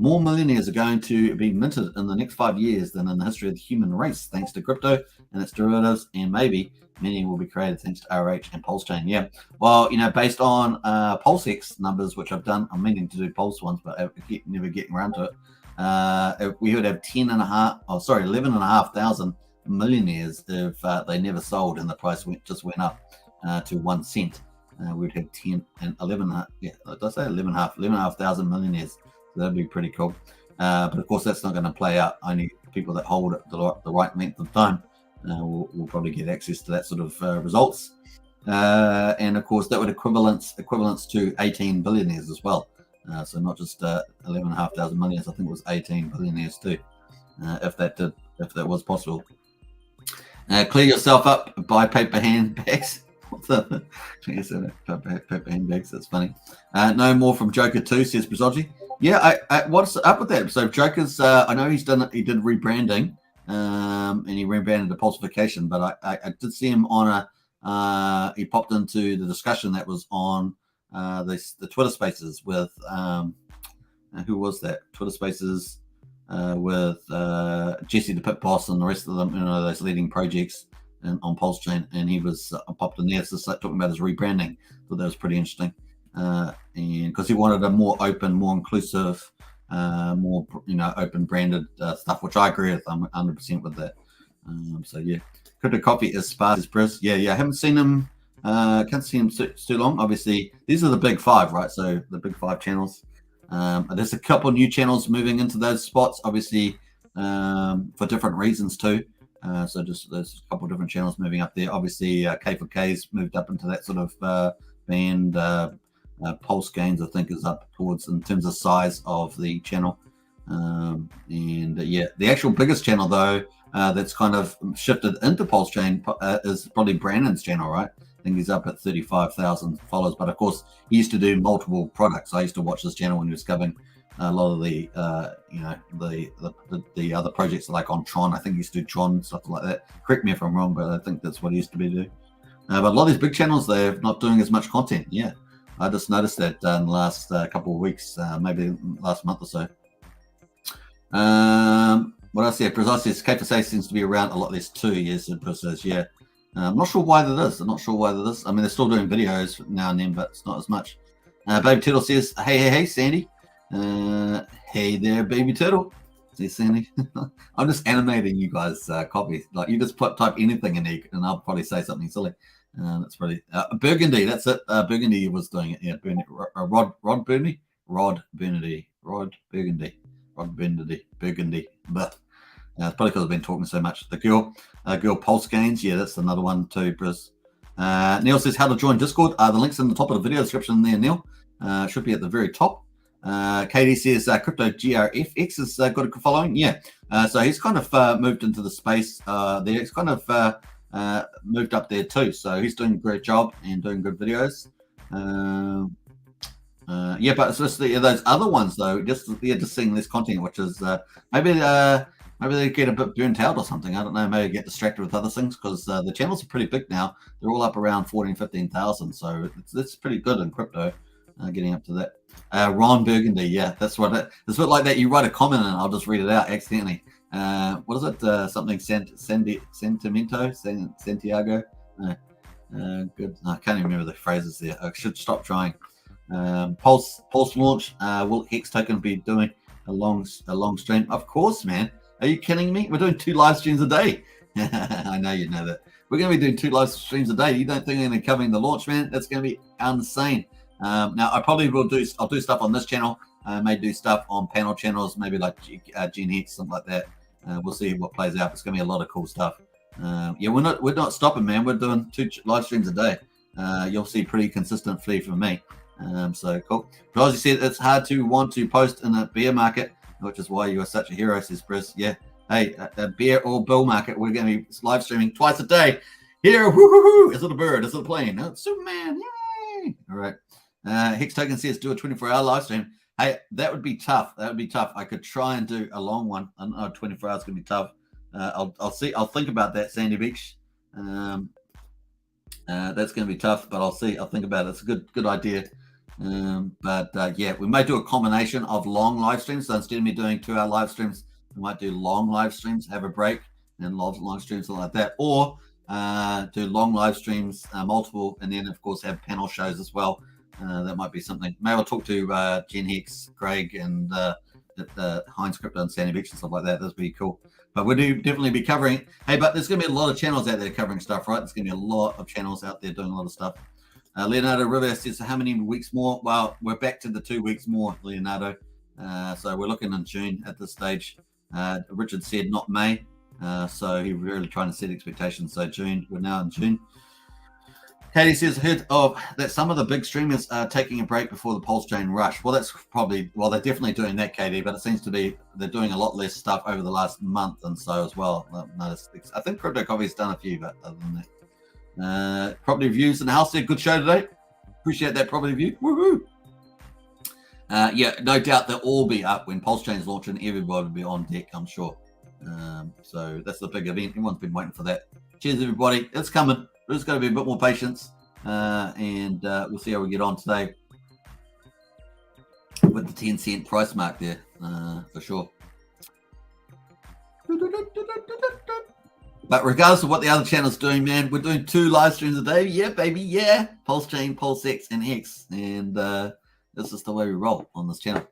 More millionaires are going to be minted in the next 5 years than in the history of the human race, thanks to crypto and its derivatives, and maybe many will be created thanks to RH and Pulsechain. Yeah, well, Based on PulseX numbers, which I've done, I'm meaning to do Pulse ones, but never getting around to it. We would have 11,500 millionaires if they never sold and the price just went up to 1 cent. We'd have 10 and 11. Yeah, did I say 11,500 millionaires? So that'd be pretty cool. But of course, that's not going to play out. Only people that hold it the right length of time will probably get access to that sort of results. And of course, that would equivalence to 18 billionaires as well. So not just 11,500 millionaires. I think it was 18 billionaires too, if that was possible. Clear yourself up, buy paper handbags. What's up? Paper handbags. That's funny. No more from Joker 2, says Brazogi. Yeah, what's up with that? So Joker's, I know he did rebranding, and he rebranded the Pulsification, but I did see him on he popped into the discussion that was on the Twitter Spaces with who was that? Twitter Spaces. with Jesse the Pit Boss and the rest of them, those leading projects on Pulsechain, and he was popped in there, so talking about his rebranding. Thought that was pretty interesting, and because he wanted a more open, more inclusive, more open branded stuff, which I agree with. I'm 100% with that. So yeah, Crypto Coffee is sparse as Chris. Yeah, I haven't seen him. Can't see him too long. Obviously, these are the big five, right? So the big five channels. There's a couple new channels moving into those spots, obviously, for different reasons too. So just there's a couple of different channels moving up there. Obviously, K4K's moved up into that sort of band. Pulse Gains, I think, is up towards in terms of size of the channel. Yeah, the actual biggest channel though that's kind of shifted into Pulsechain is probably Brandon's channel, right? I think he's up at 35,000 followers. But of course, he used to do multiple products. I used to watch this channel when he was covering a lot of the the other projects like on Tron. I think he used to do Tron, stuff like that. Correct me if I'm wrong, but I think that's what he used to be doing. But a lot of these big channels, they're not doing as much content. Yeah, I just noticed that in the last couple of weeks, maybe last month or so. What else here? Brazil says K4K seems to be around a lot less too. Yes, it says, yeah. I'm not sure why that is. I'm not sure why that is. I mean, they're still doing videos now and then, but it's not as much. Baby Turtle says, hey, Sandy. Hey there, Baby Turtle. See, Sandy. I'm just animating you guys copy. Like, you just type anything in there, and I'll probably say something silly. That's probably Burgundy. That's it. Burgundy was doing it. Yeah, Rod Burgundy. But it's probably because I've been talking so much. The girl Pulse Gains. Yeah, that's another one too, Briz. Neil says how to join Discord. The link's in the top of the video description there, Neil. Should be at the very top. Katie says Crypto GRFX has got a following. Yeah. So he's kind of moved into the space there. He's kind of moved up there too. So he's doing a great job and doing good videos. Yeah, but it's just those other ones though. Just seeing this content, which is maybe they get a bit burnt out or something. I don't know. Maybe get distracted with other things because the channels are pretty big now. They're all up around 14,000-15,000. So it's pretty good in crypto. Getting up to that. Ron Burgundy, yeah, that's what it's a bit like that. You write a comment and I'll just read it out accidentally. What is it? Something Sentimento, Santiago. Good. I can't even remember the phrases there. I should stop trying. Pulse launch. Will Hex Token be doing a long stream? Of course, man. Are you kidding me? We're doing 2 live streams a day. I know you know that. We're going to be doing 2 live streams a day. You don't think they're going to be covering the launch, man? That's going to be insane. Now I probably will I'll do stuff on this channel. I may do stuff on panel channels, maybe like Gen Hex, something like that. We'll see what plays out. It's going to be a lot of cool stuff. Yeah, we're not stopping, man. We're doing 2 live streams a day. You'll see pretty consistent flee from me. So cool. But as you said, it's hard to want to post in a bear market, which is why you are such a hero, says Chris. Yeah. Hey, a bear or bull market, we're going to be live streaming twice a day. Here, woo-hoo-hoo. Is it a bird? Is it a plane? No, it's Superman. Yay! All right. Hex Token says do a 24-hour live stream. Hey, that would be tough. That would be tough. I could try and do a long one. I know 24 hours is going to be tough. I'll see. I'll think about that, Sandy Beach. That's going to be tough, but I'll see. I'll think about it. It's a good idea. Yeah, we may do a combination of long live streams. So instead of me doing 2-hour live streams, we might do long live streams, have a break, and long streams, something like that. Or do long live streams, multiple, and then of course have panel shows as well. That might be something. Maybe I'll talk to Gen Hex, Greg, and Heinz Crypto and Sandy Beach and stuff like that. That'd be cool. But we'll definitely be covering. Hey, but there's going to be a lot of channels out there covering stuff, right? There's going to be a lot of channels out there doing a lot of stuff. Leonardo River says, how many weeks more? Well, we're back to the 2 weeks more, Leonardo. So we're looking in June at this stage. Richard said not May. So he's really trying to set expectations. So June, we're now in June. Katie says, heard of that some of the big streamers are taking a break before the Pulsechain rush. Well, that's probably, well, they're definitely doing that, Katie, but it seems to be they're doing a lot less stuff over the last month and so as well. I think Crypto Coffee's done a few, but other than that. Property Reviews in the house there. Good show today. Appreciate that property review. Woohoo! Yeah, no doubt they'll all be up when Pulsechain's launching. Everybody will be on deck, I'm sure. So that's the big event. Everyone's been waiting for that. Cheers, everybody. It's coming. There's got to be a bit more patience, and we'll see how we get on today with the 10-cent price mark there, for sure. But regardless of what the other channel's doing, man, we're doing 2 live streams a day. Yeah, baby, yeah. Pulsechain, PulseX, and Hex. And this is the way we roll on this channel.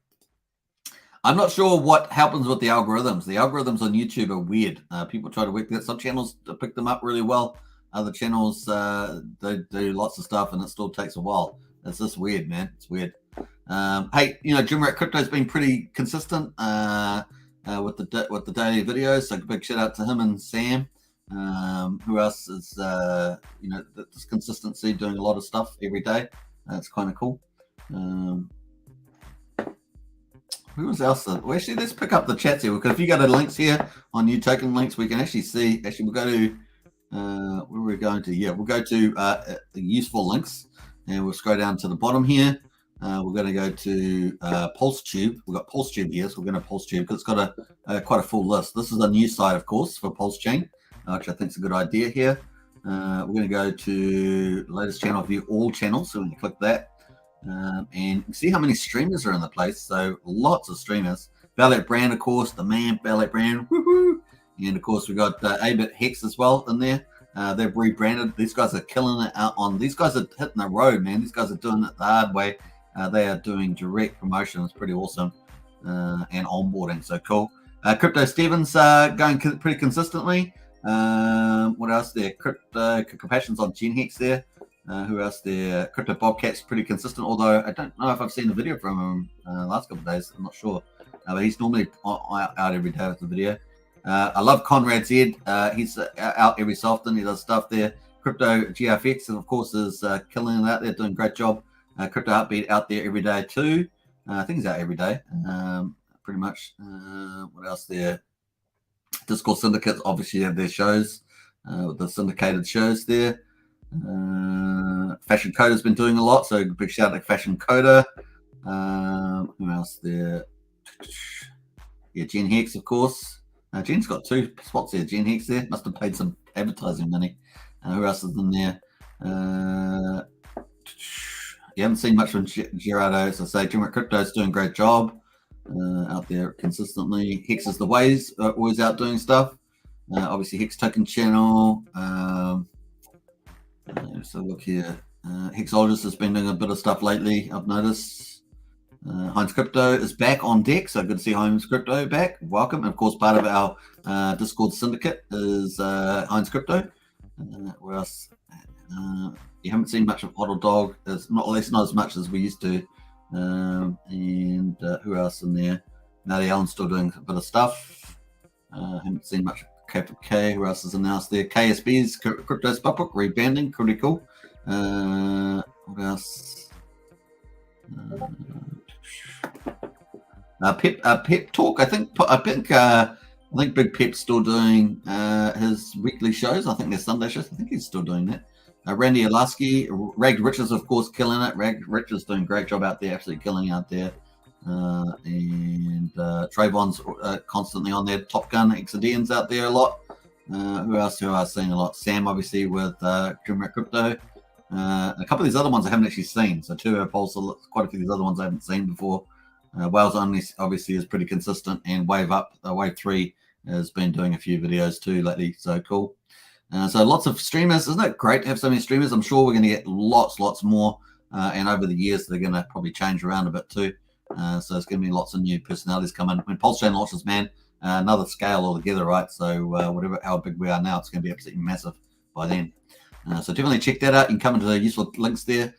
I'm not sure what happens with the algorithms. The algorithms on YouTube are weird. People try to work that. Some channels pick them up really well. Other channels, they do lots of stuff, and it still takes a while. It's just weird, man. It's weird. Hey, you know, Jim Rat Crypto's been pretty consistent with the daily videos. So big shout out to him and Sam. Who else is you know, this consistency, doing a lot of stuff every day. That's kind of cool. Who else? Well, actually, let's pick up the chats here, because if you go to links here on new token links, we can actually see. Actually, we'll go to where we're going to. Yeah, we'll go to the useful links, and we'll scroll down to the bottom here. We're going to go to PulseTube. We've got PulseTube here, so we're going to PulseTube because it's got quite a full list. This is a new site, of course, for Pulsechain, which I think is a good idea here. We're going to go to latest channel, view all channels, so we can click that. And see how many streamers are in the place. So lots of streamers. Validator Brand, of course, the man, Validator Brand, woohoo! And of course, we got A-Bit Hex as well in there. They've rebranded. These guys are killing it out on. These guys are hitting the road, man. These guys are doing it the hard way. They are doing direct promotion. It's pretty awesome. And onboarding, so cool. Crypto Stevens going pretty consistently. What else there? Crypto Compassion's on Gen Hex there. Who else there? Crypto Bobcat's pretty consistent, although I don't know if I've seen a video from him last couple of days. I'm not sure. But he's normally out every day with the video. I love Conrad Z. He's out every so often. He does stuff there. Crypto GFX, of course, is killing it out there, doing a great job. Crypto Heartbeat out there every day too. I think he's out every day, pretty much. What else there? Discord Syndicates obviously have their shows, with the syndicated shows there. Fashion Coder's been doing a lot, so big shout out to Fashion Coder. Who else there? Yeah, Gen Hex, of course. Gen's got 2 spots there. Gen Hex there must have paid some advertising money. Who else is in there? You haven't seen much from Gerardo, as I say. Jim Crypto's doing a great job out there consistently. Hex is the ways, always out doing stuff. Obviously, Hex Token Channel. So look here. Hexologist has been doing a bit of stuff lately, I've noticed. Heinz Crypto is back on deck, so good to see Heinz Crypto back. Welcome. And of course, part of our Discord syndicate is Heinz Crypto. What else? You haven't seen much of Huddle Dog, not as much as we used to. And who else in there? Matty Allen's still doing a bit of stuff. Haven't seen much of KFK. Who else is announced there? KSB's Crypto Spotbook rebranding, pretty cool. What else? Pep Talk. I think Big Pep's still doing his weekly shows. I think they're Sunday shows. I think he's still doing that. Randy Alaski, Rag Richards, of course, killing it. Rag Richards doing a great job out there, absolutely killing out there. And Trayvon's constantly on there. Top Gun, Exodian's out there a lot. Who else who I've seen a lot? Sam, obviously, with Dreamrat Crypto. A couple of these other ones I haven't actually seen. So Turbo Pulse, quite a few of these other ones I haven't seen before. Wales Only obviously is pretty consistent, and Wave Up, Wave 3 has been doing a few videos too lately. So cool. So lots of streamers. Isn't it great to have so many streamers? I'm sure we're going to get lots more. And over the years, they're going to probably change around a bit too. So there's going to be lots of new personalities coming. When Pulsechain launches, man, another scale altogether, right? So how big we are now, it's going to be absolutely massive by then. So definitely check that out. You can come into the useful links there.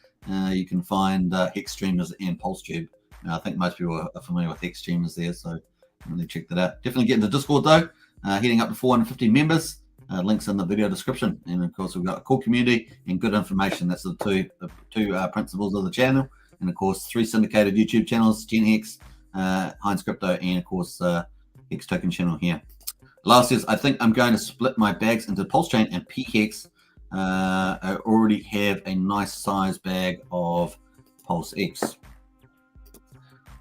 You can find Hex streamers and PulseTube. I think most people are familiar with Hex streamers there, so really check that out. Definitely get into Discord though. Heading up to 450 members. Links in the video description, and of course we've got a cool community and good information. That's the two principles of the channel, and of course 3 syndicated YouTube channels: Gen Hex, Heinz Crypto, and of course Hex Token channel here. Last is I think I'm going to split my bags into Pulsechain and PHEX. I already have a nice size bag of PulseX.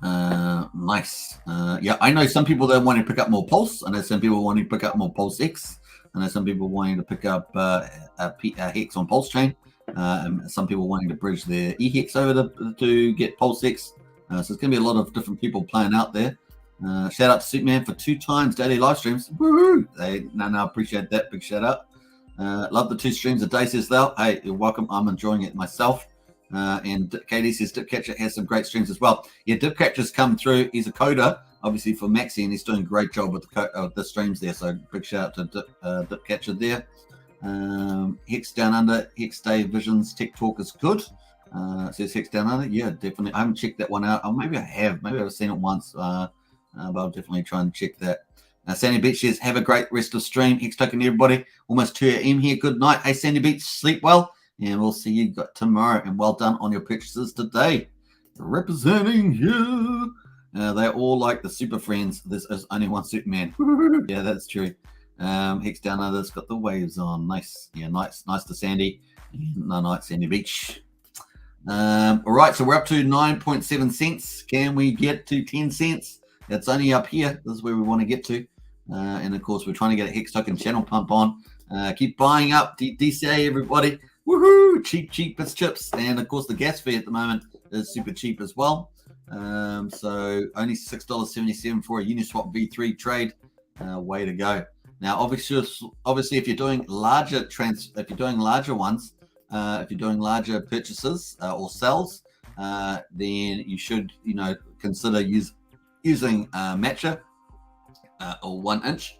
Nice. Yeah, I know some people that want to pick up more Pulse. I know some people want to pick up more PulseX. I know some people wanting to pick up Hex on Pulsechain. Some people wanting to bridge their eHex over to get PulseX. So there's going to be a lot of different people playing out there. Shout out to Superman for 2 times daily live streams. Woohoo! Hey, no, appreciate that. Big shout out. Love the 2 streams a day, says Lau. Hey, you're welcome. I'm enjoying it myself. And Katie says Dipcatcher has some great streams as well. Yeah, Dipcatcher's come through. He's a coder, obviously, for Maxi, and he's doing a great job with the streams there. So big shout out to Dipcatcher there. Hex Down Under, Hex Day Visions Tech Talk is good. Says Hex Down Under. Yeah, definitely. I haven't checked that one out. Oh, maybe I have. Maybe I've seen it once. But I'll definitely try and check that. Sandy Beach says, have a great rest of stream. Hex Token, everybody. Almost 2 a.m. here. Good night. Hey, Sandy Beach, sleep well. And we'll see you tomorrow. And well done on your purchases today. Representing you. They're all like the super friends. This is only one Superman. Yeah, that's true. Hex Down Under's got the waves on. Nice. Yeah, nice to Sandy. No night, Sandy Beach. All right, so we're up to 9.7 cents. Can we get to 10 cents? It's only up here. This is where we want to get to. And of course, we're trying to get a Hex Token channel pump on. Keep buying up DCA, everybody. Woohoo! Cheap as chips. And of course, the gas fee at the moment is super cheap as well. So only $6.77 for a Uniswap V3 trade. Way to go. Now, obviously, if you're doing larger ones, if you're doing larger purchases or sells, then you should, consider using Matcher or 1 inch.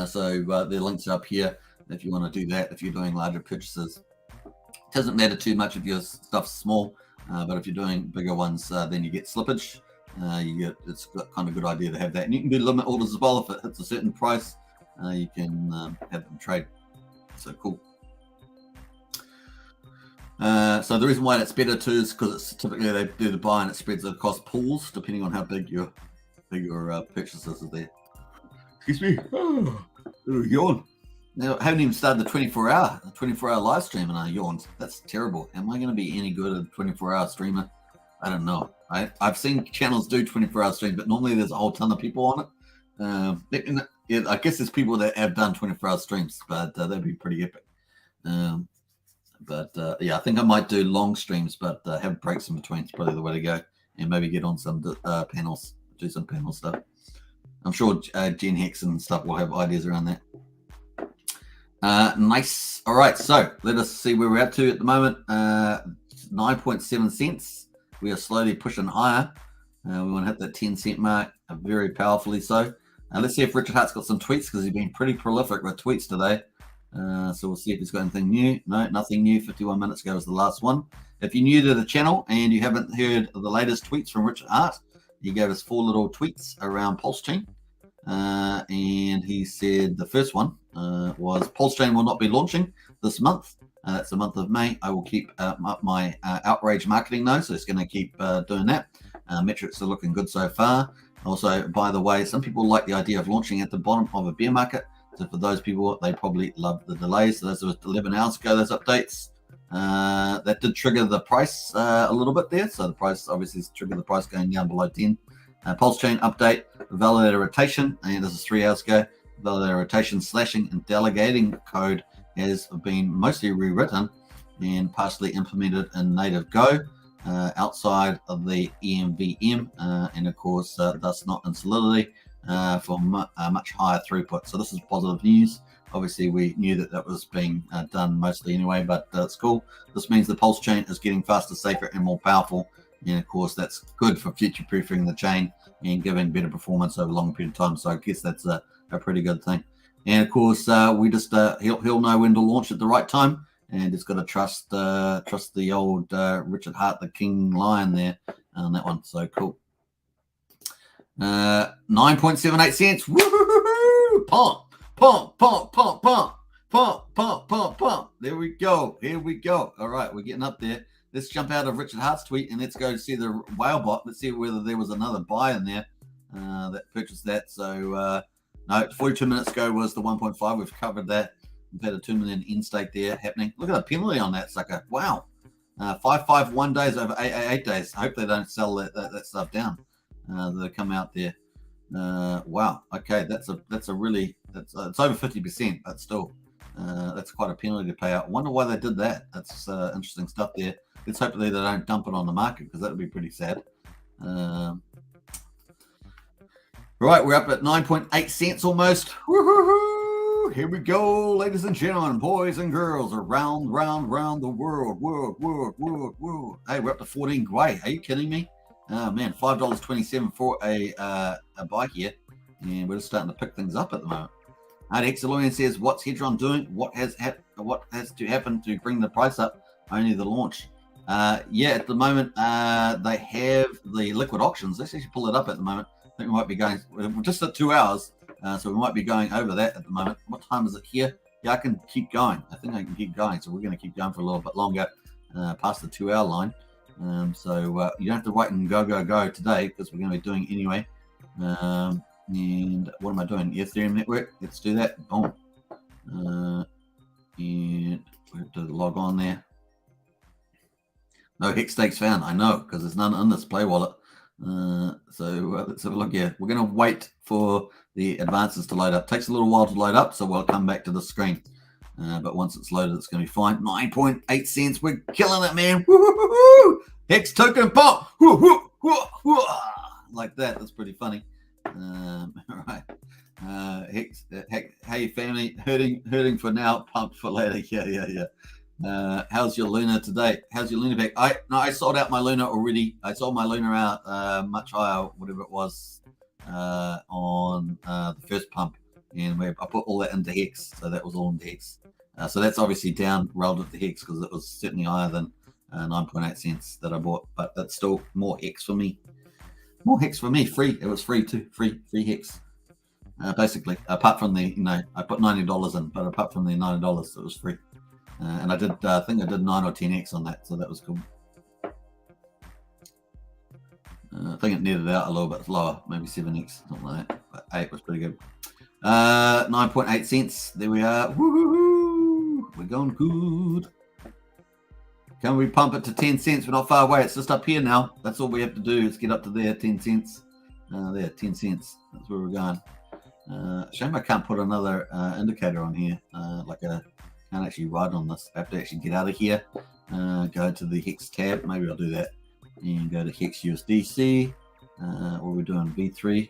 So the links are up here if you want to do that. If you're doing larger purchases, it doesn't matter too much if your stuff's small, but if you're doing bigger ones, then you get slippage. It's kind of a good idea to have that, and you can do limit orders as well. If it hits a certain price, you can have them trade. So cool. So the reason why that's better too is because it's typically they do the buy and it spreads across pools depending on how big your purchases are there. Excuse me. Yawn. Now, I haven't even started the 24-hour live stream and I yawned. That's terrible. Am I going to be any good at a 24-hour streamer? I don't know. I've seen channels do 24-hour streams, but normally there's a whole ton of people on it. I guess there's people that have done 24-hour streams, but that'd be pretty epic. But I think I might do long streams, but have breaks in between. It's probably the way to go, and maybe get on some panels, do some panel stuff. I'm sure Gen Hex and stuff will have ideas around that. Nice. All right, so let us see where we're up to at the moment. 9.7 cents. We are slowly pushing higher. We want to hit that 10 cent mark very powerfully. So let's see if Richard Hart's got some tweets, because he's been pretty prolific with tweets today. So we'll see if he's got anything new. No, nothing new. 51 minutes ago was the last one. If you're new to the channel and you haven't heard of the latest tweets from Richard Hart, he gave us 4 little tweets around Pulsechain. And he said the first one was Pulsechain will not be launching this month. That's the month of May. I will keep up my outrage marketing though, so it's going to keep doing that. Metrics are looking good so far. Also, by the way, some people like the idea of launching at the bottom of a bear market. So for those people, they probably love the delays. So those was 11 hours ago, those updates. That did trigger the price a little bit there. So the price obviously triggered the price going down below 10. Pulsechain update, validator rotation, and this is 3 hours ago. Validator rotation, slashing, and delegating code has been mostly rewritten and partially implemented in native Go outside of the EMVM, and of course, thus not in Solidity for much higher throughput. So this is positive news. Obviously, we knew that was being done mostly anyway, but it's cool. This means the Pulsechain is getting faster, safer, and more powerful. And of course, that's good for future-proofing the chain and giving better performance over a long period of time. So I guess that's a pretty good thing. And of course, we just he'll know when to launch at the right time, and it's got to trust the old Richard Hart, the King Lion there on that one. So cool. 9.78 cents. Woo-hoo-hoo-hoo! Pump. There we go. Here we go. All right, we're getting up there. Let's jump out of Richard Hart's tweet and let's go see the whale bot. Let's see whether there was another buy in there that purchased that. So no, 42 minutes ago was the 1.5. We've covered that. We've had a 2 million in stake there happening. Look at the penalty on that sucker. Wow. 551 days over 8 days. I hope they don't sell that stuff down. They come out there. Wow. Okay, it's over 50%, but still, that's quite a penalty to pay out. I wonder why they did that. That's interesting stuff there. Let's hope that they don't dump it on the market, because that would be pretty sad. Right, we're up at 9.8 cents almost. Woo-hoo-hoo! Here we go, ladies and gentlemen, boys and girls, around the world. Hey, we're up to 14 Gwei. Are you kidding me? Oh man, $5.27 for a buy here, and we're just starting to pick things up at the moment. Excellent says, "What's Hedron doing? What has to happen to bring the price up? Only the launch." Yeah, at the moment, they have the liquid auctions. Let's actually pull it up at the moment. I think we might be going, we're just at 2 hours, so we might be going over that at the moment. What time is it here? Yeah, I can keep going. I think I can keep going, so we're going to keep going for a little bit longer, past the 2 hour line. So you don't have to wait and go today, because we're going to be doing anyway. And what am I doing? Ethereum network. Let's do that. Boom. And we have to log on there. No hex stakes found. I know, because there's none in this play wallet. So let's have a look here. We're going to wait for the advances to load up. Takes a little while to load up, so we'll come back to the screen. But once it's loaded, it's going to be fine. 9.8 cents. We're killing it, man. Woo-hoo-hoo-hoo! Hex token pop. Woo-hoo-hoo-hoo! Like that. That's pretty funny. All right. Hey family, hurting for now, pumped for later. Yeah. How's your Luna today? How's your Luna back? I sold out my Luna already. I sold my Luna out much higher, whatever it was, on the first pump, and I put all that into Hex, so that was all into Hex. So that's obviously down relative to Hex, because it was certainly higher than 9.8 cents that I bought, but that's still more Hex for me. More Hex for me, free. It was free too, free Hex. Basically, apart from the, I put $90 in, but apart from the $90, it was free. And I did, I think I did 9 or 10x on that, so that was cool. I think it netted out a little bit lower, maybe 7x, something like that. But 8 was pretty good. 9.8 cents. There we are. Woo-hoo-hoo! We're going good. Can we pump it to 10 cents? We're not far away. It's just up here now. That's all we have to do is get up to there, 10 cents. There, 10 cents. That's where we're going. Shame I can't put another indicator on here, can't actually ride on this. I have to actually get out of here, go to the Hex tab. Maybe I'll do that, and go to Hex USDC. What we're doing, V3,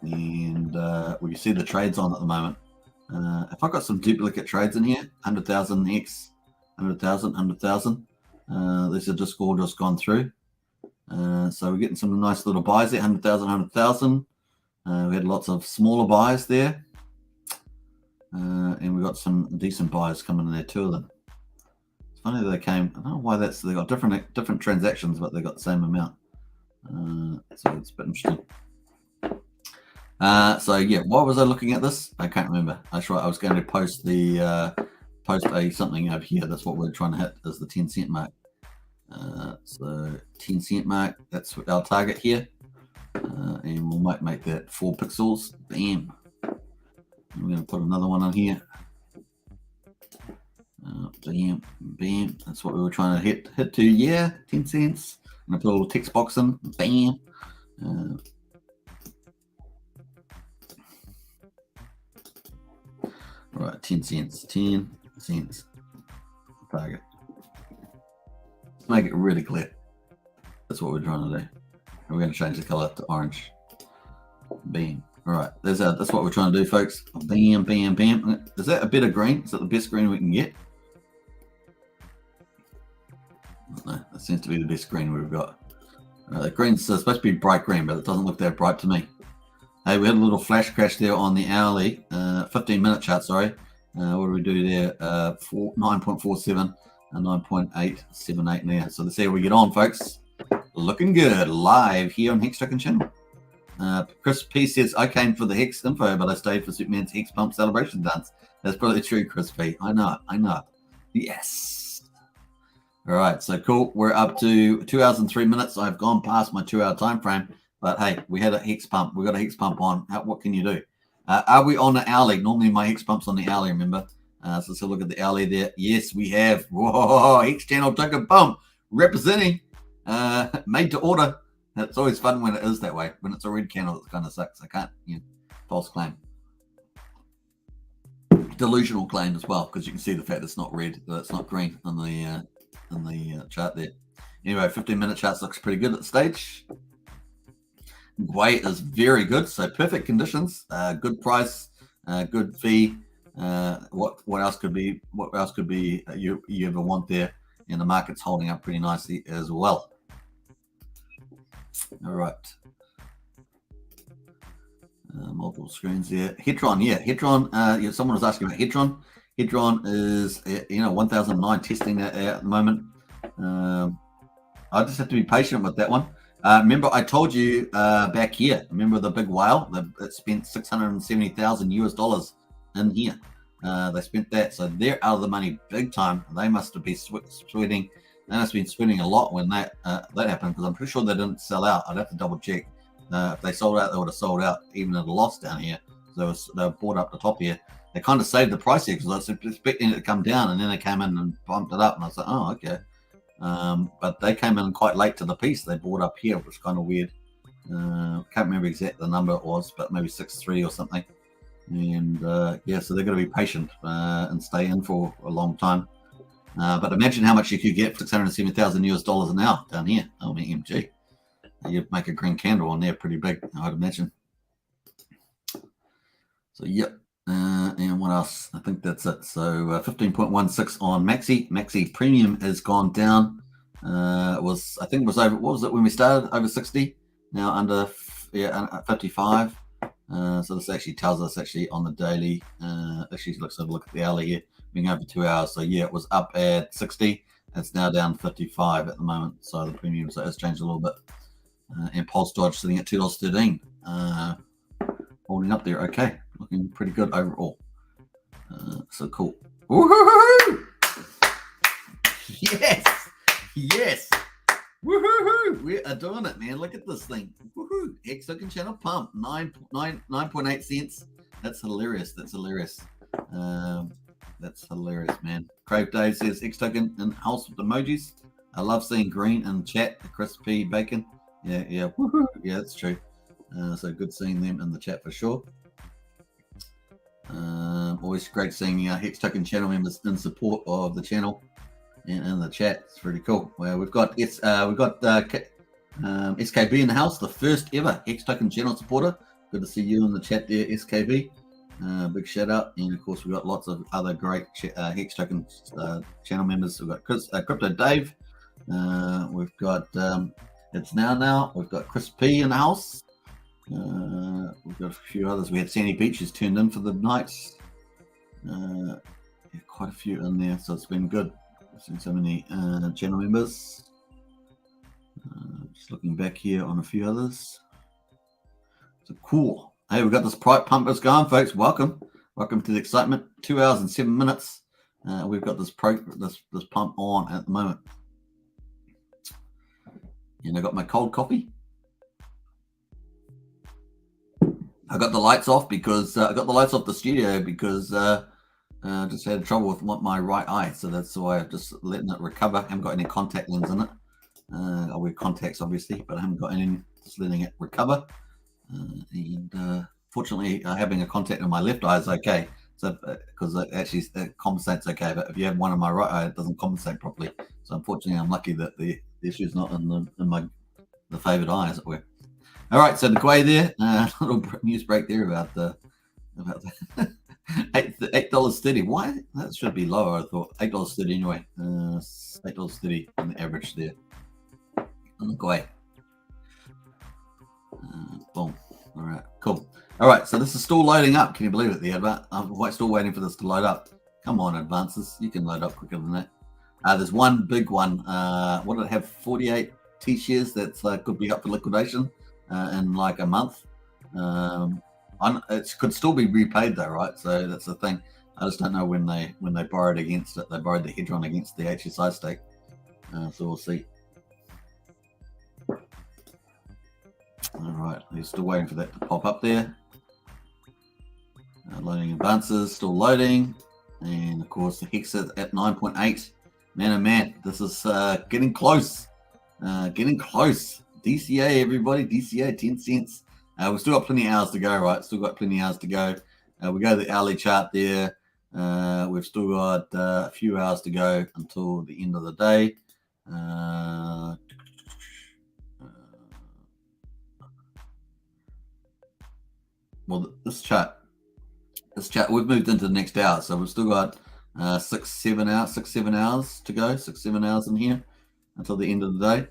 and we can see the trades on at the moment. If I've got some duplicate trades in here, 100,000 X, 100,000, 100,000. These are just all just gone through. So we're getting some nice little buys there, 100,000, 100,000. We had lots of smaller buys there. And we got some decent buyers coming in there, 2 of them. It's funny that they came. I don't know why they got different transactions, but they got the same amount. So it's a bit interesting. So yeah, why was I looking at this? I can't remember. That's right. I was going to post something over here. That's what we're trying to hit, is the 10 cent mark. So 10 cent mark. That's our target here, and we might make that 4 pixels. Bam. We're going to put another one on here. Bam. That's what we were trying to hit to. Yeah, 10 cents. I'm going to put a little text box in. Bam. Right, 10 cents. 10 cents. Target. Let's make it really clear. That's what we're trying to do. And we're going to change the color to orange. Bam. All right, that's what we're trying to do, folks. Bam, bam, bam. Is that a bit of green? Is that the best green we can get? No, that seems to be the best green we've got. The green's supposed to be bright green, but it doesn't look that bright to me. Hey, we had a little flash crash there on the hourly, 15-minute chart, sorry. What do we do there? 9.47 and 9.878 now. So let's see how we get on, folks. Looking good, live here on Hex Token channel. Chris P says, I came for the Hex info, but I stayed for Superman's Hex Pump celebration dance. That's probably true, Chris P. I know it. Yes. All right, so cool. We're up to 2 hours and 3 minutes. I've gone past my 2 hour time frame, but hey, we had a Hex Pump. We got a Hex Pump on. What can you do? Are we on the hourly? Normally my Hex Pump's on the hourly, remember? So let's have a look at the hourly there. Yes, we have. Whoa, Hex channel token pump representing, made to order. It's always fun when it is that way. When it's a red candle, it kind of sucks. I can't, false claim. Delusional claim as well, because you can see the fact it's not red, it's not green on the chart there. Anyway, 15-minute charts looks pretty good at the stage. Weight is very good, so perfect conditions, good price, good fee. What else could be? What else could be you ever want there? And the market's holding up pretty nicely as well. All right. Multiple screens there. Hedron, yeah, Hedron. Someone was asking about Hedron. Hedron is 1009 testing at the moment. I just have to be patient with that one. Remember, I told you back here. Remember the big whale that spent $670,000 in here. They spent that, so they're out of the money big time. They must have been sweating. They must have been sweating a lot when that happened, because I'm pretty sure they didn't sell out. I'd have to double check. If they sold out, they would have sold out even at a loss down here. So they were bought up the top here. They kind of saved the price here because I was expecting it to come down, and then they came in and bumped it up, and I was like, oh, okay. But they came in quite late to the piece. They bought up here, which was kind of weird. Can't remember exactly the number it was, but maybe 6.3 or something. And yeah, so they're going to be patient and stay in for a long time. But imagine how much you could get for $670,000 an hour down here. I mean, MG. You'd make a green candle on there pretty big, I'd imagine. So, yep. And what else? I think that's it. So 15.16 on Maxi. Maxi Premium has gone down. I think it was over, what was it when we started? Over 60. Now under 55. So this actually tells us actually on the daily. Actually, let's have a look at the hourly here. Being over 2 hours. So yeah, it was up at 60. It's now down 55 at the moment. So the premium has changed a little bit. And Pulse Dodge sitting at $2.13. Holding up there, okay. Looking pretty good overall. So cool. Woohoo! Yes! Yes! Woohoo! We are doing it, man. Look at this thing. Woohoo! Hex Token channel pump. 9.8 cents. That's hilarious. That's hilarious. That's hilarious, man. Crave Dave says Hex Token in house with emojis. I love seeing green in chat. Crispy bacon. Yeah. Woohoo! Yeah, that's true. So good seeing them in the chat for sure. Always great seeing Hex Token channel members in support of the channel and in the chat. It's pretty cool. Well, we've got SKB in the house, the first ever Hex Token channel supporter. Good to see you in the chat there, SKB. Big shout out, and of course we've got lots of other great Hex Token channel members. We've got Crypto Dave. We've got It's Now. We've got Chris P in the house. We've got a few others. We had Sandy Beach who's turned in for the night. Quite a few in there, so it's been good. I've seen so many channel members. Just looking back here on a few others. So cool. Hey, we've got this pump that's going, folks. Welcome to the excitement. 2 hours and 7 minutes. We've got this pump on at the moment. And I got my cold coffee. I got the lights off because I got the lights off the studio because I just had trouble with my right eye, so that's why I'm just letting it recover. I haven't got any contact lens in it. I wear contacts obviously, but I haven't got any. Just letting it recover. And fortunately, having a contact in my left eye is okay. So because it compensates okay, but if you have one in my right eye, it doesn't compensate properly. So unfortunately, I'm lucky that the issue is not in the favored eye, as it were. All right, so the Quay there, little news break there about the $8.30. Why? That should be lower, I thought. $8.30 anyway. $8.30 on the average there on the Quay. Boom. All right, cool. All right, so this is still loading up. Can you believe it? I'm still waiting for this to load up. Come on, advances. You can load up quicker than that. There's one big one. What did it have? 48 T-shares that could be up for liquidation in like a month. It could still be repaid though, right? So that's the thing. I just don't know when they borrowed against it. They borrowed the Hedron against the HSI stake. So we'll see. All right, we're still waiting for that to pop up there. Loading advances, still loading. And of course the Hex is at 9.8. Man, oh man, this is getting close. Getting close. DCA, everybody. DCA, 10 cents. We've still got plenty of hours to go, right? Still got plenty of hours to go. We go to the hourly chart there. We've still got a few hours to go until the end of the day. well, this chart, we've moved into the next hour, so we've still got 7 hours to go, 7 hours in here until the end of the day.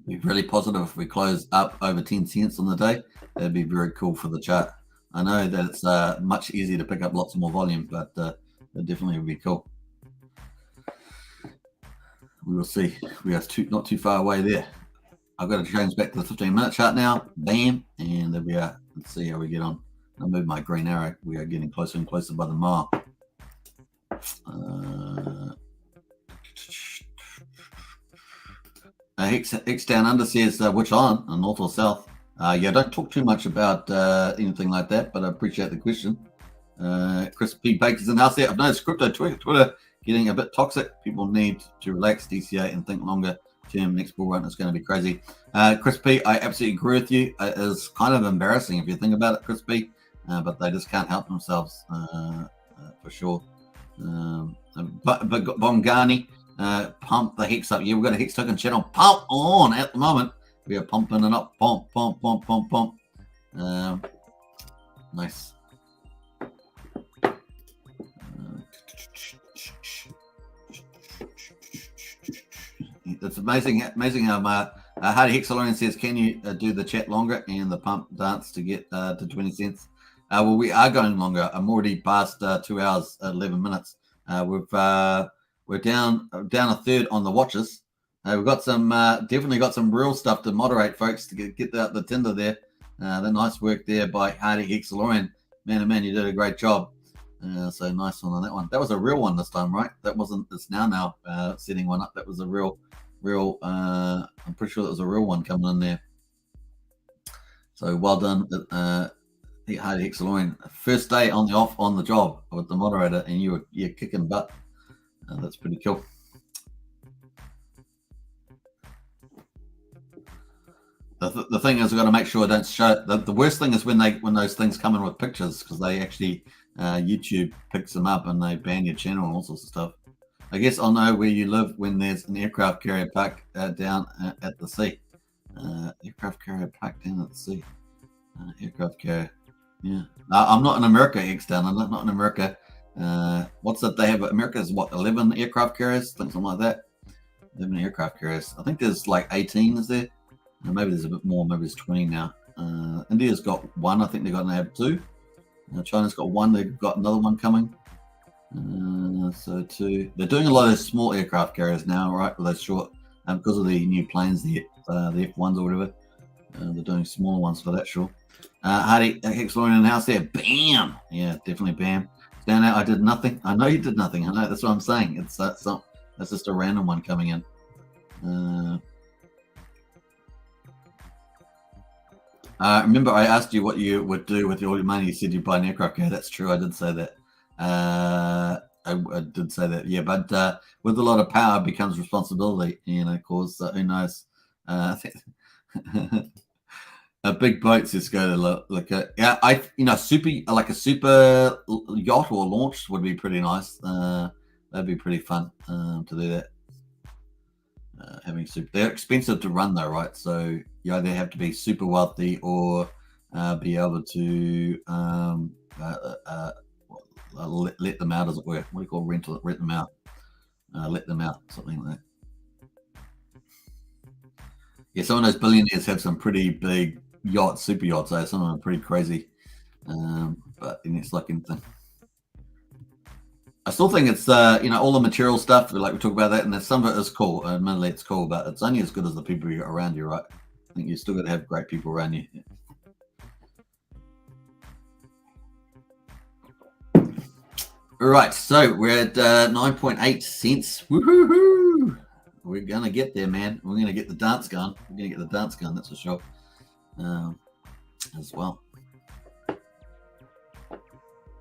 Be really positive if we close up over 10 cents on the day. That'd be very cool for the chart. I know that it's much easier to pick up lots more volume, but it definitely would be cool. We will see. We are not too far away there. I've got to change back to the 15-minute chart now. Bam, and there we are. Let's see how we get on. I'll move my green arrow. We are getting closer and closer by the mile. Hex down under says which island, north or south? Yeah, don't talk too much about anything like that, but I appreciate the question. Chris P. Baker's in the house there. I've noticed crypto Twitter getting a bit toxic. People need to relax DCA and think longer term. Next bull run is going to be crazy. Chris P., I absolutely agree with you. It is kind of embarrassing if you think about it, Chris P., but they just can't help themselves for sure. But Bongani, pump the Hex up. Yeah, we've got a Hex Token channel pump on at the moment. We are pumping it up. Pump. Nice. It's amazing how Hardy Hexalorian says, can you do the chat longer and the pump dance to get to 20 cents? Well, we are going longer. I'm already past 2 hours, 11 minutes. We're down a third on the watches. We've got some definitely got some real stuff to moderate, folks, to get the Tinder there. The nice work there by Hardy Hexalorian. Man, oh man, you did a great job. So nice one on that one. That was a real one this time, right? That wasn't this now setting one up. That was a real. I'm pretty sure that was a real one coming in there. So well done, Hardy Hexalorian. First day on the job with the moderator, and you're kicking butt. That's pretty cool. The thing is, we've got to make sure I don't show it. The worst thing is when those things come in with pictures, because they actually YouTube picks them up and they ban your channel and all sorts of stuff. I guess I'll know where you live when there's an aircraft carrier parked down at the sea. Aircraft carrier parked down at the sea. Aircraft carrier. Yeah. I'm not in America, X-Down. I'm not in America. What's that? They have America's 11 aircraft carriers, something like that. 11 aircraft carriers. I think there's like 18, is there? Maybe there's a bit more. Maybe there's 20 now. India's got one. I think they're going to have 2. China's got 1. They've got another one coming. So 2. They're doing a lot of small aircraft carriers now, right? With those short, because of the new planes, the F1s or whatever. They're doing smaller ones for that, sure. Hardy Hexalorian in the house there. Bam! Yeah, definitely bam. Down out, I did nothing. I know you did nothing. I know, that's what I'm saying. It's that's just a random one coming in. Remember, I asked you what you would do with all your money. You said you'd buy an aircraft carrier. That's true. I did say that. I did say that. Yeah, but with a lot of power becomes responsibility, and of course, who knows? A big boat just go to look at. Yeah, a super yacht or launch would be pretty nice. That'd be pretty fun to do that. Having super, they're expensive to run though, right? So you either have to be super wealthy or be able to let them out, as it were. What do you call rental? Rent them out. Let them out, something like that. Yeah, some of those billionaires have some pretty big yachts, super yachts. Some of them are pretty crazy. But it's like anything. I still think it's all the material stuff. Like we talk about that, and then some of it is cool. Admittedly, it's cool, but it's only as good as the people you got around you, right? I think you still got to have great people around you. Yeah. All right, so we're at 9.8 cents. Woohoo! We're gonna get there, man. We're gonna get the dance going. We're gonna get the dance going. That's for sure. As well. All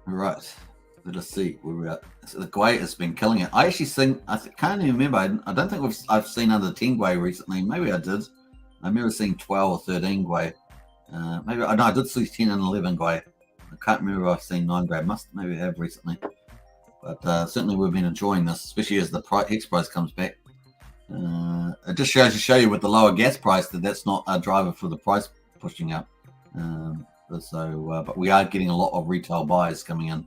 right. Let us see where we're at. So the Gwei has been killing it. I actually can't even remember. I don't think I've seen under 10 Gwei recently. Maybe I did. I remember seeing 12 or 13 Gwei. I did see 10 and 11 Gwei. I can't remember if I've seen 9 Gwei. Maybe have recently. But certainly we've been enjoying this, especially as the Hex price comes back. It just shows you with the lower gas price that's not a driver for the price pushing up. So, but we are getting a lot of retail buys coming in,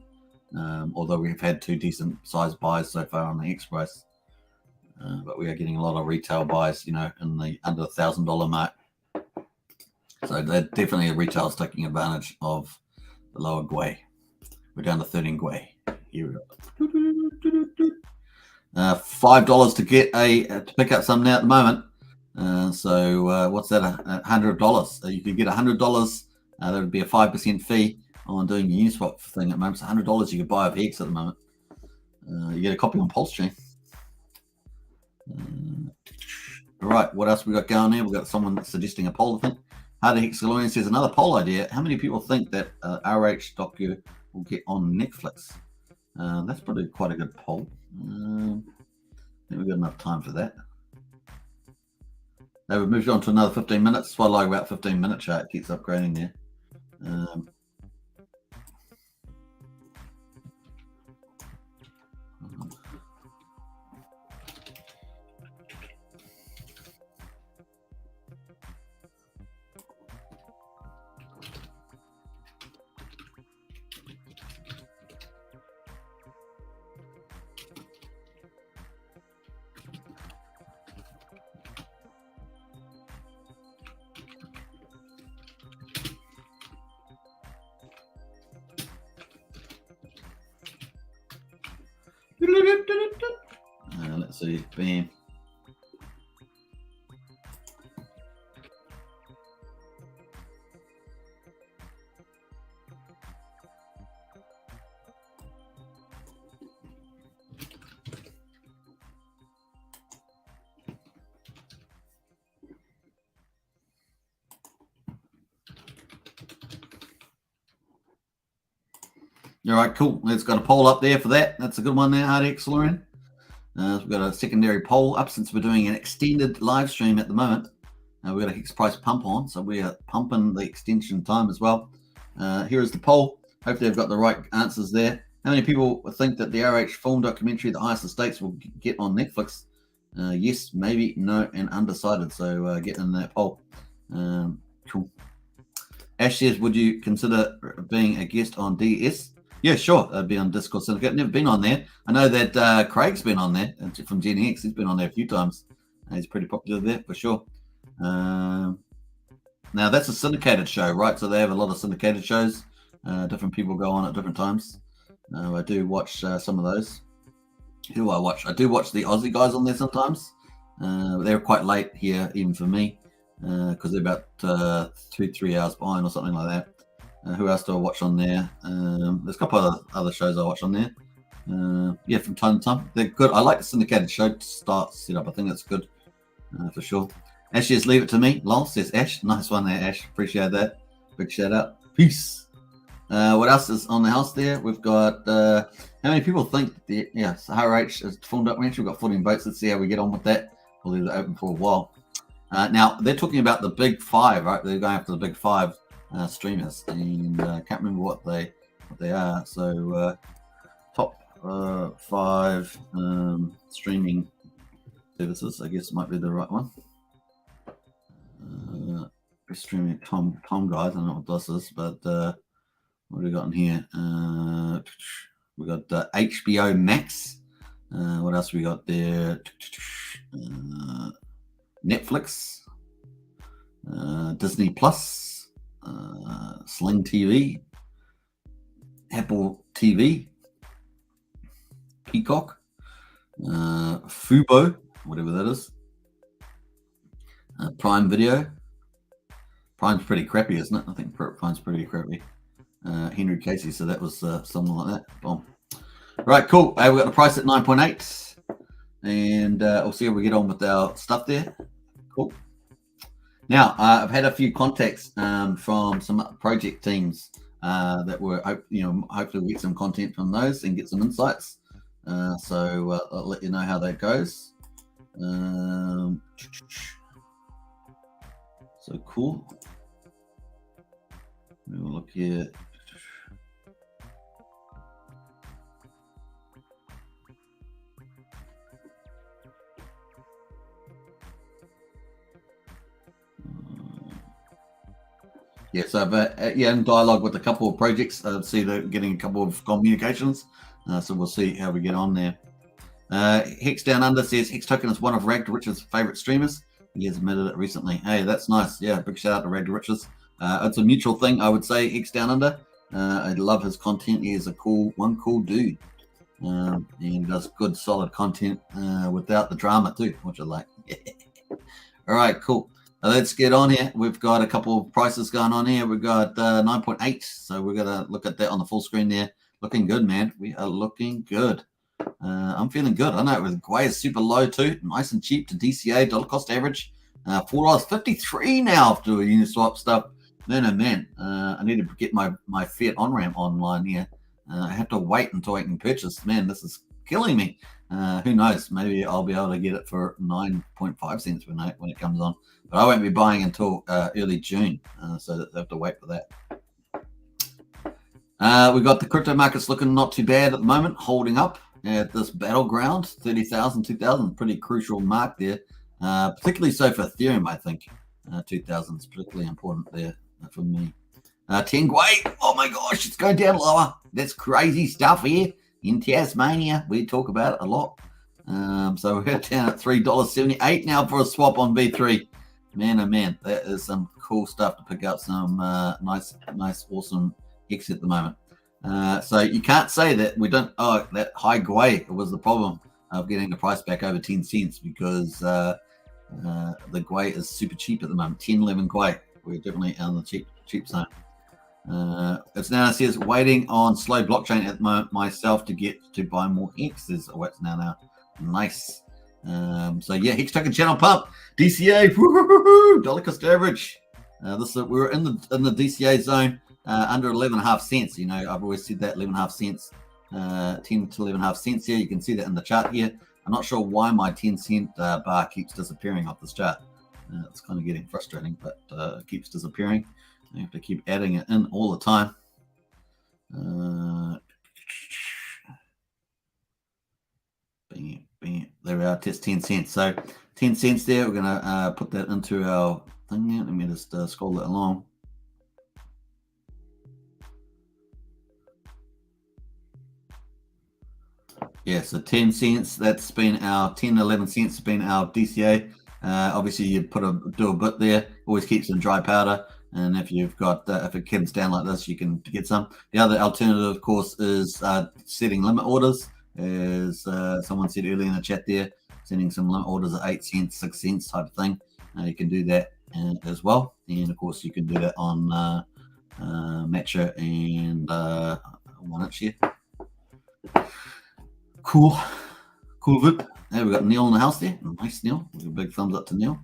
although we've had 2 decent sized buys so far on the Hex price. But we are getting a lot of retail buys, in the under $1,000 mark. So that definitely retail's taking advantage of the lower GWEI. We're down to 13 GWEI. Here we go. $5 to get to pick up some now at the moment. So what's that? $100. You could get $100. That would be a 5% fee on doing your Uniswap thing at the moment. So $100 you could buy of Hex at the moment. You get a copy on Pulsechain. All right, what else we got going there? We've got someone suggesting a poll, I think. Hardy Hexalorian says another poll idea. How many people think that RH docu will get on Netflix? That's probably quite a good poll. I think we've got enough time for that. Now we've moved on to another 15 minutes. That's why I like about 15-minute chart. It keeps upgrading there. Let's see. Bam. All right, cool. Let's got a poll up there for that. That's a good one there, Hardy Hexalorian. We've got a secondary poll up since we're doing an extended live stream at the moment. We've got a Hex price pump on, so we are pumping the extension time as well. Here is the poll. Hopefully I've got the right answers there. How many people think that the RH film documentary, The Highest Estates, will get on Netflix? Yes, maybe, no, and undecided. So get in that poll. Cool. Ash says, would you consider being a guest on DS? Yeah, sure. I'd be on Discord Syndicate. Never been on there. I know that Craig's been on there from Gen X. He's been on there a few times. He's pretty popular there for sure. Now, that's a syndicated show, right? So they have a lot of syndicated shows. Different people go on at different times. I do watch some of those. Who do I watch? I do watch the Aussie guys on there sometimes. They're quite late here, even for me, because they're about 2-3 hours behind or something like that. Who else do I watch on there? There's a couple of other shows I watch on there. Yeah, from time to time. They're good. I like the syndicated show to start set up. I think that's good for sure. Ash says, leave it to me. Lol, says Ash. Nice one there, Ash. Appreciate that. Big shout out. Peace. What else is on the house there? We've got, how many people think the RH is formed up ranch? We've got 14 votes. Let's see how we get on with that. We'll leave it open for a while. Now, they're talking about the big 5, right? They're going after the big 5 streamers, and I can't remember what they are. So top 5 streaming services, I guess might be the right one. Streaming Tom guys, I don't know what this is, but what have we got in here? We got HBO Max. What else we got there? Netflix, Disney Plus, Sling TV, Apple TV, Peacock, Fubo, whatever that is, Prime Video. Prime's pretty crappy, isn't it? I think Prime's pretty crappy. Henry Casey, so that was something like that. Boom. Right, cool. We've got the price at 9.8, and we'll see how we get on with our stuff there. Cool. Now, I've had a few contacts from some project teams that were, hopefully we'll get some content from those and get some insights. So I'll let you know how that goes. So cool. We'll look here. Yeah, so yeah, in dialogue with a couple of projects. See they're getting a couple of communications. So we'll see how we get on there. Hex Down Under says Hex Token is one of Ragged Rich's favorite streamers. He has admitted it recently. Hey, that's nice. Yeah, big shout out to Ragged Riches. It's a mutual thing, I would say. Hex Down Under. I love his content. He is a cool dude. And he does good, solid content without the drama too, which I like. All right, cool. Let's get on here. We've got a couple of prices going on here. We've got 9.8. So we're going to look at that on the full screen there. Looking good, man. We are looking good. I'm feeling good. I know with Gwei is super low too. Nice and cheap to DCA, dollar cost average. $4.53 now after Uniswap stuff. Man, oh man. I need to get my fiat on-ramp online here. I have to wait until I can purchase. Man, this is killing me. Who knows? Maybe I'll be able to get it for 9.5 cents when it comes on. But I won't be buying until early June, so I have to wait for that. We've got the crypto markets looking not too bad at the moment, holding up at this battleground, 30,000, 2,000, pretty crucial mark there, particularly so for Ethereum, I think. 2,000 is particularly important there for me. 10 Gwei, oh my gosh, it's going down lower. That's crazy stuff here in Tasmania. We talk about it a lot. So we're down at $3.78 now for a swap on V3. Man, oh man, that is some cool stuff to pick up some nice, awesome X at the moment. So you can't say that we don't. Oh, that high Gwei was the problem of getting the price back over 10 cents because the Gwei is super cheap at the moment. 10, 11 Gwei. We're definitely on the cheap zone. It's now, it says waiting on slow blockchain at the moment myself to get to buy more X. Is what's now. Nice. So yeah, Hex Token channel pump, DCA, dollar cost average. We're in the DCA zone under 11.5 cents. You know, I've always said that 11.5 cents, 10 to 11.5 cents here. You can see that in the chart here. I'm not sure why my 10-cent bar keeps disappearing off this chart. It's kind of getting frustrating, but it keeps disappearing. I have to keep adding it in all the time. There we are, test 10 cents. So 10 cents there. We're going to put that into our thing here. Let me just scroll that along. Yeah, so 10 cents. That's been our 10, 11 cents has been our DCA. Obviously, you do a bit there. Always keeps in dry powder. And if you've got, if it comes down like this, you can get some. The other alternative, of course, is setting limit orders. As someone said earlier in the chat there, sending some limit orders at 8 cents, 6 cents type of thing. You can do that as well. And of course, you can do that on Matcha and 1inch here. Cool Vip. Hey, we got Neil in the house there. Nice, Neil. A big thumbs up to Neil.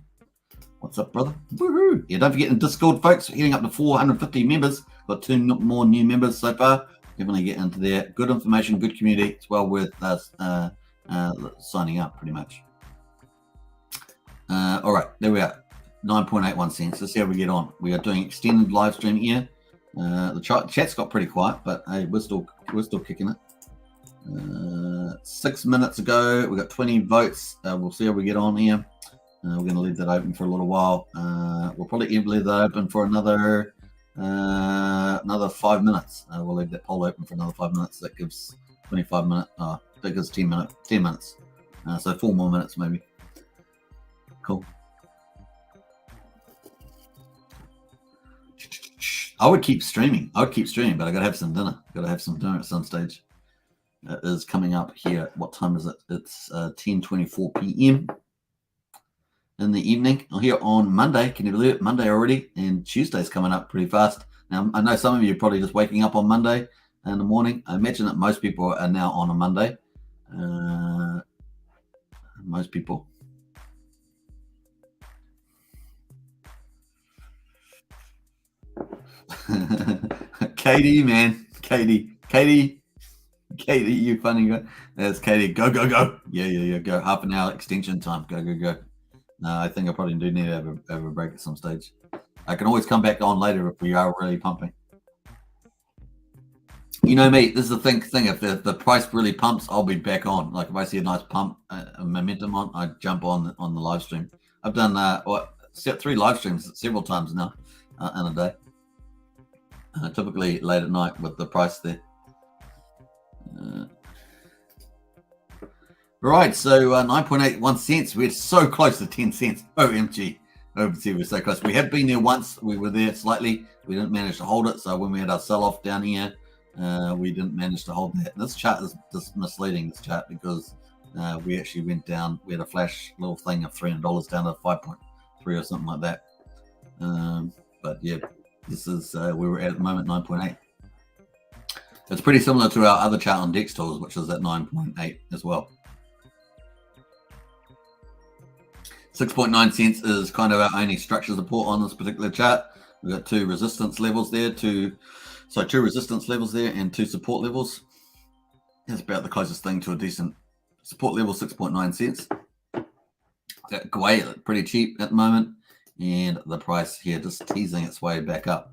What's up, brother? Woohoo! Yeah, don't forget in Discord, folks, we're heading up to 450 members. Got 2 more new members so far. Definitely get into there. Good information, good community. It's well worth us signing up, pretty much. All right, there we are. 9.81 cents. Let's see how we get on. We are doing extended live stream here. The chat's got pretty quiet, but hey, we're still kicking it. 6 minutes ago, we got 20 votes. We'll see how we get on here. We're going to leave that open for a little while. We'll probably leave that open for another 5 minutes. We'll leave that poll open for another 5 minutes. That gives 25 minutes. That gives 10 minutes. So 4 more minutes maybe. Cool. I would keep streaming, but I gotta have some dinner. Gotta have some dinner at some stage. It is coming up here. What time is it? It's 10:24 p.m. in the evening. Here on Monday. Can you believe it? Monday already, and Tuesday's coming up pretty fast. Now I know some of you are probably just waking up on Monday in the morning. I imagine that most people are now on a Monday. Most people. Katie, man, Katie, you funny guy. There's Katie. Go. Yeah. Go. Half an hour extension time. Go. No, I think I probably do need to have a break at some stage. I can always come back on later if we are really pumping. You know me. This is the thing. If the price really pumps, I'll be back on. Like if I see a nice pump, momentum on, I jump on the live stream. I've done 3 live streams several times now in a day. typically late at night with the price there. Right, so 9.81 cents. We're so close to 10 cents. OMG. OMG, we're so close. We have been there once. We were there slightly. We didn't manage to hold it. So when we had our sell-off down here, we didn't manage to hold that. This chart is just misleading, this chart, because we actually went down. We had a flash little thing of $300 down to 5.3 or something like that. But yeah, this is where we're at the moment, 9.8. It's pretty similar to our other chart on Dex Tools, which is at 9.8 as well. 6.9 cents is kind of our only structure support on this particular chart. We've got two resistance levels there, two resistance levels there and two support levels. That's about the closest thing to a decent support level, 6.9 cents. That Gwei, pretty cheap at the moment, and the price here just teasing its way back up.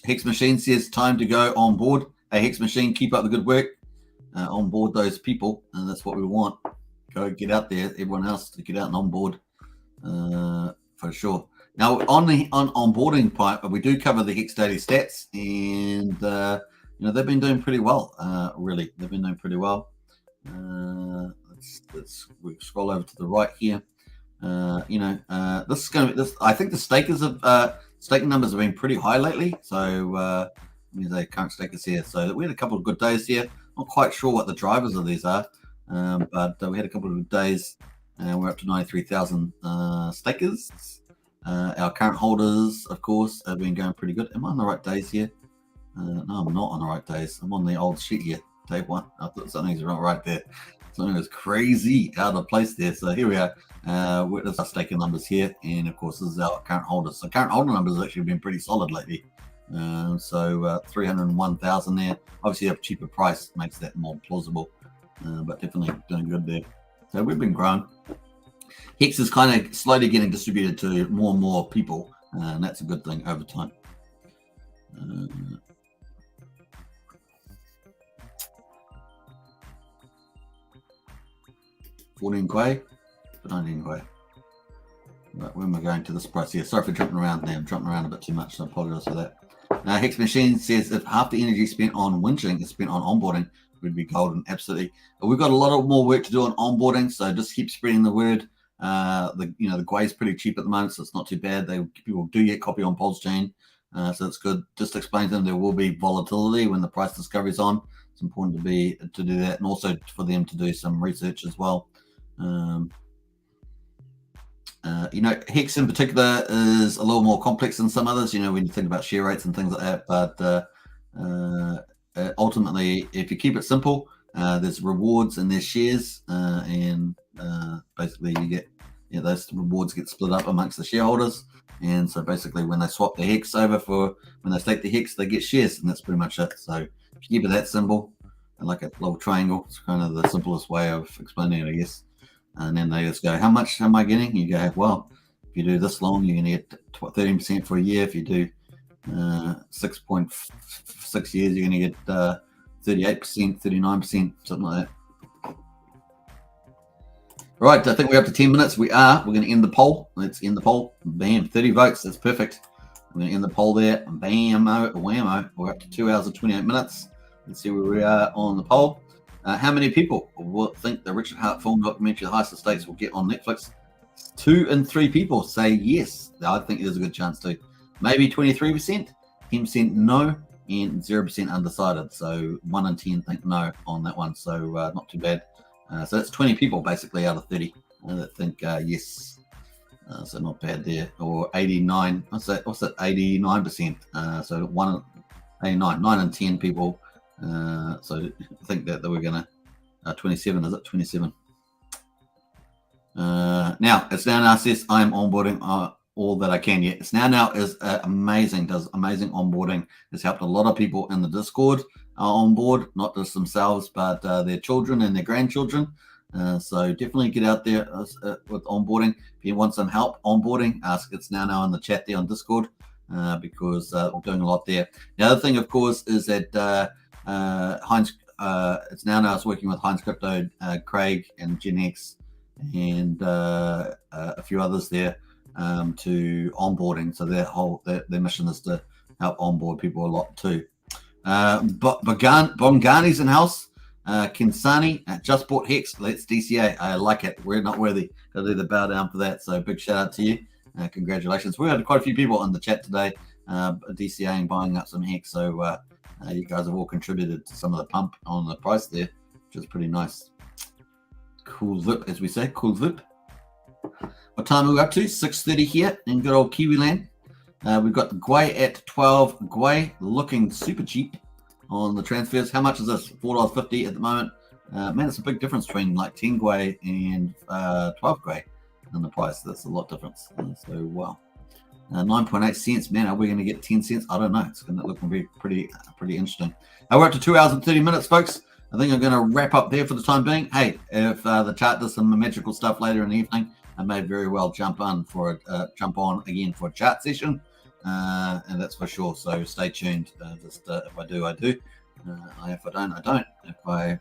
Hex Machine says time to go on board. Hey, Hex Machine, keep up the good work. On board those people, and that's what we want. Go get out there, everyone else, to get out and on board for sure. Now on the onboarding part, we do cover the Hex Daily stats, and you know, they've been doing pretty well. Really, they've been doing pretty well. We scroll over to the right here. You know, this is going to. I think the stakers of staking numbers have been pretty high lately. So the current stakers here. So we had a couple of good days here. Not quite sure what the drivers of these are. But we had a couple of good days, and we're up to 93,000 stakers. Our current holders, of course, have been going pretty good. Am I on the right days here? No, I'm not on the right days. I'm on the old sheet here, day one. I thought something's not right there. Something was crazy out of place there. So here we are. There's our staking numbers here, and of course, this is our current holders. So current holder numbers have actually been pretty solid lately. So 301,000 there. Obviously, a cheaper price makes that more plausible. But definitely doing good there. So we've been growing. Hex is kind of slowly getting distributed to more and more people, and that's a good thing over time. 14 Gwei, 19 Gwei. Right, where am I going to this price here? Sorry for jumping around there. I'm jumping around a bit too much, so I apologize for that. Hex Machine says if half the energy spent on winching is spent on onboarding, would be golden. Absolutely. But we've got a lot of more work to do on onboarding, so just keep spreading the word. The Gwei is pretty cheap at the moment, so it's not too bad. People do get copy on Pulsechain, so it's good. Just explain to them there will be volatility when the price discovery is on. It's important to do that, and also for them to do some research as well. You know, Hex in particular is a little more complex than some others. You know, when you think about share rates and things like that, but ultimately, if you keep it simple, there's rewards and there's shares, and basically you get those rewards get split up amongst the shareholders. And so basically, when they swap the Hex over when they stake the Hex, they get shares, and that's pretty much it. So if you keep it that simple, like a little triangle, it's kind of the simplest way of explaining it, I guess. And then they just go, how much am I getting? You go, well, if you do this long, you're going to get 13% for a year. If you do 6.6 years, you're going to get 38%, 39%, something like that. Right, I think we're up to 10 minutes. We're going to end the poll. Let's end the poll. Bam, 30 votes. That's perfect. We're going to end the poll there. Bam, whammo. We're up to 2 hours and 28 minutes. Let's see where we are on the poll. How many people will think the Richard Hart film documentary, The Heist of States, will get on Netflix? 2 in 3 people say yes. I think there's a good chance too. Maybe 23%, 10% no, and 0% undecided. So 1 in 10 think no on that one. So not too bad. So that's 20 people basically out of 30 that think yes. So not bad there. Or 89. What's that? 89%. So 9 in 10 people. So I think that we're gonna 27. Is it 27? Now it's now says I am onboarding all that I can. Yet it's now is amazing. Does amazing onboarding. Has helped a lot of people in the Discord on board, not just themselves, but their children and their grandchildren. So definitely get out there with onboarding. If you want some help onboarding, ask. It's now in the chat there on Discord because we're doing a lot there. The other thing, of course, is that Heinz, it's now it's working with Heinz Crypto, Craig and Gen X, and a few others there to onboarding. So their mission is to help onboard people a lot too. But Bongani's in house. Kinsani just bought Hex. Let's DCA. I like it. We're not worthy. Got to do the bow down for that. So big shout out to you. Congratulations. We had quite a few people in the chat today DCAing, buying up some Hex. So you guys have all contributed to some of the pump on the price there, which is pretty nice. Cool zip, as we say. Cool zip. What time are we up to? 6:30 here in good old Kiwi land. We've got the Gwei at 12. Gwei looking super cheap on the transfers. How much is this? $4.50 at the moment. Man, it's a big difference between like 10 Gwei and 12 Gwei in the price. That's a lot difference. So, wow. 9.8 cents. Man, are we going to get 10 cents? I don't know. It's going to look pretty interesting. We're up to 2 hours and 30 minutes, folks. I think I'm going to wrap up there for the time being. Hey, if the chart does some magical stuff later in the evening, I may very well jump on again for a chart session. And that's for sure. So stay tuned. If I do, I do. If I don't, I don't. If I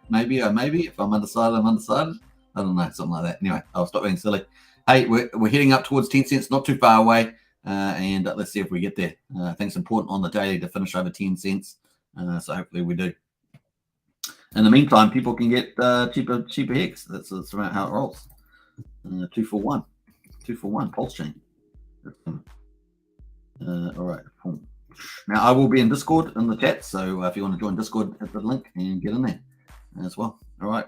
maybe. If I'm undecided, I'm undecided. I don't know, something like that. Anyway, I'll stop being silly. Hey, we're heading up towards 10 cents, not too far away. And let's see if we get there. I think it's important on the daily to finish over 10 cents. So hopefully we do. In the meantime, people can get cheaper Hex. That's about how it rolls. 2 for 1. 2 for 1. Pulsechain. All right. Now I will be in Discord in the chat, so if you want to join Discord, hit the link and get in there as well. All right.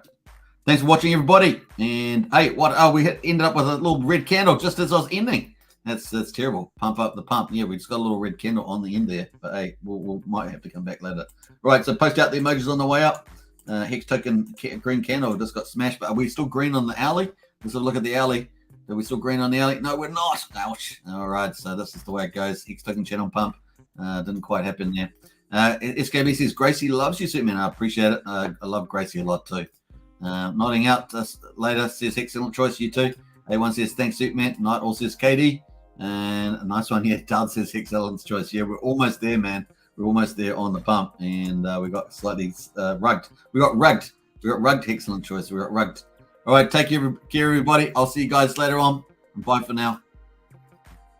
Thanks for watching, everybody. And hey, we ended up with a little red candle just as I was ending. That's terrible. Pump up the pump. Yeah, we just got a little red candle on the end there, but hey, we might have to come back later. Right. So post out the emojis on the way up. Hex token green candle just got smashed, but are we still green on the alley? Let's have a look at the alley. Are we still green on the alley? No, we're not. Ouch. All right, so this is the way it goes. Hex token channel pump. Didn't quite happen there. SKB says, Gracie loves you, Superman. I appreciate it. I love Gracie a lot too. Nodding out later says, excellent choice, you too. A1 says, thanks, Superman. Night all says, KD. And a nice one here. Dad says, excellent choice. Yeah, we're almost there, man. We're almost there on the pump. And we got slightly rugged. We got rugged. Excellent choice. We got rugged. All right, take care, everybody. I'll see you guys later on. Bye for now.